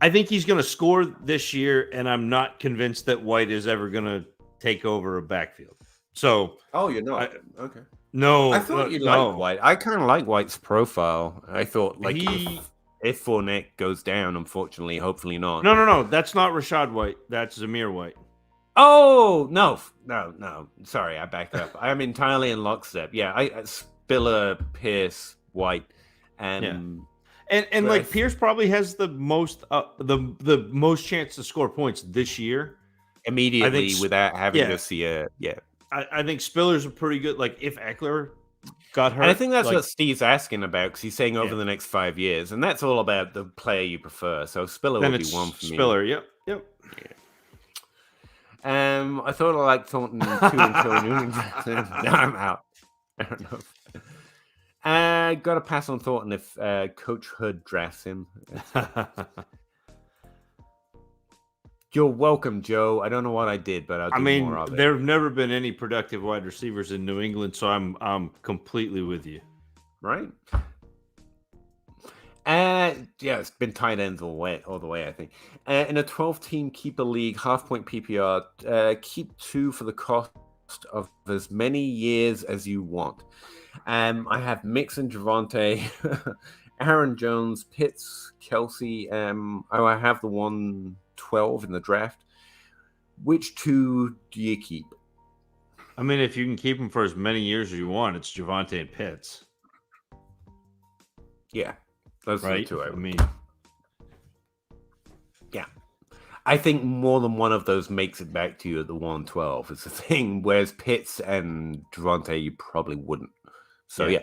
I think he's going to score this year, and I'm not convinced that White is ever going to take over a backfield. So, oh, you're not okay. No, I thought you liked White. I kind of like White's profile. I thought if Fournette goes down, unfortunately, hopefully not. No, that's not Rachaad White. That's Zamir White. Oh no! Sorry, I backed up. I'm entirely in lockstep. Yeah, I Spiller, Pierce, White, and like Pierce probably has the most the most chance to score points this year immediately without having to see I think Spiller's a pretty good. Like if Eckler got hurt, and I think that's what Steve's asking about because he's saying over the next 5 years, and that's all about the player you prefer. So Spiller would be one for me. Spiller, yep. Yeah. I thought I liked Thornton 2 until Newman Jackson. Now I'm out. I don't know. Got to pass on Thornton if Coach Hood drafts him. You're welcome, Joe. I don't know what I did, but I'll do more of it. There have never been any productive wide receivers in New England, so I'm completely with you. Right? It's been tight ends all the way, I think. In a 12-team keeper league, half-point PPR, keep 2 for the cost of as many years as you want. I have Mixon, Javonte, Aaron Jones, Pitts, Kelsey. I have the 112 in the draft. Which 2 do you keep? I mean, if you can keep them for as many years as you want, it's Javonte and Pitts. Yeah. Those are the 2 I mean. Yeah. I think more than one of those makes it back to you at the 112. It's the thing. Whereas Pitts and Javonte, you probably wouldn't. So yeah.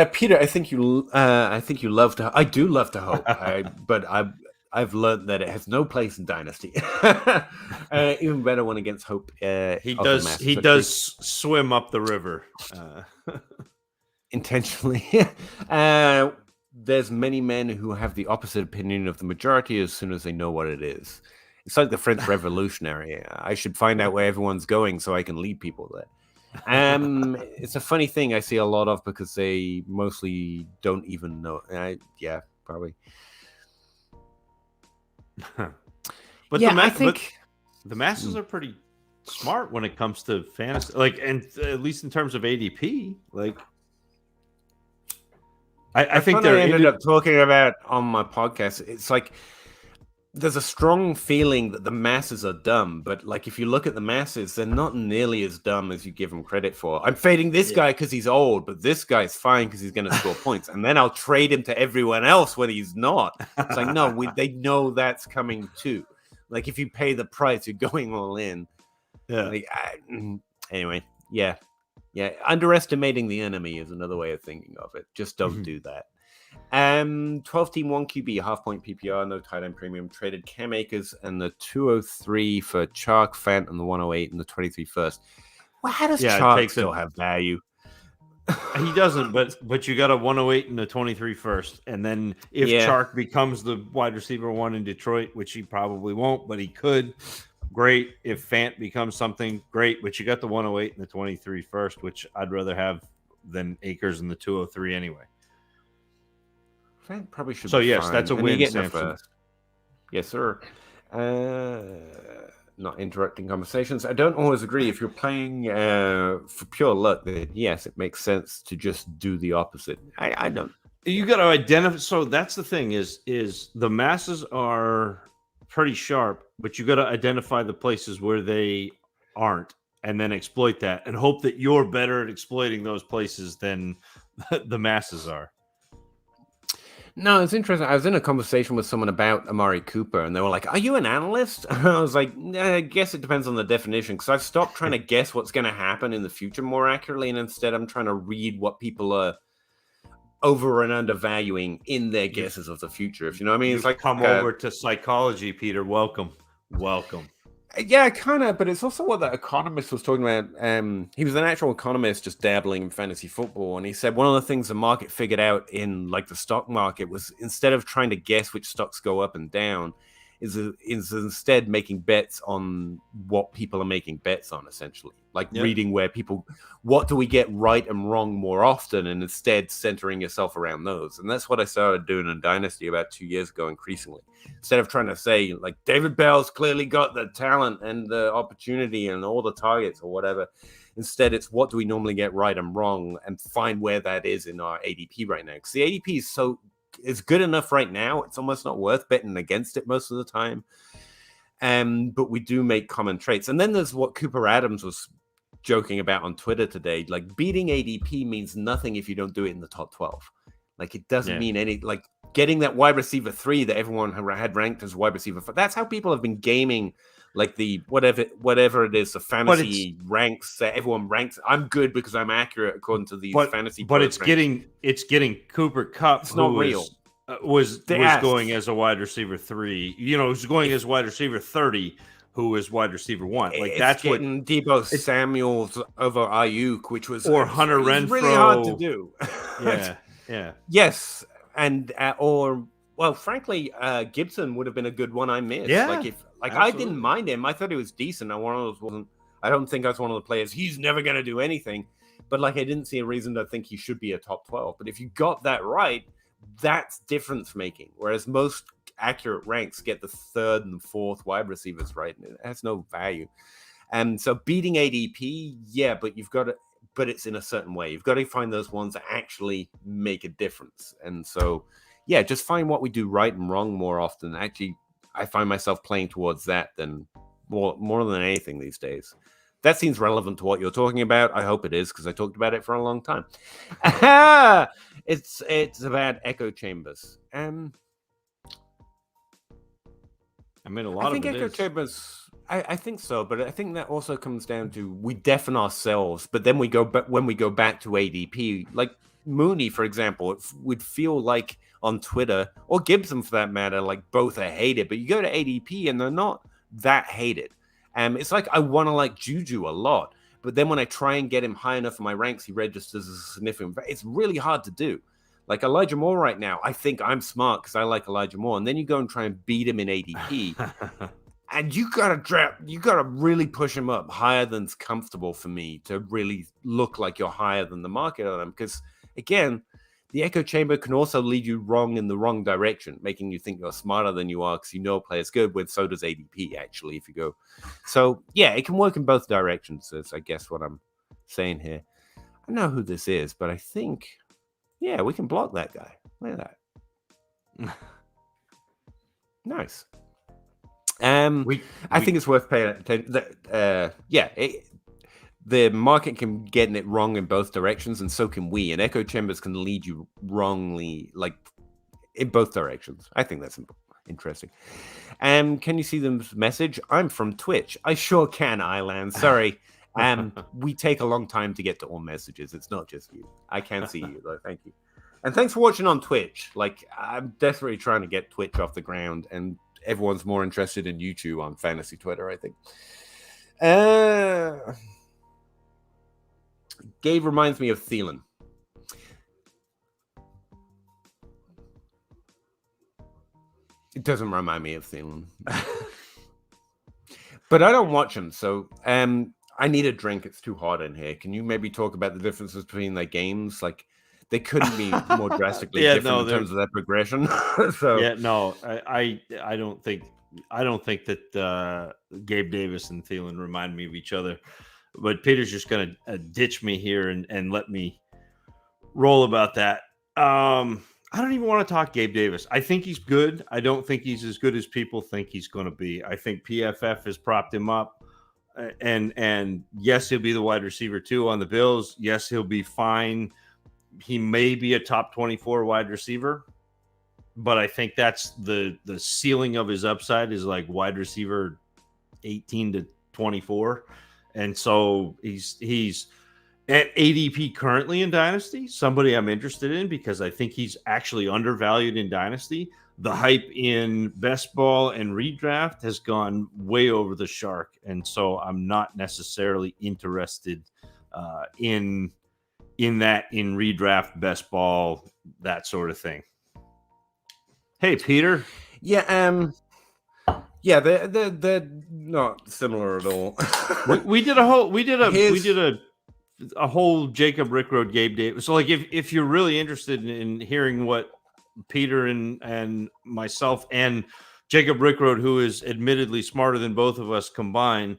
Peter, I think you love to. I do love to hope, but I've learned that it has no place in Dynasty. Even better one against hope. He does swim up the river intentionally. There's many men who have the opposite opinion of the majority as soon as they know what it is. It's like the French Revolutionary. I should find out where everyone's going so I can lead people there. It's a funny thing I see a lot of because they mostly don't even know. Probably. But I think the masses are pretty smart when it comes to fantasy, and at least in terms of ADP. I think I ended up talking about on my podcast. It's like there's a strong feeling that the masses are dumb, but like if you look at the masses, they're not nearly as dumb as you give them credit for. I'm fading this guy because he's old, but this guy's fine because he's going to score points, and then I'll trade him to everyone else when he's not. It's like no, they know that's coming too. Like if you pay the price, you're going all in. Yeah. Like, anyway, yeah. Underestimating the enemy is another way of thinking of it. Just don't do that. 12 team 1 QB, half point PPR, no tight end premium, traded Cam Akers and the 203 for Chark, Fant, and the 108 and the 23 first. Well, how does Chark still have value? He doesn't, but you got a 108 and a 23 first. And then if Chark becomes the wide receiver 1 in Detroit, which he probably won't, but he could, great. If Fant becomes something, great. But you got the 108 and the 23 first, which I'd rather have than Akers and the 203 anyway. Fant probably should. So be yes, fine. that's a win, Samson. Yes, sir. Not interrupting conversations. I don't always agree. If you're playing for pure luck, then yes, it makes sense to just do the opposite. I don't. You got to identify. So that's the thing is the masses are pretty sharp, but you got to identify the places where they aren't, and then exploit that, and hope that you're better at exploiting those places than the masses are. No, it's interesting. I was in a conversation with someone about Amari Cooper, and they were like, "Are you an analyst?" And I was like, I guess it depends on the definition, because I've stopped trying to guess what's going to happen in the future more accurately, and instead I'm trying to read what people are over and undervaluing in their guesses of the future. If you know what I mean? It's like come over to psychology, Peter. Welcome. Yeah, kind of, but it's also what that economist was talking about. He was an actual economist just dabbling in fantasy football, and he said one of the things the market figured out in like the stock market was instead of trying to guess which stocks go up and down, is instead making bets on what people are making bets on, essentially. Like reading where people, what do we get right and wrong more often, and instead centering yourself around those. And that's what I started doing in Dynasty about 2 years ago increasingly. Instead of trying to say, like, David Bell's clearly got the talent and the opportunity and all the targets or whatever. Instead, it's what do we normally get right and wrong and find where that is in our ADP right now. Because the ADP is it's good enough right now. It's almost not worth betting against it most of the time. But we do make common traits. And then there's what Cooper Adams was joking about on Twitter today. Like, beating ADP means nothing if you don't do it in the top 12. Like, it doesn't mean any, like, getting that wide receiver 3 that everyone had ranked as wide receiver 4. That's how people have been gaming, like, the whatever it is, the fantasy ranks that everyone ranks. I'm good because I'm accurate according to these fantasy. But it's getting Cooper Kupp. It's not real. Was going as a wide receiver 3. You know, was going as wide receiver 30. Who is wide receiver 1? Like, that's what Debo Samuels over Ayuk, which was or Hunter Renfrow. Really hard to do. Yeah. Yes, and frankly, Gibson would have been a good one I missed. Yeah, I didn't mind him. I thought he was decent. I don't think I was one of the players. He's never going to do anything, but like I didn't see a reason to think he should be a top 12. But if you got that right, that's difference making. Whereas most accurate ranks get the 3rd and 4th wide receivers right, and it has no value. And so beating ADP, but you've got to. But it's in a certain way. You've got to find those ones that actually make a difference. And so, just find what we do right and wrong more often. Actually, I find myself playing towards that than more than anything these days. That seems relevant to what you're talking about. I hope it is, because I talked about it for a long time. It's about echo chambers. I mean, I think echo chambers. I think so, but I think that also comes down to we deafen ourselves, but then when we go back to ADP, like Mooney, for example, it would feel like on Twitter, or Gibson for that matter, like both are hated, but you go to ADP and they're not that hated. It's like I want to like Juju a lot, but then when I try and get him high enough in my ranks, he registers as a significant. It's really hard to do. Like Elijah Moore right now, I think I'm smart because I like Elijah Moore, and then you go and try and beat him in ADP. And you gotta really push him up higher than's comfortable for me to really look like you're higher than the market on him. Because again, the echo chamber can also lead you wrong in the wrong direction, making you think you're smarter than you are because you know a player's good. With so does ADP actually. If you go, so it can work in both directions. Is I guess what I'm saying here. I know who this is, but I think we can block that guy. Look at that. Nice. I think it's worth paying attention. The market can get it wrong in both directions, and so can we. And echo chambers can lead you wrongly, like in both directions. I think that's interesting. Can you see the message? I'm from Twitch. I sure can, Island. Sorry. We take a long time to get to all messages. It's not just you. I can see you though. Thank you. And thanks for watching on Twitch. Like, I'm desperately trying to get Twitch off the ground, and everyone's more interested in YouTube on fantasy Twitter, I think. Gabe reminds me of Thielen. It doesn't remind me of Thielen. But I don't watch him, so I need a drink. It's too hot in here. Can you maybe talk about the differences between their games? Like, they couldn't be more drastically different in terms of their progression. So yeah, no, I don't think that Gabe Davis and Thielen remind me of each other. But Peter's just gonna ditch me here and let me roll about that. I don't even want to talk Gabe Davis. I think he's good. I don't think he's as good as people think he's going to be. I think PFF has propped him up. And yes, he'll be the wide receiver 2 on the Bills. Yes, he'll be fine. He may be a top 24 wide receiver, but I think that's the ceiling of his upside is like wide receiver 18 to 24. And so he's at ADP currently in Dynasty, somebody I'm interested in because I think he's actually undervalued in Dynasty. The hype in best ball and redraft has gone way over the shark. And so I'm not necessarily interested in that in redraft, best ball, that sort of thing. Hey, Peter. Yeah, they're not similar at all. we did a whole Jacob Rickroad Gabe Davis. So like if you're really interested in hearing what Peter and myself and Jacob Rickroad, who is admittedly smarter than both of us combined,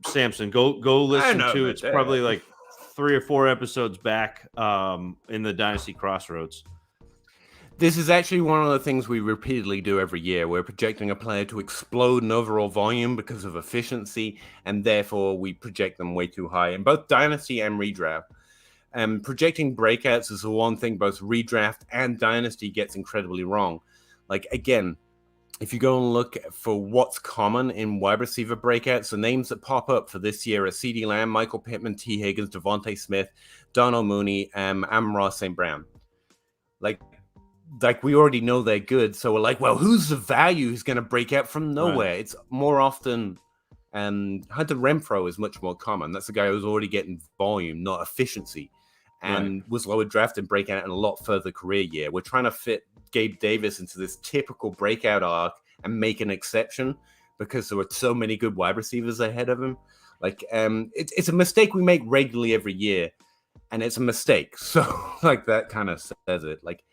Samson, go listen to it's probably like 3 or 4 episodes back in the Dynasty Crossroads. This is actually one of the things we repeatedly do every year. We're projecting a player to explode in overall volume because of efficiency, and therefore we project them way too high in both Dynasty and redraft. Projecting breakouts is the one thing both redraft and Dynasty gets incredibly wrong. Like, again, if you go and look for what's common in wide receiver breakouts, the names that pop up for this year are CeeDee Lamb, Michael Pittman, T. Higgins, Devontae Smith, Darnell Mooney, Amon-Ra St. Brown. Like we already know they're good, so we're like, well, who's the value who's going to break out from nowhere? Right. It's more often Hunter Renfrow is much more common. That's the guy who's already getting volume, not efficiency, and was lower drafted and breaking out in a lot further career year. We're trying to fit Gabe Davis into this typical breakout arc and make an exception because there were so many good wide receivers ahead of him. Like, it's a mistake we make regularly every year, and it's a mistake. So, like, that kind of says it. Like,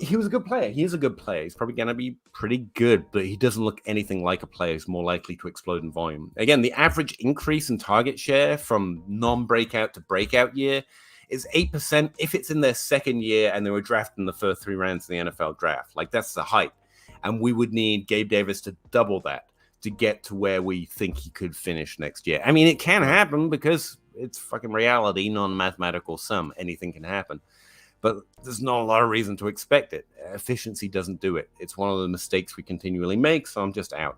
he was a good player. He is a good player. He's probably going to be pretty good, but he doesn't look anything like a player who's more likely to explode in volume. Again, the average increase in target share from non-breakout to breakout year is 8% if it's in their second year and they were drafted in the first 3 rounds of the NFL draft. Like, that's the hype. And we would need Gabe Davis to double that to get to where we think he could finish next year. I mean, it can happen because it's fucking reality, non-mathematical sum. Anything can happen. But there's not a lot of reason to expect it. Efficiency doesn't do it. It's one of the mistakes we continually make, so I'm just out.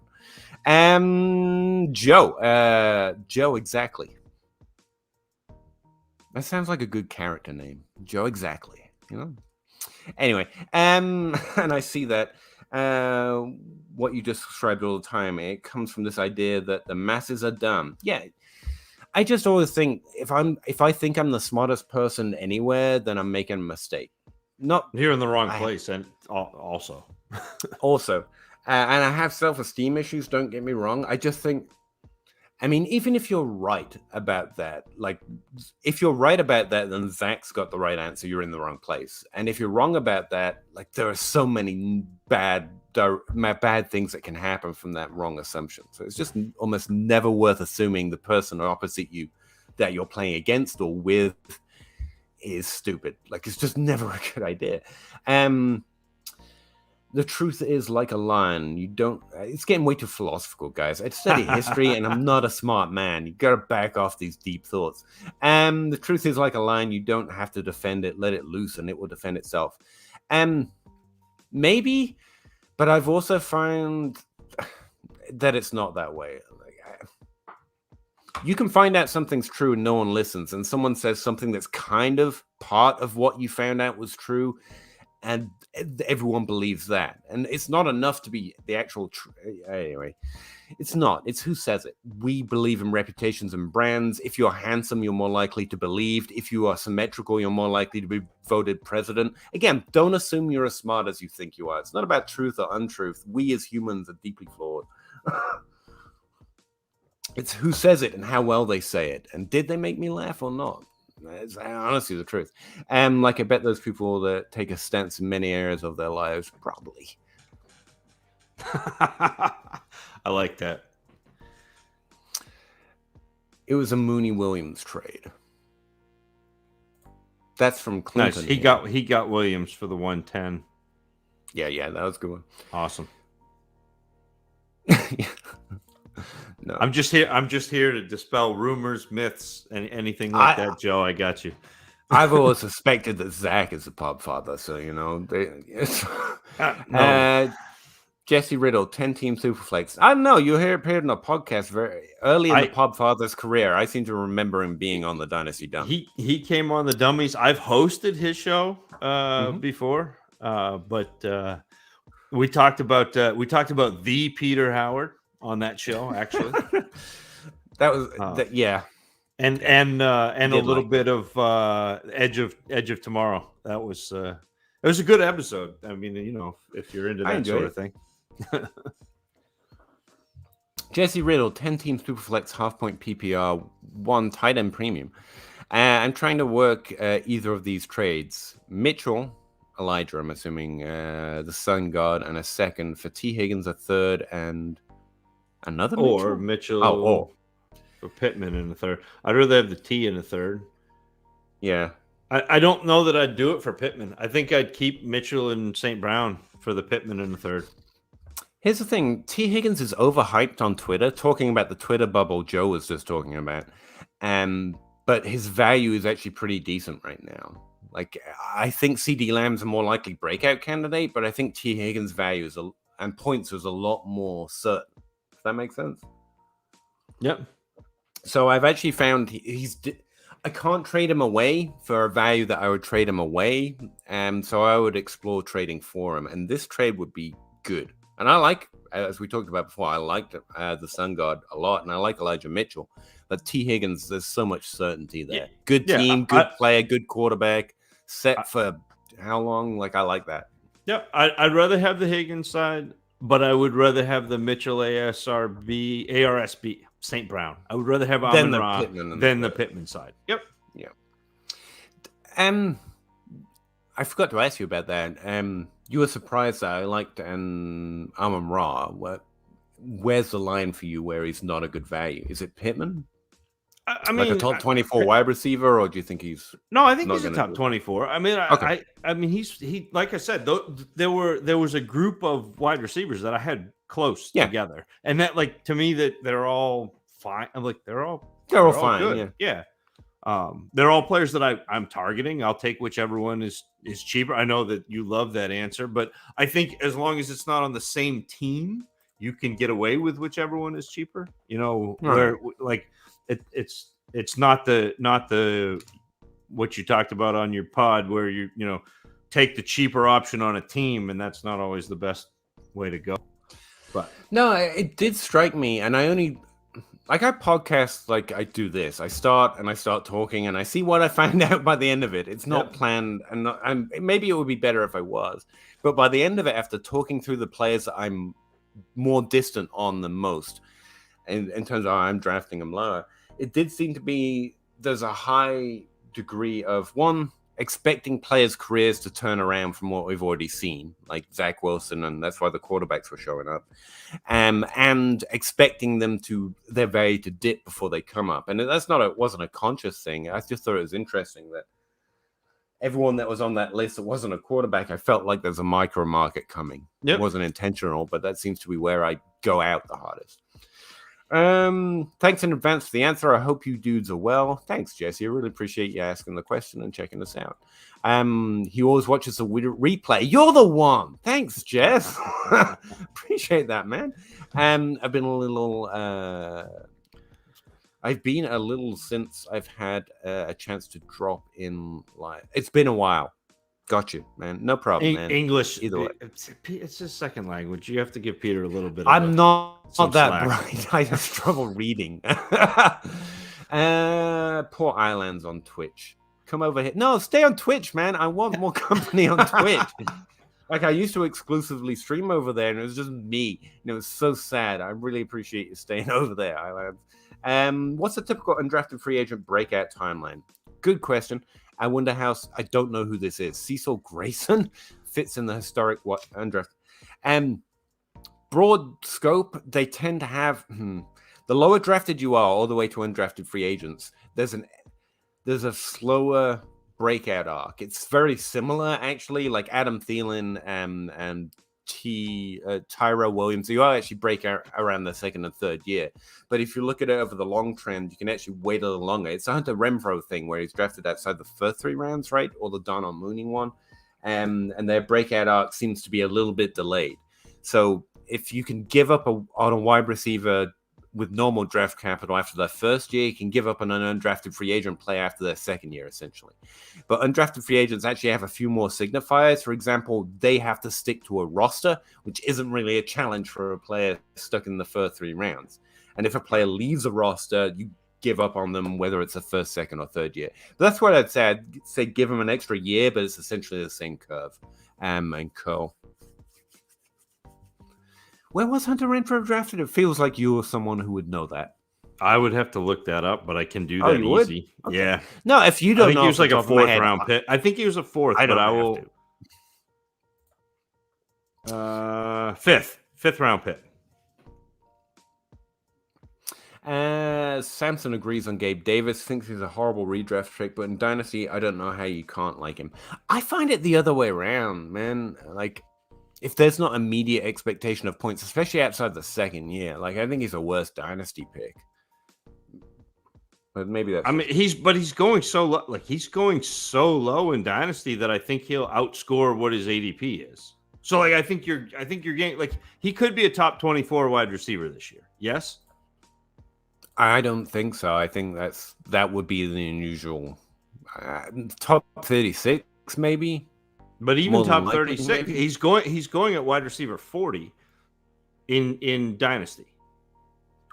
Joe, exactly. That sounds like a good character name. Joe, exactly. You know? Anyway, and I see that what you just described all the time, it comes from this idea that the masses are dumb. Yeah. I just always think if I think I'm the smartest person anywhere, then I'm making a mistake. Not you're in the wrong place, and also, and I have self-esteem issues. Don't get me wrong. I just think, I mean, even if you're right about that, like if you're right about that, then Zach's got the right answer. You're in the wrong place, and if you're wrong about that, like there are so many bad things that can happen from that wrong assumption. So it's just almost never worth assuming the person opposite you that you're playing against or with is stupid. Like, it's just never a good idea. the truth is like a lion. You don't. It's getting way too philosophical, guys. I study history, and I'm not a smart man. You gotta back off these deep thoughts. The truth is like a lion. You don't have to defend it. Let it loose, and it will defend itself. Maybe, but I've also found that it's not that way. You can find out something's true and no one listens, and someone says something that's kind of part of what you found out was true, and everyone believes that. And it's not enough to be the actual anyway, it's not. It's who says it. We believe in reputations and brands. If you're handsome, you're more likely to be believed. If you are symmetrical, you're more likely to be voted president. Again, don't assume you're as smart as you think you are. It's not about truth or untruth. We as humans are deeply flawed. It's who says it and how well they say it, and did they make me laugh or not? It's honestly the truth. Like, I bet those people that take a stance in many areas of their lives, probably. I like that. It was a Mooney Williams trade. That's from Clinton. Nice. He got Williams for the 110. Yeah, that was a good one. Awesome. No. I'm just here to dispel rumors, myths, and anything like that, Joe. I got you. I've always suspected that Zach is the Podfather, so you know. No. Jesse Riddle, 10-team Superflex. I don't know. You appeared on a podcast very early in the Podfather's career. I seem to remember him being on the Dynasty Dummies. He came on the Dummies. I've hosted his show before, but we talked about the Peter Howard on that show, actually. That was yeah, and a little bit of Edge of Tomorrow. That was it was a good episode. I mean, you know, if you're into that sort of thing. Jesse Riddle, 10-team Superflex, half-point PPR, 1 tight end premium. I'm trying to work either of these trades. Mitchell, Elijah, I'm assuming, the Sun God, and a second for T. Higgins, a third, and another Mitchell. Or for Pittman in the third. I'd rather have the T in the third. Yeah. I don't know that I'd do it for Pittman. I think I'd keep Mitchell and St. Brown for the Pittman in the third. Here's the thing. T. Higgins is overhyped on Twitter, talking about the Twitter bubble Joe was just talking about. But his value is actually pretty decent right now. Like, I think CD Lamb's a more likely breakout candidate, but I think T. Higgins' value and points was a lot more certain. Does that make sense? Yep. So I've actually found I can't trade him away for a value that I would trade him away. So I would explore trading for him. And this trade would be good. And I like, as we talked about before, I liked the Sun God a lot. And I like Elijah Mitchell. But T. Higgins, there's so much certainty there. Yeah. Good team, good player, good quarterback. Set for how long? Like, I like that. Yeah, I'd rather have the Higgins side, but I would rather have the Mitchell ARSB St. Brown. I would rather have Amon-Ra than the Pittman side. Yep. Yeah. I forgot to ask you about that. You were surprised that I liked Amon-Ra. Where's the line for you where he's not a good value? Is it Pittman? I mean, like a top 24 wide receiver, or do you think he's? No, I think he's a top 24. I mean, okay. I mean, he like I said, there was a group of wide receivers that I had close together, and that, like, to me, that they're all fine. I'm like, they're all fine. Good. Yeah. They're all players that I'm targeting. I'll take whichever one is cheaper. I know that you love that answer, but I think as long as it's not on the same team, you can get away with whichever one is cheaper. You know, where like. It's not the what you talked about on your pod where you take the cheaper option on a team, and that's not always the best way to go. But no, it did strike me, and I podcast like I do this. I start talking, and I see what I find out by the end of it. It's not planned, and maybe it would be better if I was. But by the end of it, after talking through the players that I'm more distant on than most, in terms of how I'm drafting them lower, it did seem to be there's a high degree of expecting players' careers to turn around from what we've already seen, like Zach Wilson, and that's why the quarterbacks were showing up, and expecting their value to dip before they come up. And it wasn't a conscious thing. I just thought it was interesting that everyone that was on that list that wasn't a quarterback, I felt like there's a micro market coming. Yep. It wasn't intentional, but that seems to be where I go out the hardest. Thanks in advance for the answer. I hope you dudes are well. Thanks, Jesse. I really appreciate you asking the question and checking us out. He always watches the replay. You're the one. Thanks, Jess. Appreciate that, man. I've been a little since I've had a chance to drop in live. It's been a while. Got you, man. No problem, man. English, either way. It's his second language. You have to give Peter a little bit. I'm not that bright. I have trouble reading. Poor Islands on Twitch. Come over here. No, stay on Twitch, man. I want more company on Twitch. Like, I used to exclusively stream over there, and it was just me. And it was so sad. I really appreciate you staying over there, Islands. What's a typical undrafted free agent breakout timeline? Good question. I wonder how. I don't know who this is. Cecil Grayson fits in the historic undrafted. Broad scope. They tend to have the lower drafted you are, all the way to undrafted free agents. There's a slower breakout arc. It's very similar, actually. Like Adam Thielen and Tyrell Williams, you are actually break out around the second and third year. But if you look at it over the long trend, you can actually wait a little longer. It's a Hunter Renfrow thing where he's drafted outside the first 3 rounds, right? Or the Darnell Mooney one. And their breakout arc seems to be a little bit delayed. So if you can give up on a wide receiver with normal draft capital after their first year, you can give up on an undrafted free agent play after their second year, essentially. But undrafted free agents actually have a few more signifiers. For example, they have to stick to a roster, which isn't really a challenge for a player stuck in the first 3 rounds. And if a player leaves a roster, you give up on them, whether it's the first, second, or third year. But that's what I'd say. I'd say give them an extra year, but it's essentially the same curve and curl. Where was Hunter Renfrow drafted? It feels like you were someone who would know that. I would have to look that up, but I can do that easy. Okay. Yeah. No, if you don't know, I think he was like a 4th round pick. I think he was a 4th, but I will. 5th round pick. Samson agrees on Gabe Davis, thinks he's a horrible redraft trick, but in Dynasty, I don't know how you can't like him. I find it the other way around, man. Like, if there's not immediate expectation of points, especially outside the second year, like, I think he's a worse Dynasty pick. But maybe that's. I mean, he's going so low. Like, he's going so low in Dynasty that I think he'll outscore what his ADP is. So, like, I think you're getting, like, he could be a top 24 wide receiver this year. Yes. I don't think so. I think that would be the unusual top 36, maybe. But even top 36, he's going at wide receiver 40 in Dynasty.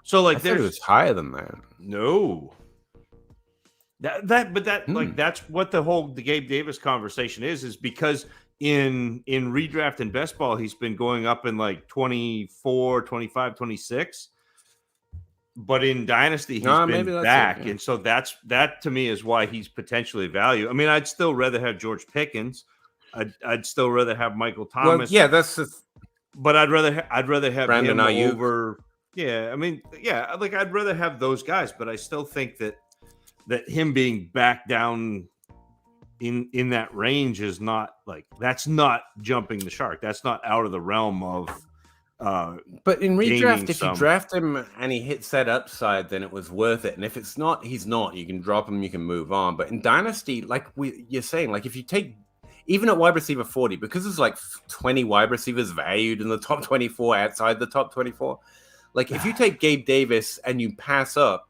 So, like, it was higher than that. No. Like, that's what the Gabe Davis conversation is because in redraft and best ball, he's been going up in like 24, 25, 26. But in Dynasty, he's been back. And so that to me is why he's potentially value. I mean, I'd still rather have George Pickens. I'd still rather have Michael Thomas. Well, yeah, but I'd rather have Brandon him Ayuk over. Yeah, I mean, yeah, like I'd rather have those guys, but I still think that him being back down in that range is not like that's not jumping the shark. That's not out of the realm of. But in redraft, if you draft him and he hits that upside, then it was worth it. And if it's not, he's not. You can drop him, you can move on. But in Dynasty, like you're saying, like if you take even at wide receiver 40, because there's like 20 wide receivers valued in the top 24 outside the top 24. Like if you take Gabe Davis and you pass up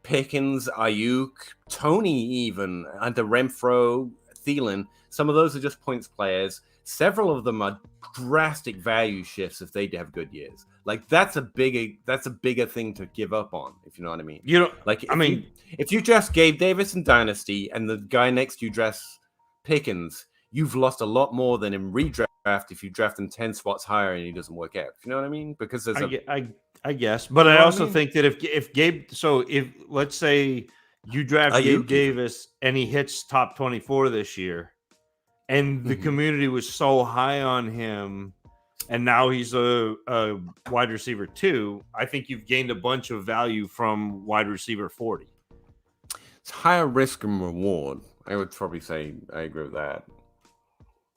Pickens, Ayuk, Tony, even under Renfrow, Thielen, some of those are just points players. Several of them are drastic value shifts if they have good years. Like that's a bigger thing to give up on, if you know what I mean. You know, like if you draft Gabe Davis in Dynasty and the guy next to you drafts Pickens, you've lost a lot more than in redraft if you draft him 10 spots higher and he doesn't work out. You know what I mean? Because there's I guess, but I also think that if Gabe, so if let's say you draft Gabe Davis and he hits top 24 this year, and the community was so high on him, and now he's a wide receiver 2, I think you've gained a bunch of value from wide receiver 40. It's higher risk and reward. I would probably say I agree with that.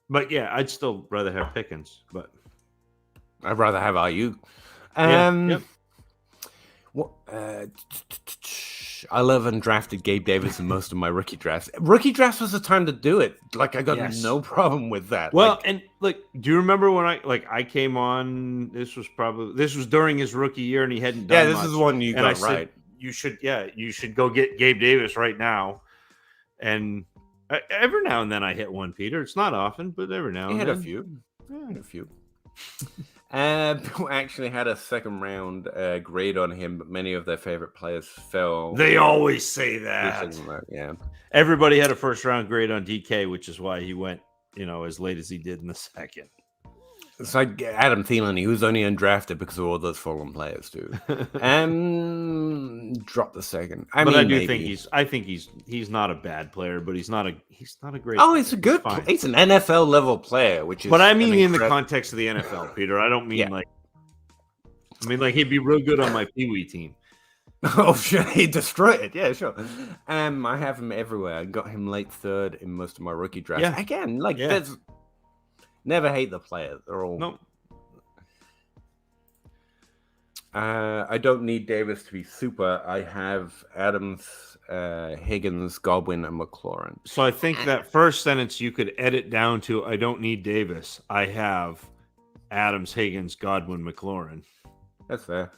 But yeah, I'd still rather have Pickens. But I'd rather have IU. Yep. What? I love undrafted Gabe Davis in most of my rookie drafts. Rookie drafts was the time to do it. Like I got no problem with that. Well, and like, do you remember when I came on? This was during his rookie year, and he hadn't done. Yeah, this is one you got right. You should go get Gabe Davis right now. And every now and then I hit one, Peter. It's not often, but every now and then. A few. Yeah, a few. People actually had a second round grade on him, but many of their favorite players fell. They always say that. Yeah. Everybody had a first round grade on DK, which is why he went, as late as he did in the second. It's like Adam Thielen, he was only undrafted because of all those fallen players, too. Drop the second. I think he's not a bad player, but he's not a great. Oh, he's a good. He's an NFL level player, which is. But I mean, in the context of the NFL, Peter, I don't mean he'd be real good on my Pee Wee team. Oh, sure, he destroyed it. Yeah, sure. I have him everywhere. I got him late third in most of my rookie drafts. Yeah. Again, there's. Never hate the players. They're all. No. I don't need Davis to be super. I have Adams, Higgins, Godwin, and McLaurin. So I think that first sentence you could edit down to I don't need Davis. I have Adams, Higgins, Godwin, McLaurin. That's fair.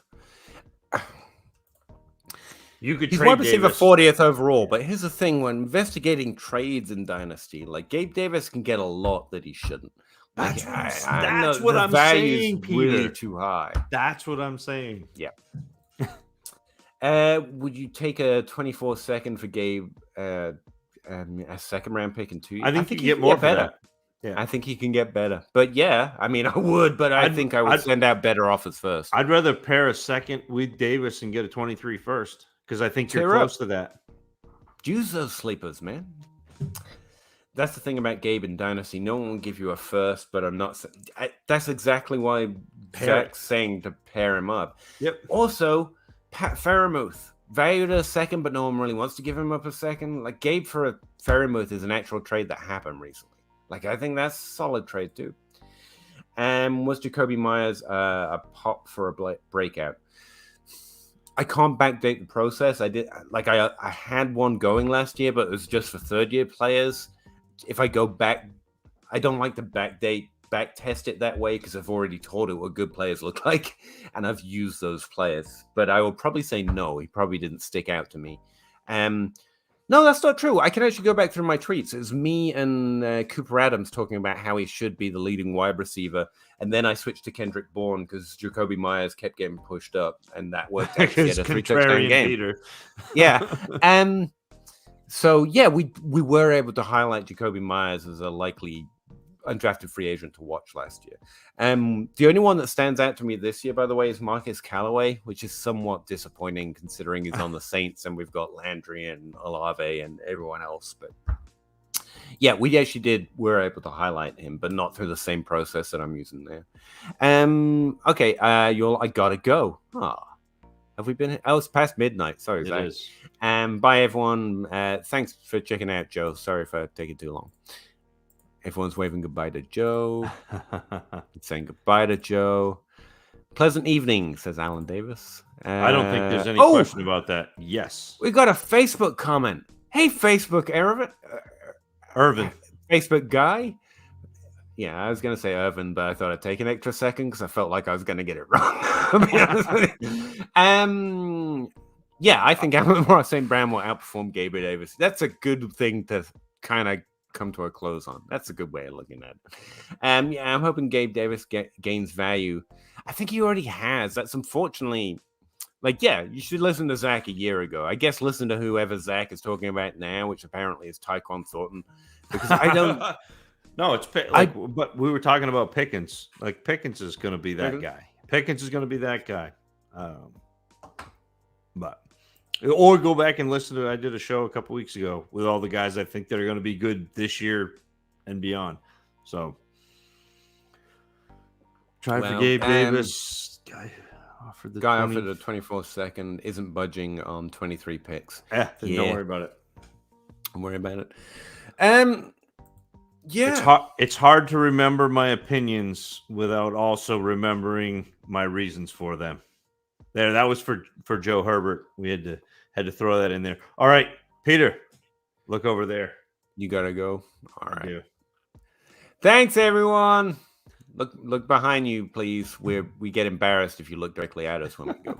You could He's trade wide receiver 40th overall, but here's the thing: when investigating trades in Dynasty, like Gabe Davis can get a lot that he shouldn't. That's what I'm saying, Peter. Really too high. That's what I'm saying. Yeah. Would you take a 24-second for Gabe, a second round pick in 2 years? I think you get more better. Yeah, I think he can get better. But yeah, I mean, I would, but I think I would send out better offers first. I'd rather pair a second with Davis and get a 23 first because I think you're close to that. Use those sleepers, man. That's the thing about Gabe in Dynasty. No one will give you a first, but I'm not. That's exactly why Zach's saying to pair him up. Yep. Also, Pat Freiermuth, valued a second, but no one really wants to give him up a second. Like Gabe for a Freiermuth is an actual trade that happened recently. Like I think that's a solid trade too. Was Jacoby Myers a pop for a breakout? I can't backdate the process. I had one going last year, but it was just for third year players. If I go back, I don't like to back test it that way because I've already told it what good players look like, and I've used those players. But I will probably say no. He probably didn't stick out to me. No, that's not true. I can actually go back through my tweets. It was me and Cooper Adams talking about how he should be the leading wide receiver, and then I switched to Kendrick Bourne because Jacoby Myers kept getting pushed up, and that worked out to get a 3-touchdown game. Peter. Yeah. So, yeah, we were able to highlight Jacoby Myers as a likely undrafted free agent to watch last year. The only one that stands out to me this year, by the way, is Marcus Callaway, which is somewhat disappointing considering he's on the Saints and we've got Landry and Olave and everyone else. But, yeah, we actually were able to highlight him, but not through the same process that I'm using there. Okay, I gotta go. Have we been? Oh, it's past midnight. Sorry, Zach. It is. Bye, everyone. Thanks for checking out, Joe. Sorry for taking too long. Everyone's waving goodbye to Joe. Saying goodbye to Joe. Pleasant evening, says Alan Davis. I don't think there's any question about that. Yes. We got a Facebook comment. Hey, Facebook, Irvin. Facebook guy. Yeah, I was going to say Irvin, but I thought I'd take an extra second because I felt like I was going to get it wrong. Yeah, I think Amon St. Brown will outperform Gabriel Davis. That's a good thing to kind of come to a close on. That's a good way of looking at it. Yeah, I'm hoping Gabe Davis gains value. I think he already has. That's unfortunately... you should listen to Zach a year ago. I guess listen to whoever Zach is talking about now, which apparently is Tyquan Thornton. Because I don't... No, it's but we were talking about Pickens. Like Pickens is going to be that guy. Pickens is going to be that guy. Or go back and listen to. I did a show a couple weeks ago with all the guys I think that are going to be good this year and beyond. So try for Gabe Davis. Guy offered the 24-second, isn't budging on 23 picks. Don't worry about it. Don't worry about it. Yeah, It's hard to remember my opinions without also remembering my reasons for them. There, that was for Joe Herbert. We had to throw that in there. All right, Peter, look over there. you gotta go. All I right. do. Thanks, everyone. Look behind you, please. We get embarrassed if you look directly at us when we go.